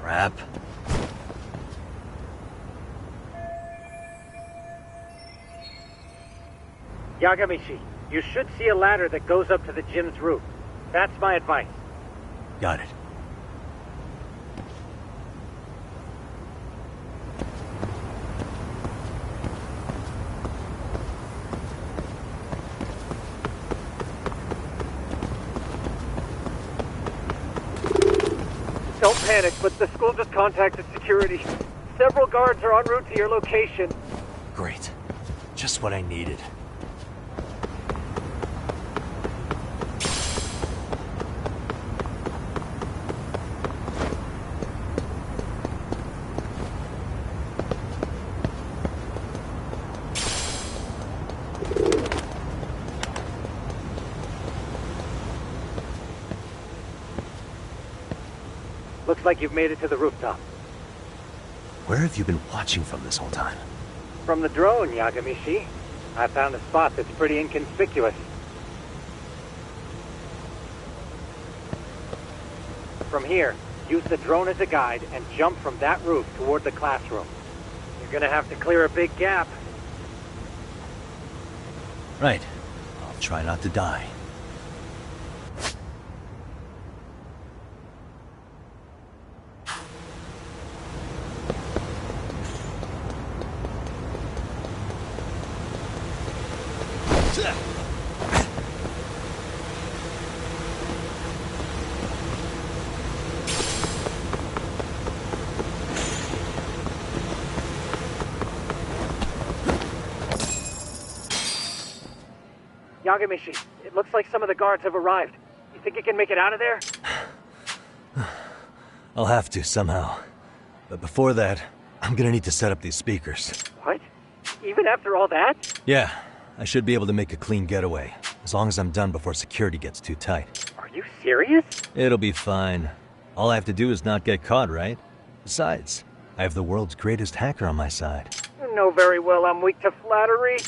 Crap. Yagamishi, you should see a ladder that goes up to the gym's roof. That's my advice. Got it. Don't panic, but the school just contacted security. Several guards are en route to your location. Great. Just what I needed. Looks like you've made it to the rooftop. Where have you been watching from this whole time? From the drone, Yagamishi. I found a spot that's pretty inconspicuous. From here, use the drone as a guide and jump from that roof toward the classroom. You're gonna have to clear a big gap. Right. I'll try not to die. Yagamishi, it looks like some of the guards have arrived. You think you can make it out of there? I'll have to, somehow. But before that, I'm gonna need to set up these speakers. What? Even after all that? Yeah, I should be able to make a clean getaway, as long as I'm done before security gets too tight. Are you serious? It'll be fine. All I have to do is not get caught, right? Besides, I have the world's greatest hacker on my side. You know very well I'm weak to flattery.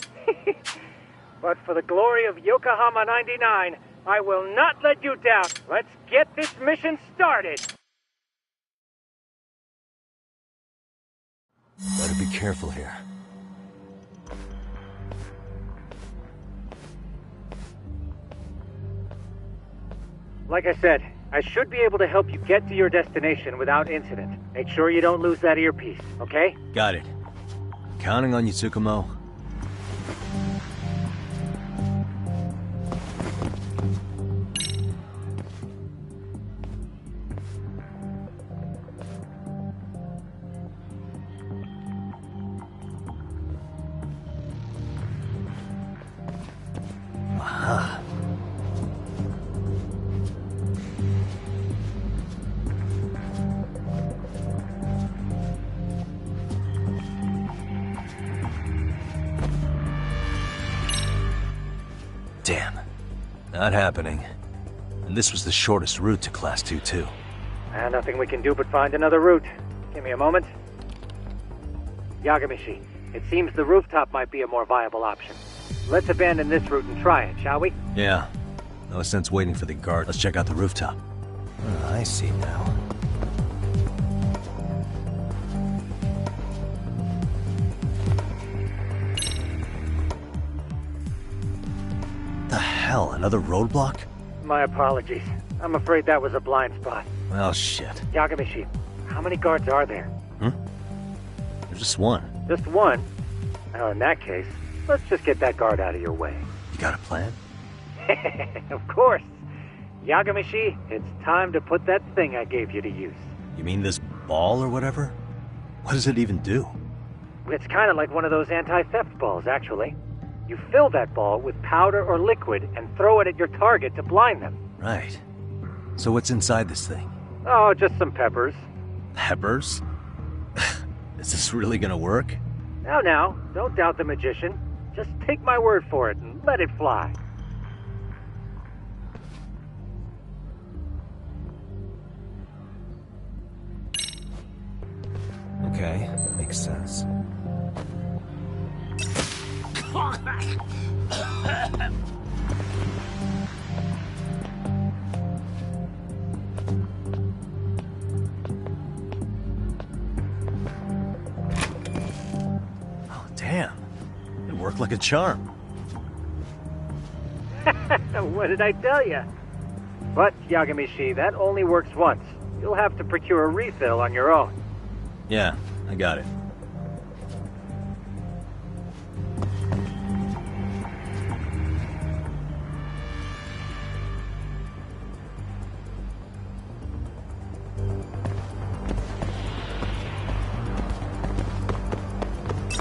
But for the glory of Yokohama 99, I will not let you down. Let's get this mission started. Better be careful here. Like I said, I should be able to help you get to your destination without incident. Make sure you don't lose that earpiece, okay? Got it. Counting on you, Tsukumo. Aha. Damn. Not happening. And this was the shortest route to Class 2, too. Nothing we can do but find another route. Give me a moment. Yagamishi, it seems the rooftop might be a more viable option. Let's abandon this route and try it, shall we? Yeah. No sense waiting for the guard. Let's check out the rooftop. Oh, I see now. The hell? Another roadblock? My apologies. I'm afraid that was a blind spot. Well, shit. Yagamishi, how many guards are there? There's just one. Just one? Well, in that case, let's just get that guard out of your way. You got a plan? Of course. Yagamishi, it's time to put that thing I gave you to use. You mean this ball or whatever? What does it even do? It's kind of like one of those anti-theft balls, actually. You fill that ball with powder or liquid and throw it at your target to blind them. Right. So what's inside this thing? Oh, just some peppers. Peppers? Is this really gonna work? Now, don't doubt the magician. Just take my word for it and let it fly. Okay, makes sense. look like a charm. What did I tell you? But, Yagamishi, that only works once. You'll have to procure a refill on your own. Yeah, I got it.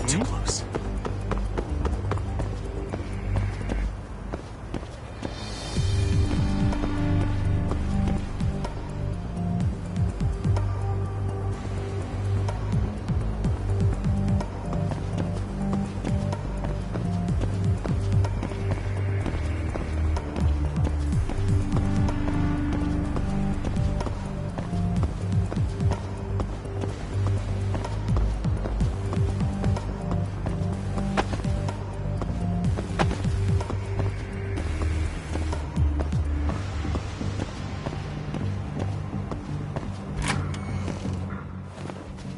Too close.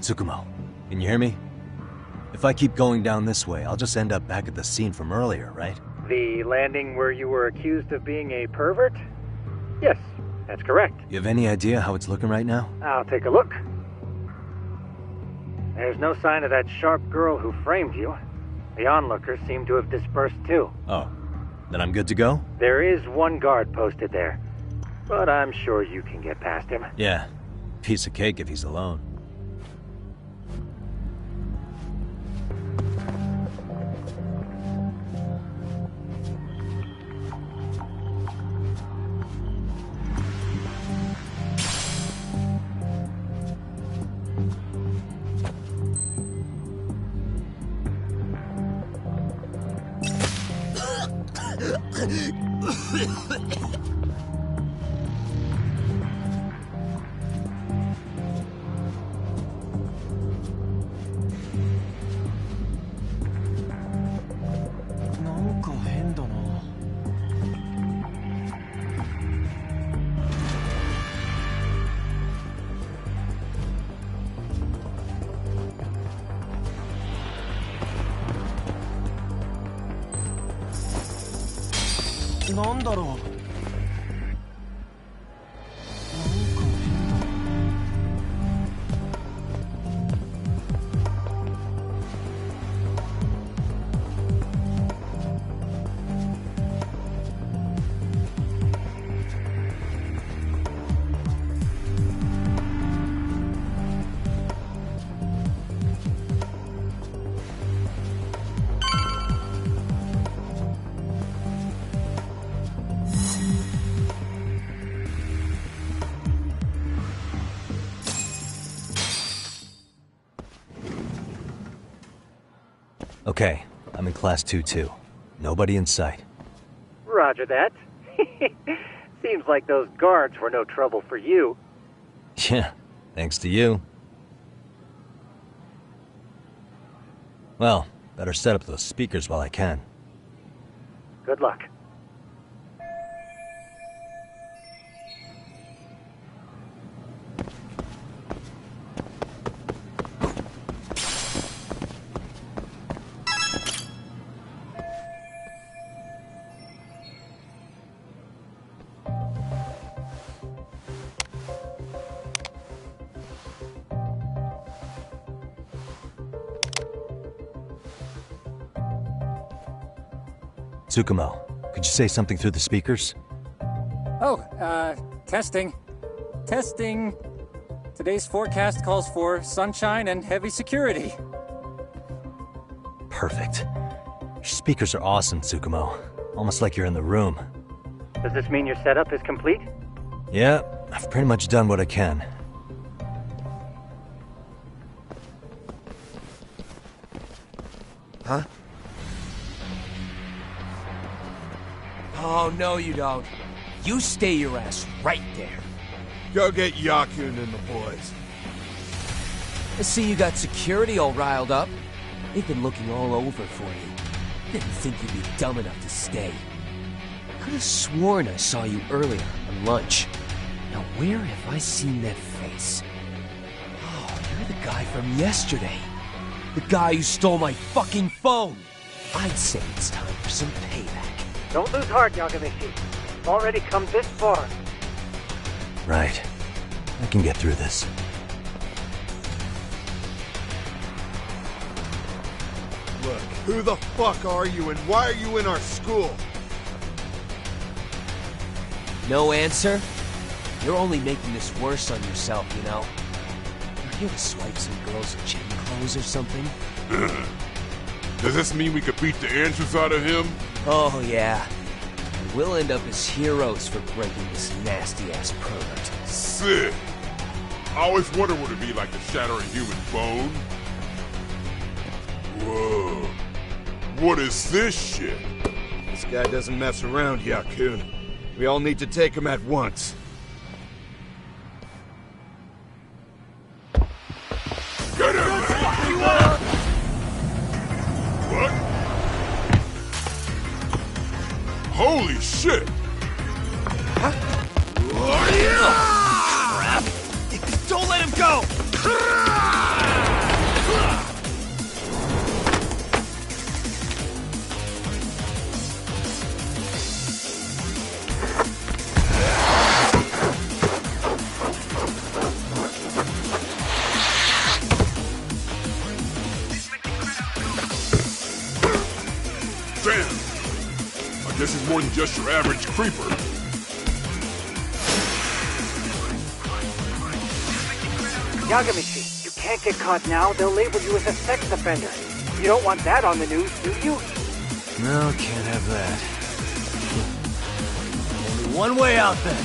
Tsukumo, can you hear me? If I keep going down this way, I'll just end up back at the scene from earlier, right? The landing where you were accused of being a pervert? Yes, that's correct. You have any idea how it's looking right now? I'll take a look. There's no sign of that sharp girl who framed you. The onlookers seem to have dispersed too. Oh, then I'm good to go? There is one guard posted there, but I'm sure you can get past him. Yeah, piece of cake if he's alone. Okay, I'm in Class 2 too. Nobody in sight. Roger that. Seems like those guards were no trouble for you. Yeah, thanks to you. Well, better set up those speakers while I can. Good luck. Tsukumo, could you say something through the speakers? Oh, testing. Testing. Today's forecast calls for sunshine and heavy security. Perfect. Your speakers are awesome, Tsukumo. Almost like you're in the room. Does this mean your setup is complete? Yeah, I've pretty much done what I can. Huh? Oh, no you don't. You stay your ass right there. Go get Yakun and the boys. I see you got security all riled up. They've been looking all over for you. Didn't think you'd be dumb enough to stay. Could have sworn I saw you earlier on lunch. Now where have I seen that face? Oh, you're the guy from yesterday. The guy who stole my fucking phone. I'd say it's time for some payback. Don't lose heart, Yagamishi. We've already come this far. Right. I can get through this. Look, who the fuck are you and why are you in our school? No answer? You're only making this worse on yourself, you know? You're here to swipe some girls' gym clothes or something? Does this mean we could beat the answers out of him? Oh, yeah. And we'll end up as heroes for breaking this nasty-ass pervert. Sick! I always wonder what it'd be like to shatter a human bone. Whoa. What is this shit? This guy doesn't mess around, Yakun. We all need to take him at once. Get him! What? Holy shit! Crap! Don't let him go! Damn! I guess he's more than just your average creeper. Yagamishi, you can't get caught now. They'll label you as a sex offender. You don't want that on the news, do you? No, can't have that. Only one way out then.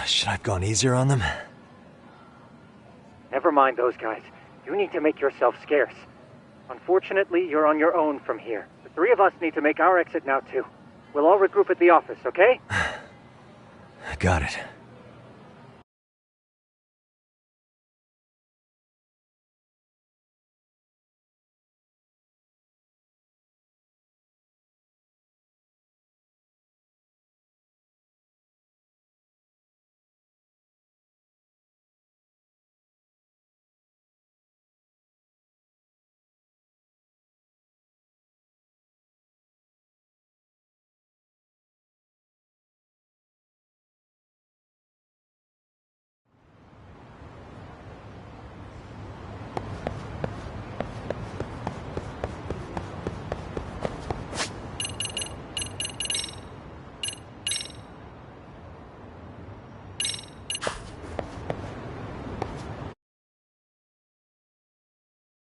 Should I have gone easier on them? Never mind those guys. You need to make yourself scarce. Unfortunately, you're on your own from here. The three of us need to make our exit now, too. We'll all regroup at the office, okay? Got it.